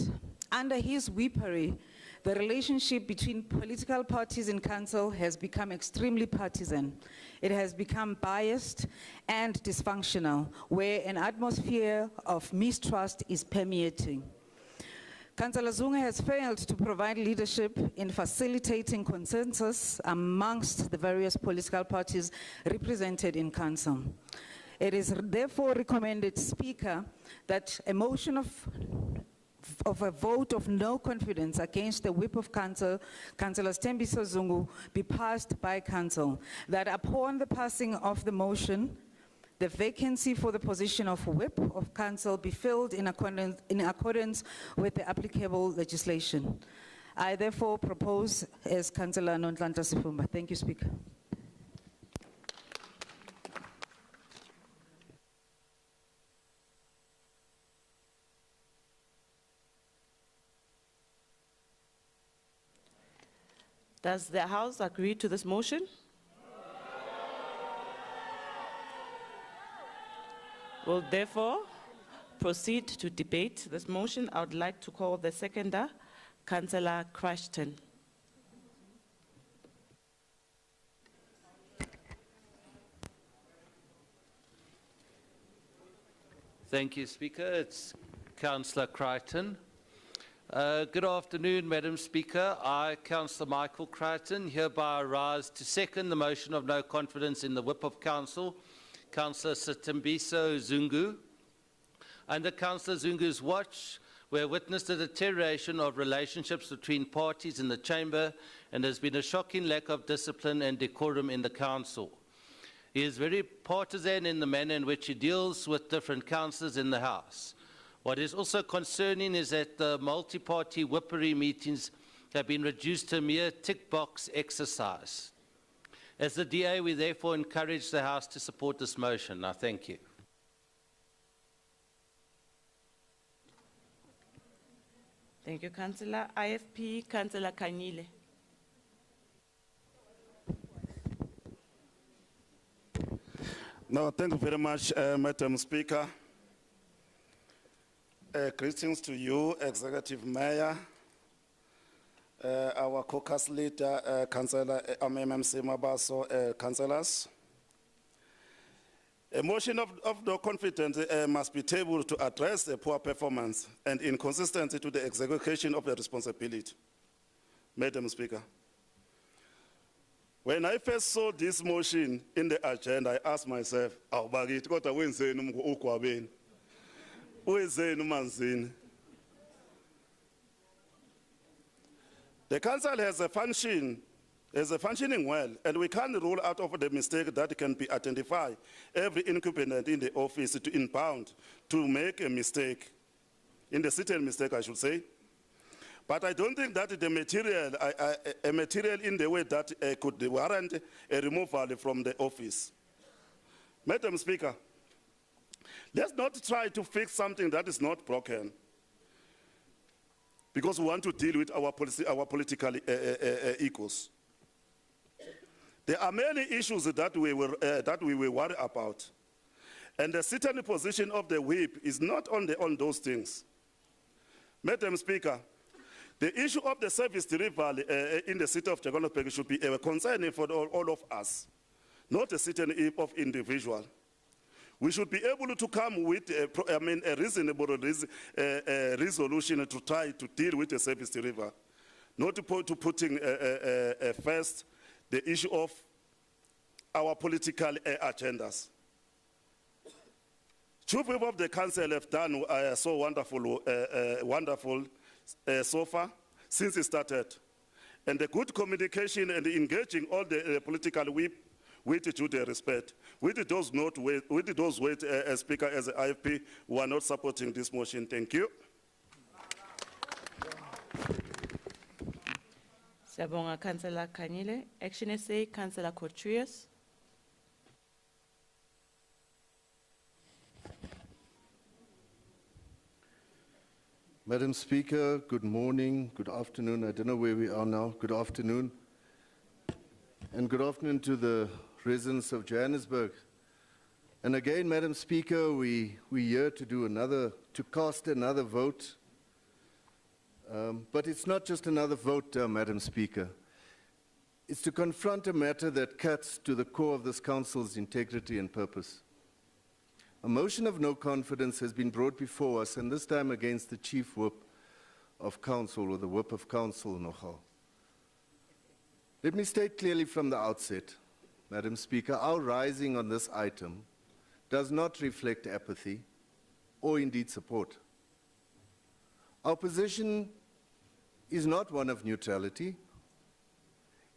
[SPEAKER 23] under his whippery, the relationship between political parties in Council has become extremely partisan. It has become biased and dysfunctional, where an atmosphere of mistrust is permeating. Councillor Zungu has failed to provide leadership in facilitating consensus amongst the various political parties represented in Council. It is therefore recommended, Speaker, that a motion of a vote of no confidence against the Whip of Council, Councillor Mthembu Zungu, be passed by Council. That upon the passing of the motion, the vacancy for the position of Whip of Council be filled in accordance with the applicable legislation. I therefore propose as Councillor Nonhlanhla Sifumba. Thank you, Speaker.
[SPEAKER 2] Does the House agree to this motion? We'll therefore proceed to debate this motion. I would like to call the seconder, Councillor Crushton.
[SPEAKER 14] Thank you, Speaker. It's Councillor Crichton. Good afternoon, Madam Speaker. I, Councillor Michael Crichton, hereby rise to second the motion of no confidence in the Whip of Council, Councillor Mthembu Zungu. Under Councillor Zungu's watch, we have witnessed a deterioration of relationships between parties in the chamber, and there's been a shocking lack of discipline and decorum in the council. He is very partisan in the manner in which he deals with different councillors in the House. What is also concerning is that the multi-party whippery meetings have been reduced to a mere tick box exercise. As the DA, we therefore encourage the House to support this motion. I thank you.
[SPEAKER 2] Thank you, Councillor. IFP, Councillor Kanyile.
[SPEAKER 7] No, thank you very much, Madam Speaker. Greetings to you, Executive Mayor, our caucus leader, Councillor MMC Mabaso, councillors. A motion of no confidence must be tabled to address the poor performance and inconsistency to the execution of the responsibility. Madam Speaker. When I first saw this motion in the agenda, I asked myself, the council has a functioning well, and we can't rule out of the mistake that can be identified. Every incumbent in the office to inbound to make a mistake, in the certain mistake, I should say. But I don't think that the material, a material in the way that could warrant a removal from the office. Madam Speaker, let's not try to fix something that is not broken, because we want to deal with our political equals. There are many issues that we will worry about, and the certain position of the whip is not on those things. Madam Speaker, the issue of the service delivery in the city of Johannesburg should be a concern for all of us, not a certain of individual. We should be able to come with a reasonable resolution to try to deal with the service delivery, not to putting first the issue of our political agendas. Two people of the council have done so wonderful so far since it started, and the good communication and engaging all the political whip with due respect. With those Speaker as the IFP who are not supporting this motion. Thank you.
[SPEAKER 2] Siyabonga, Councillor Kanyile. Action SA, Councillor Cotrius.
[SPEAKER 19] Madam Speaker, good morning, good afternoon. I don't know where we are now. Good afternoon. And good afternoon to the residents of Johannesburg. And again, Madam Speaker, we're here to cast another vote. But it's not just another vote, Madam Speaker. It's to confront a matter that cuts to the core of this council's integrity and purpose. A motion of no confidence has been brought before us, and this time against the Chief Whip of Council, or the Whip of Council, Nobuhle. Let me state clearly from the outset, Madam Speaker, our rising on this item does not reflect apathy or indeed support. Our position is not one of neutrality.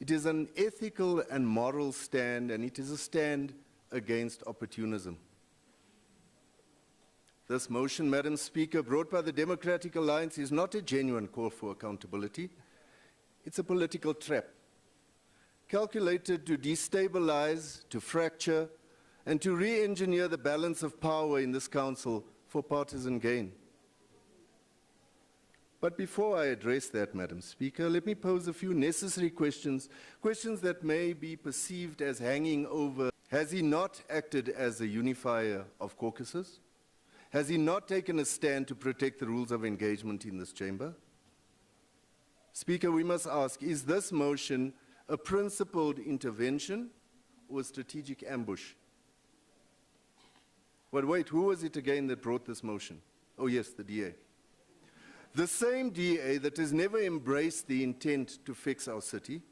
[SPEAKER 19] It is an ethical and moral stand, and it is a stand against opportunism. This motion, Madam Speaker, brought by the Democratic Alliance is not a genuine call for accountability. It's a political trap, calculated to destabilize, to fracture, and to re-engineer the balance of power in this council for partisan gain. But before I address that, Madam Speaker, let me pose a few necessary questions that may be perceived as hanging over Has he not acted as a unifier of caucuses? Has he not taken a stand to protect the rules of engagement in this chamber? Speaker, we must ask, is this motion a principled intervention or a strategic ambush? But wait, who was it again that brought this motion? Oh yes, the DA. The same DA that has never embraced the intent to fix our city,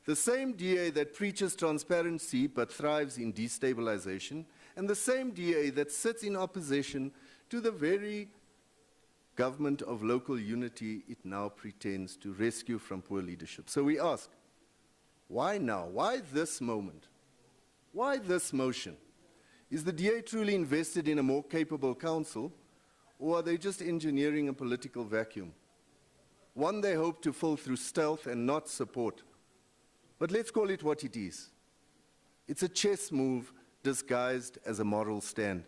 [SPEAKER 19] the same DA that preaches transparency but thrives in destabilization, and the same DA that sits in opposition to the very government of local unity it now pretends to rescue from poor leadership. So we ask, why now? Why this moment? Why this motion? Is the DA truly invested in a more capable council, or are they just engineering a political vacuum? One they hope to fill through stealth and not support. But let's call it what it is. It's a chess move disguised as a moral stand.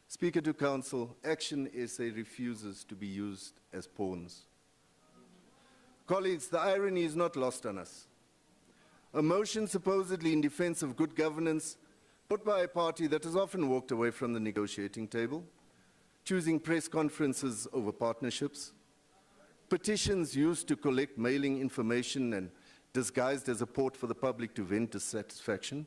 [SPEAKER 19] Speaker to Council, Action SA refuses to be used as pawns. Colleagues, the irony is not lost on us. A motion supposedly in defense of good governance put by a party that has often walked away from the negotiating table, choosing press conferences over partnerships, petitions used to collect mailing information and disguised as a port for the public to vent dissatisfaction.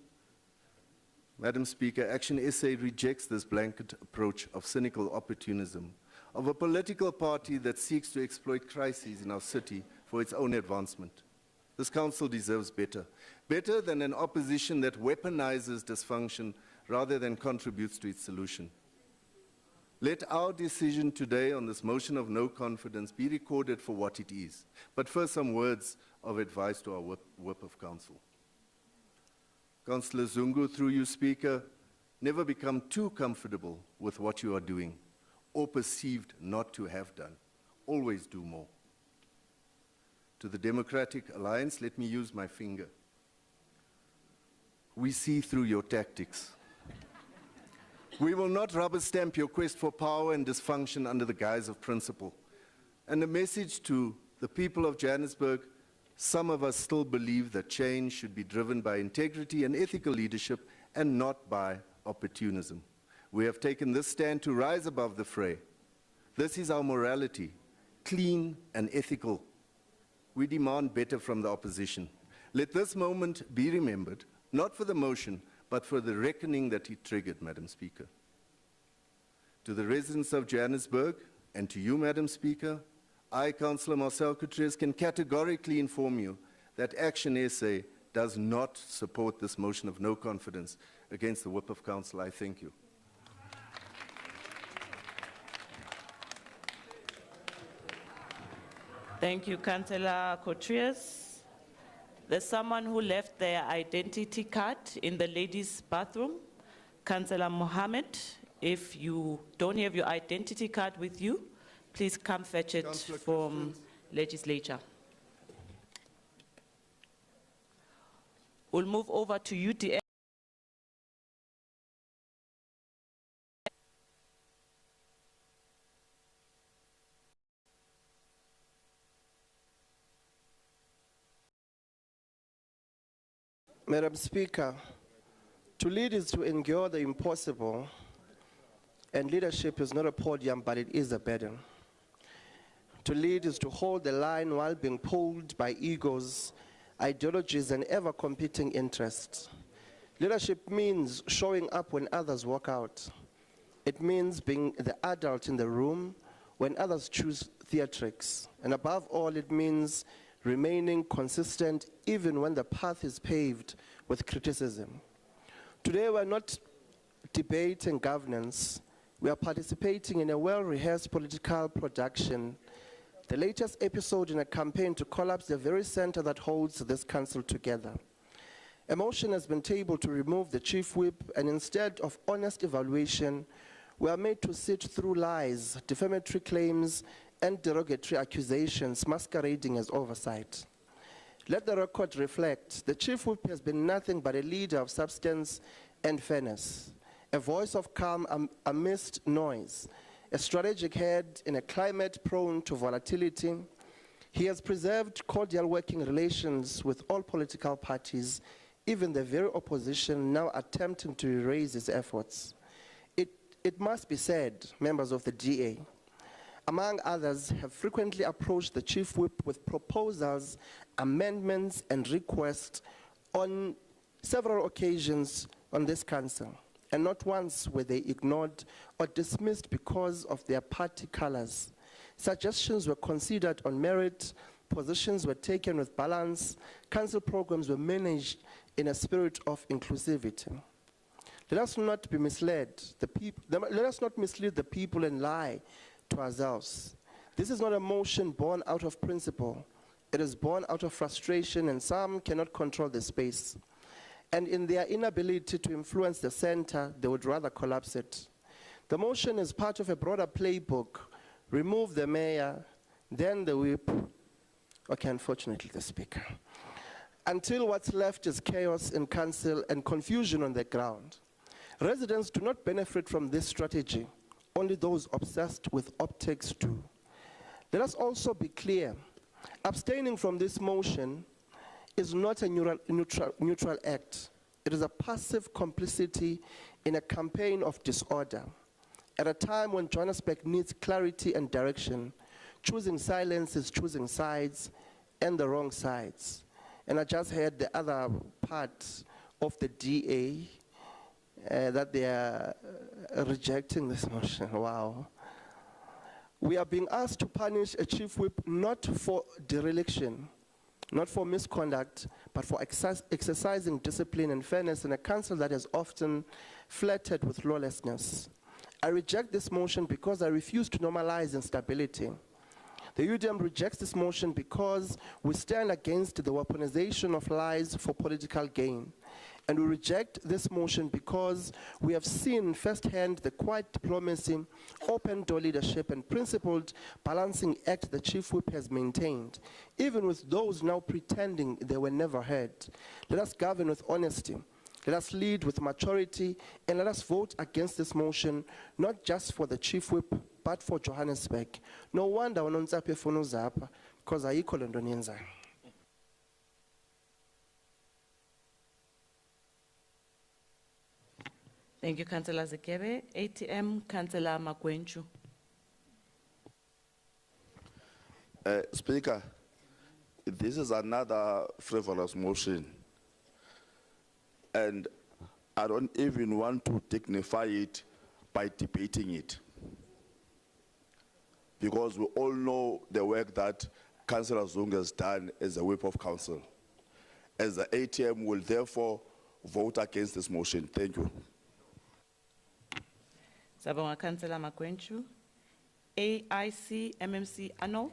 [SPEAKER 19] Madam Speaker, Action SA rejects this blanket approach of cynical opportunism of a political party that seeks to exploit crises in our city for its own advancement. This council deserves better. Better than an opposition that weaponizes dysfunction rather than contributes to its solution. Let our decision today on this motion of no confidence be recorded for what it is. But first, some words of advice to our whip of council. Councillor Zungu, through you, Speaker, never become too comfortable with what you are doing or perceived not to have done. Always do more. To the Democratic Alliance, let me use my finger. We see through your tactics. We will not rubber stamp your quest for power and dysfunction under the guise of principle. And a message to the people of Johannesburg: some of us still believe that change should be driven by integrity and ethical leadership and not by opportunism. We have taken this stand to rise above the fray. This is our morality, clean and ethical. We demand better from the opposition. Let this moment be remembered, not for the motion, but for the reckoning that it triggered, Madam Speaker. To the residents of Johannesburg, and to you, Madam Speaker, I, Councillor Marcel Coutres, can categorically inform you that Action SA does not support this motion of no confidence against the Whip of Council. I thank you.
[SPEAKER 2] Thank you, Councillor Coutres. There's someone who left their identity card in the ladies' bathroom. Councillor Mohammed, if you don't have your identity card with you, please come fetch it from legislature. We'll move over to UDA.
[SPEAKER 12] Madam Speaker, to lead is to endure the impossible, and leadership is not a podium, but it is a burden. To lead is to hold the line while being pulled by egos, ideologies, and ever-competing interests. Leadership means showing up when others walk out. It means being the adult in the room when others choose theatrics. And above all, it means remaining consistent even when the path is paved with criticism. Today, we're not debating governance. We are participating in a well-rehearsed political production, the latest episode in a campaign to collapse the very center that holds this council together. A motion has been tabled to remove the chief whip, and instead of honest evaluation, we are made to sit through lies, defamatory claims, and derogatory accusations masquerading as oversight. Let the record reflect, the chief whip has been nothing but a leader of substance and fairness, a voice of calm amidst noise, a strategic head in a climate prone to volatility. He has preserved cordial working relations with all political parties, even the very opposition now attempting to erase his efforts. It must be said, members of the DA, among others, have frequently approached the Chief Whip with proposals, amendments, and requests on several occasions on this council, and not once were they ignored or dismissed because of their party colors. Suggestions were considered on merit, positions were taken with balance, council programs were managed in a spirit of inclusivity. Let us not be misled. Let us not mislead the people and lie to ourselves. This is not a motion born out of principle. It is born out of frustration, and some cannot control the space. And in their inability to influence the center, they would rather collapse it. The motion is part of a broader playbook. Remove the mayor, then the whip. Okay, unfortunately, the speaker. Until what's left is chaos in council and confusion on the ground. Residents do not benefit from this strategy. Only those obsessed with optics do. Let us also be clear. Abstaining from this motion is not a neutral act. It is a passive complicity in a campaign of disorder. At a time when Johannesburg needs clarity and direction, choosing silence is choosing sides, and the wrong sides. And I just heard the other part of the DA that they are rejecting this motion. Wow. We are being asked to punish a chief whip not for dereliction, not for misconduct, but for exercising discipline and fairness in a council that is often flattered with lawlessness. I reject this motion because I refuse to normalize instability. The UDM rejects this motion because we stand against the weaponization of lies for political gain. And we reject this motion because we have seen firsthand the quiet diplomacy, open door leadership, and principled balancing act the chief whip has maintained, even with those now pretending they were never heard. Let us govern with honesty. Let us lead with maturity, and let us vote against this motion, not just for the chief whip, but for Johannesburg. No wonder unontsaphe efuna uzapha, because ayikho lento niyenzayo.
[SPEAKER 2] Thank you, Councillor Zekebe. ATM, Councillor Magwenchu.
[SPEAKER 7] Speaker, this is another frivolous motion. And I don't even want to dignify it by debating it. Because we all know the work that Councillor Zungu has done as a whip of council. As the ATM will therefore vote against this motion. Thank you.
[SPEAKER 2] Sabonga Councillor Magwenchu. AIC MMC Arnold.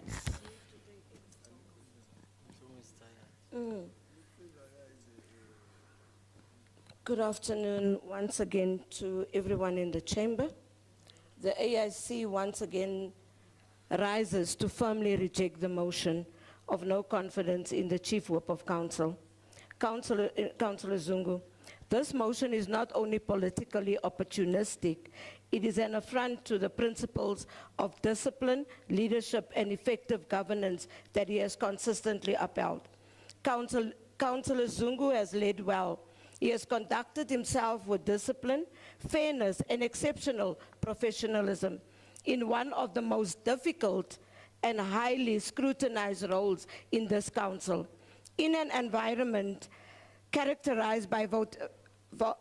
[SPEAKER 9] Good afternoon once again to everyone in the chamber. The AIC once again rises to firmly reject the motion of no confidence in the Chief Whip of Council. Councillor Zungu, this motion is not only politically opportunistic, it is an affront to the principles of discipline, leadership, and effective governance that he has consistently upheld. Councillor Zungu has led well. He has conducted himself with discipline, fairness, and exceptional professionalism in one of the most difficult and highly scrutinized roles in this council. In an environment characterized by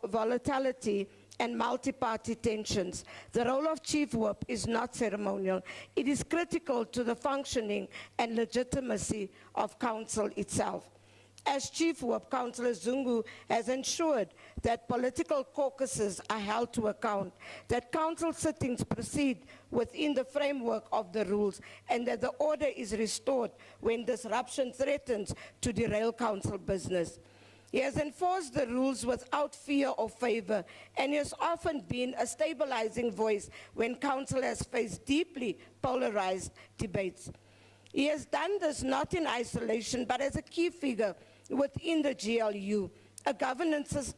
[SPEAKER 9] volatility and multi-party tensions, the role of Chief Whip is not ceremonial. It is critical to the functioning and legitimacy of council itself. As Chief Whip, Councillor Zungu has ensured that political caucuses are held to account, that council sittings proceed within the framework of the rules, and that the order is restored when disruption threatens to derail council business. He has enforced the rules without fear or favor, and he has often been a stabilizing voice when council has faced deeply polarized debates. He has done this not in isolation, but as a key figure within the GLU, a governance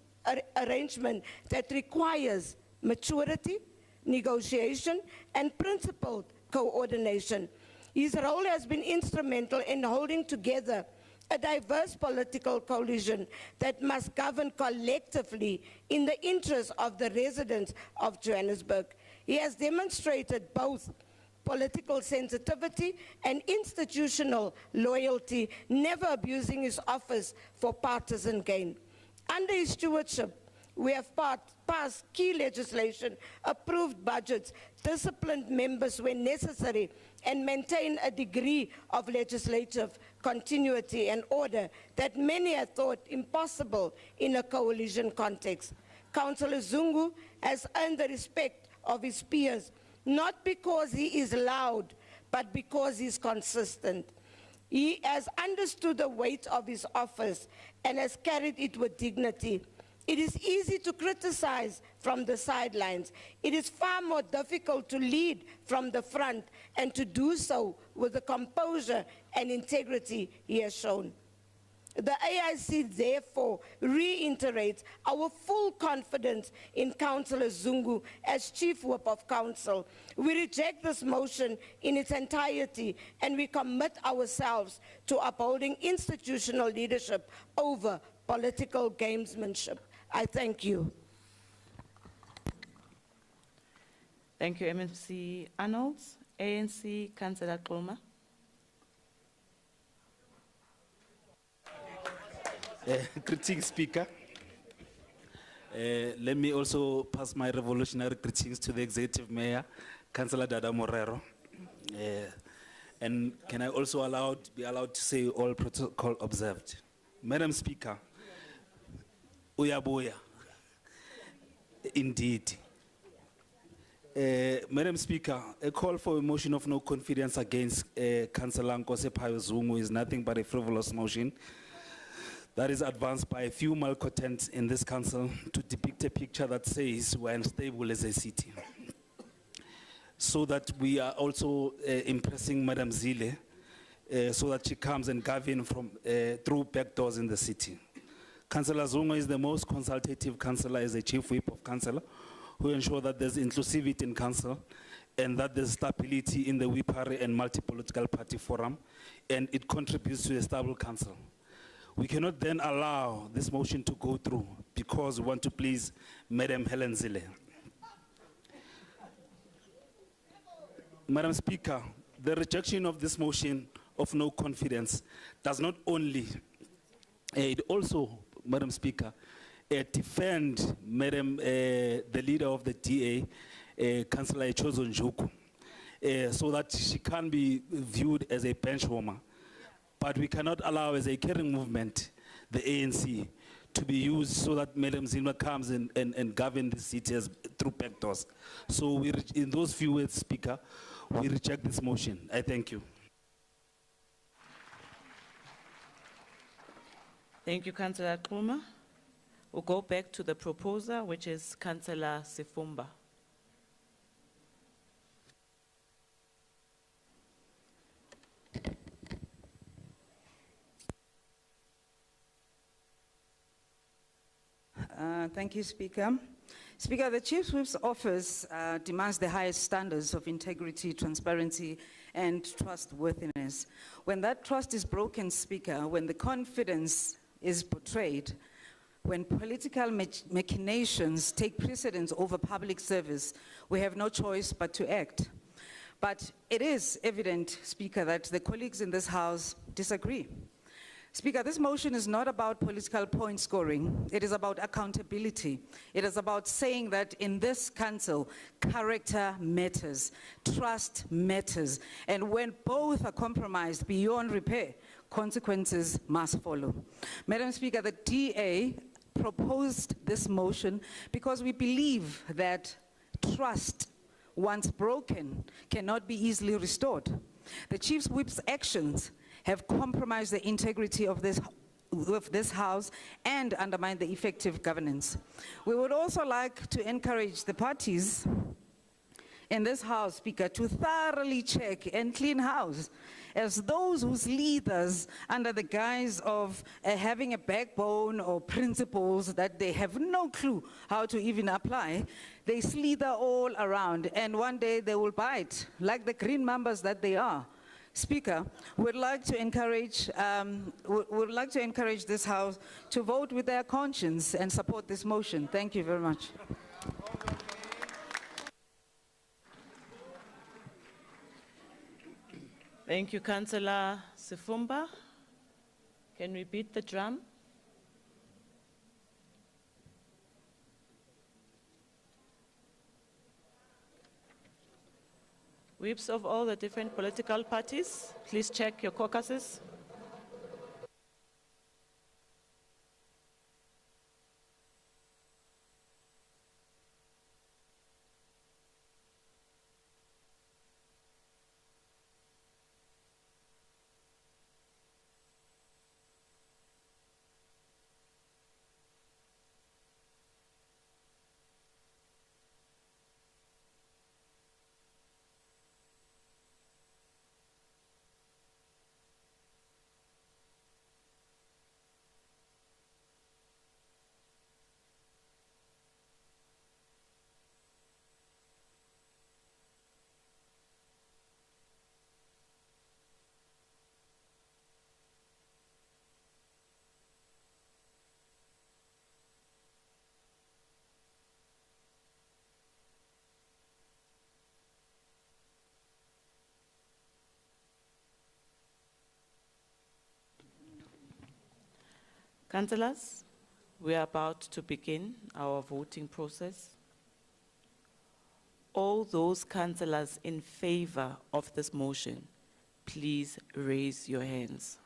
[SPEAKER 9] arrangement that requires maturity, negotiation, and principled coordination. His role has been instrumental in holding together a diverse political coalition that must govern collectively in the interest of the residents of Johannesburg. He has demonstrated both political sensitivity and institutional loyalty, never abusing his office for partisan gain. Under his stewardship, we have passed key legislation, approved budgets, disciplined members when necessary, and maintained a degree of legislative continuity and order that many had thought impossible in a coalition context. Councillor Zungu has earned the respect of his peers, not because he is loud, but because he's consistent. He has understood the weight of his office and has carried it with dignity. It is easy to criticize from the sidelines. It is far more difficult to lead from the front and to do so with the composure and integrity he has shown. The AIC therefore reiterates our full confidence in Councillor Zungu as Chief Whip of Council. We reject this motion in its entirety and we commit ourselves to upholding institutional leadership over political gamesmanship. I thank you.
[SPEAKER 2] Thank you, MMC Arnold. ANC, Councillor Kloma.
[SPEAKER 20] Greetings, Speaker. Let me also pass my revolutionary greetings to the Executive Mayor, Councillor Dada Morero. And can I also be allowed to say all protocol observed? Madam Speaker, uyabuya. Indeed. Madam Speaker, a call for a motion of no confidence against Councillor Nkosephayo Zungu is nothing but a frivolous motion that is advanced by a few malcontents in this council to depict a picture that says we're unstable as a city. So that we are also impressing Madam Zille so that she comes and governs from through back doors in the city. Councillor Zungu is the most consultative councillor as a chief whip of councillor who ensure that there's inclusivity in council and that there's stability in the whippery and multi-political party forum, and it contributes to a stable council. We cannot then allow this motion to go through because we want to please Madam Helen Zille. Madam Speaker, the rejection of this motion of no confidence does not only, it also, Madam Speaker, defend Madam, the leader of the DA, Councillor Chozo Njuku, so that she can be viewed as a benchwarmer. But we cannot allow as a caring movement, the ANC, to be used so that Madam Zilma comes and govern the city as through back doors. So in those few words, Speaker, we reject this motion. I thank you.
[SPEAKER 2] Thank you, Councillor Kluma. We'll go back to the proposer, which is Councillor Sifumba.
[SPEAKER 23] Thank you, Speaker. Speaker, the Chief Whip's office demands the highest standards of integrity, transparency, and trustworthiness. When that trust is broken, Speaker, when the confidence is betrayed, when political machinations take precedence over public service, we have no choice but to act. But it is evident, Speaker, that the colleagues in this House disagree. Speaker, this motion is not about political point scoring. It is about accountability. It is about saying that in this council, character matters, trust matters, and when both are compromised beyond repair, consequences must follow. Madam Speaker, the DA proposed this motion because we believe that trust, once broken, cannot be easily restored. The Chief Whip's actions have compromised the integrity of this House and undermined the effective governance. We would also like to encourage the parties in this House, Speaker, to thoroughly check and clean house, as those whose leaders, under the guise of having a backbone or principles that they have no clue how to even apply, they slither all around, and one day they will bite, like the green mambas that they are. Speaker, we'd like to encourage this House to vote with their conscience and support this motion. Thank you very much.
[SPEAKER 2] Thank you, Councillor Sifumba. Can we beat the drum? Whips of all the different political parties, please check your caucuses. Councillors, we are about to begin our voting process. All those councillors in favor of this motion, please raise your hands.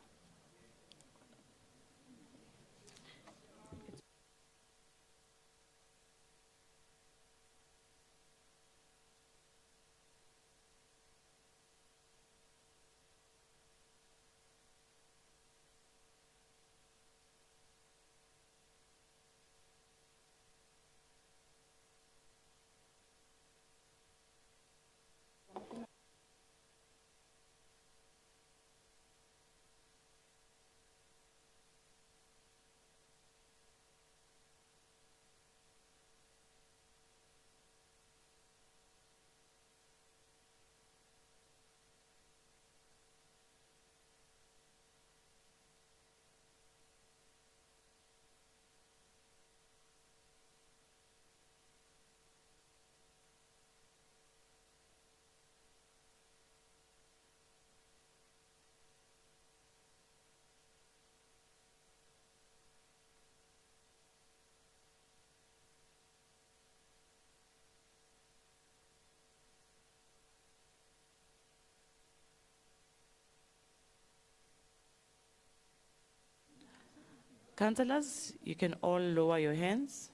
[SPEAKER 2] Councillors, you can all lower your hands.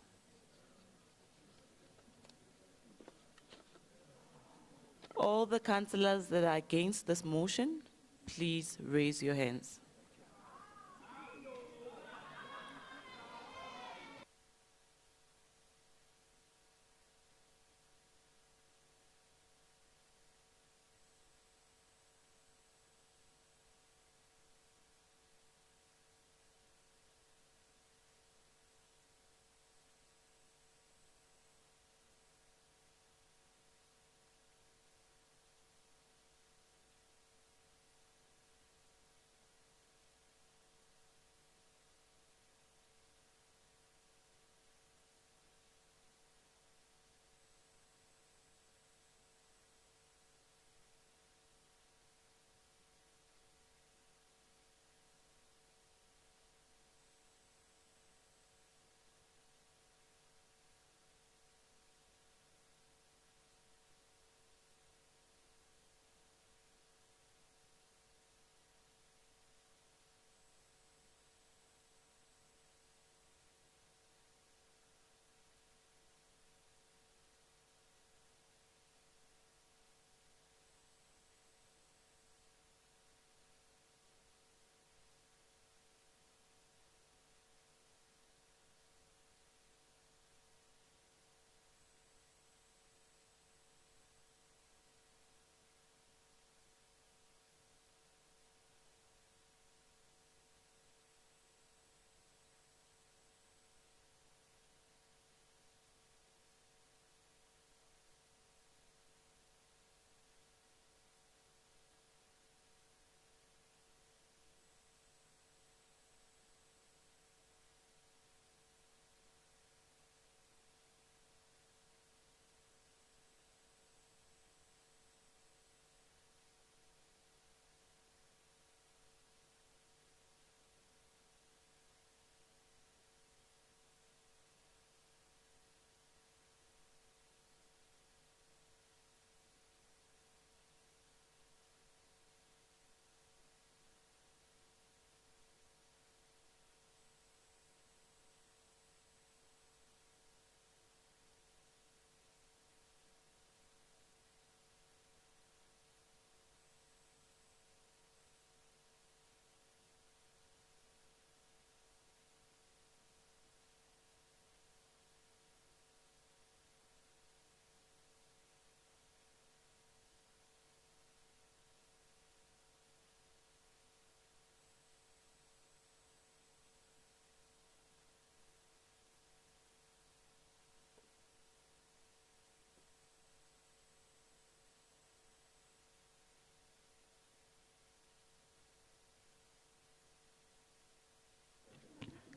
[SPEAKER 2] All the councillors that are against this motion, please raise your hands.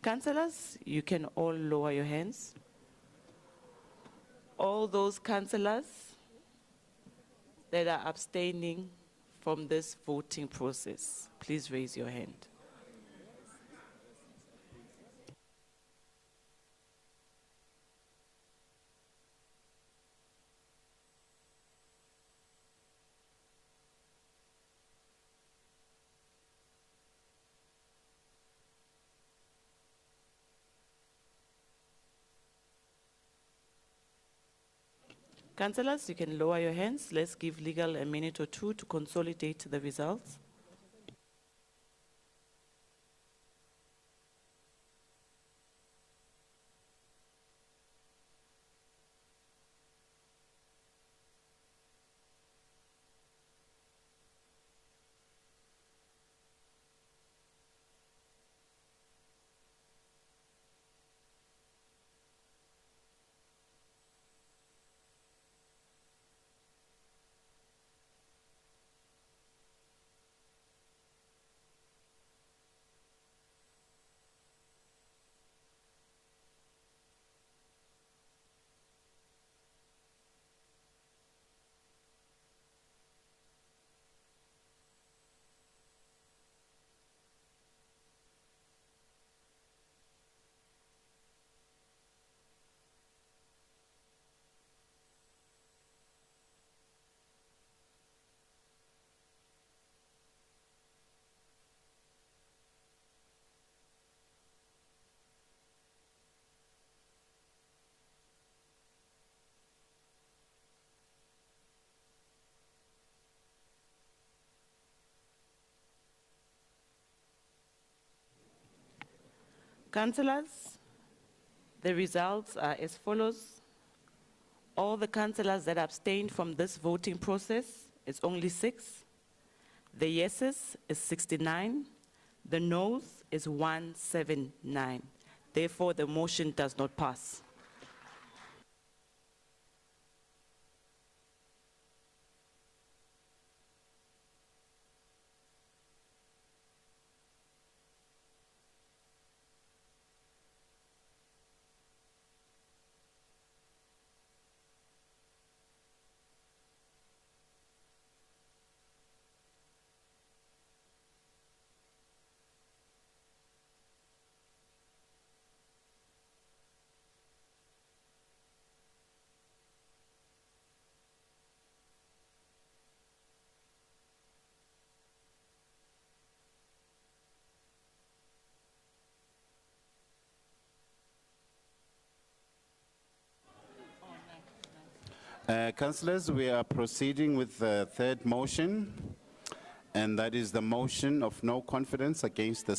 [SPEAKER 2] Councillors, you can all lower your hands. All those councillors that are abstaining from this voting process, please raise your hand. Councillors, you can lower your hands. Let's give legal a minute or two to consolidate the results. Councillors, the results are as follows. All the councillors that abstained from this voting process is only 6. The yeses is 69. The noes is 179. Therefore, the motion does not pass.
[SPEAKER 6] Councillors, we are proceeding with the third motion, and that is the motion of no confidence against the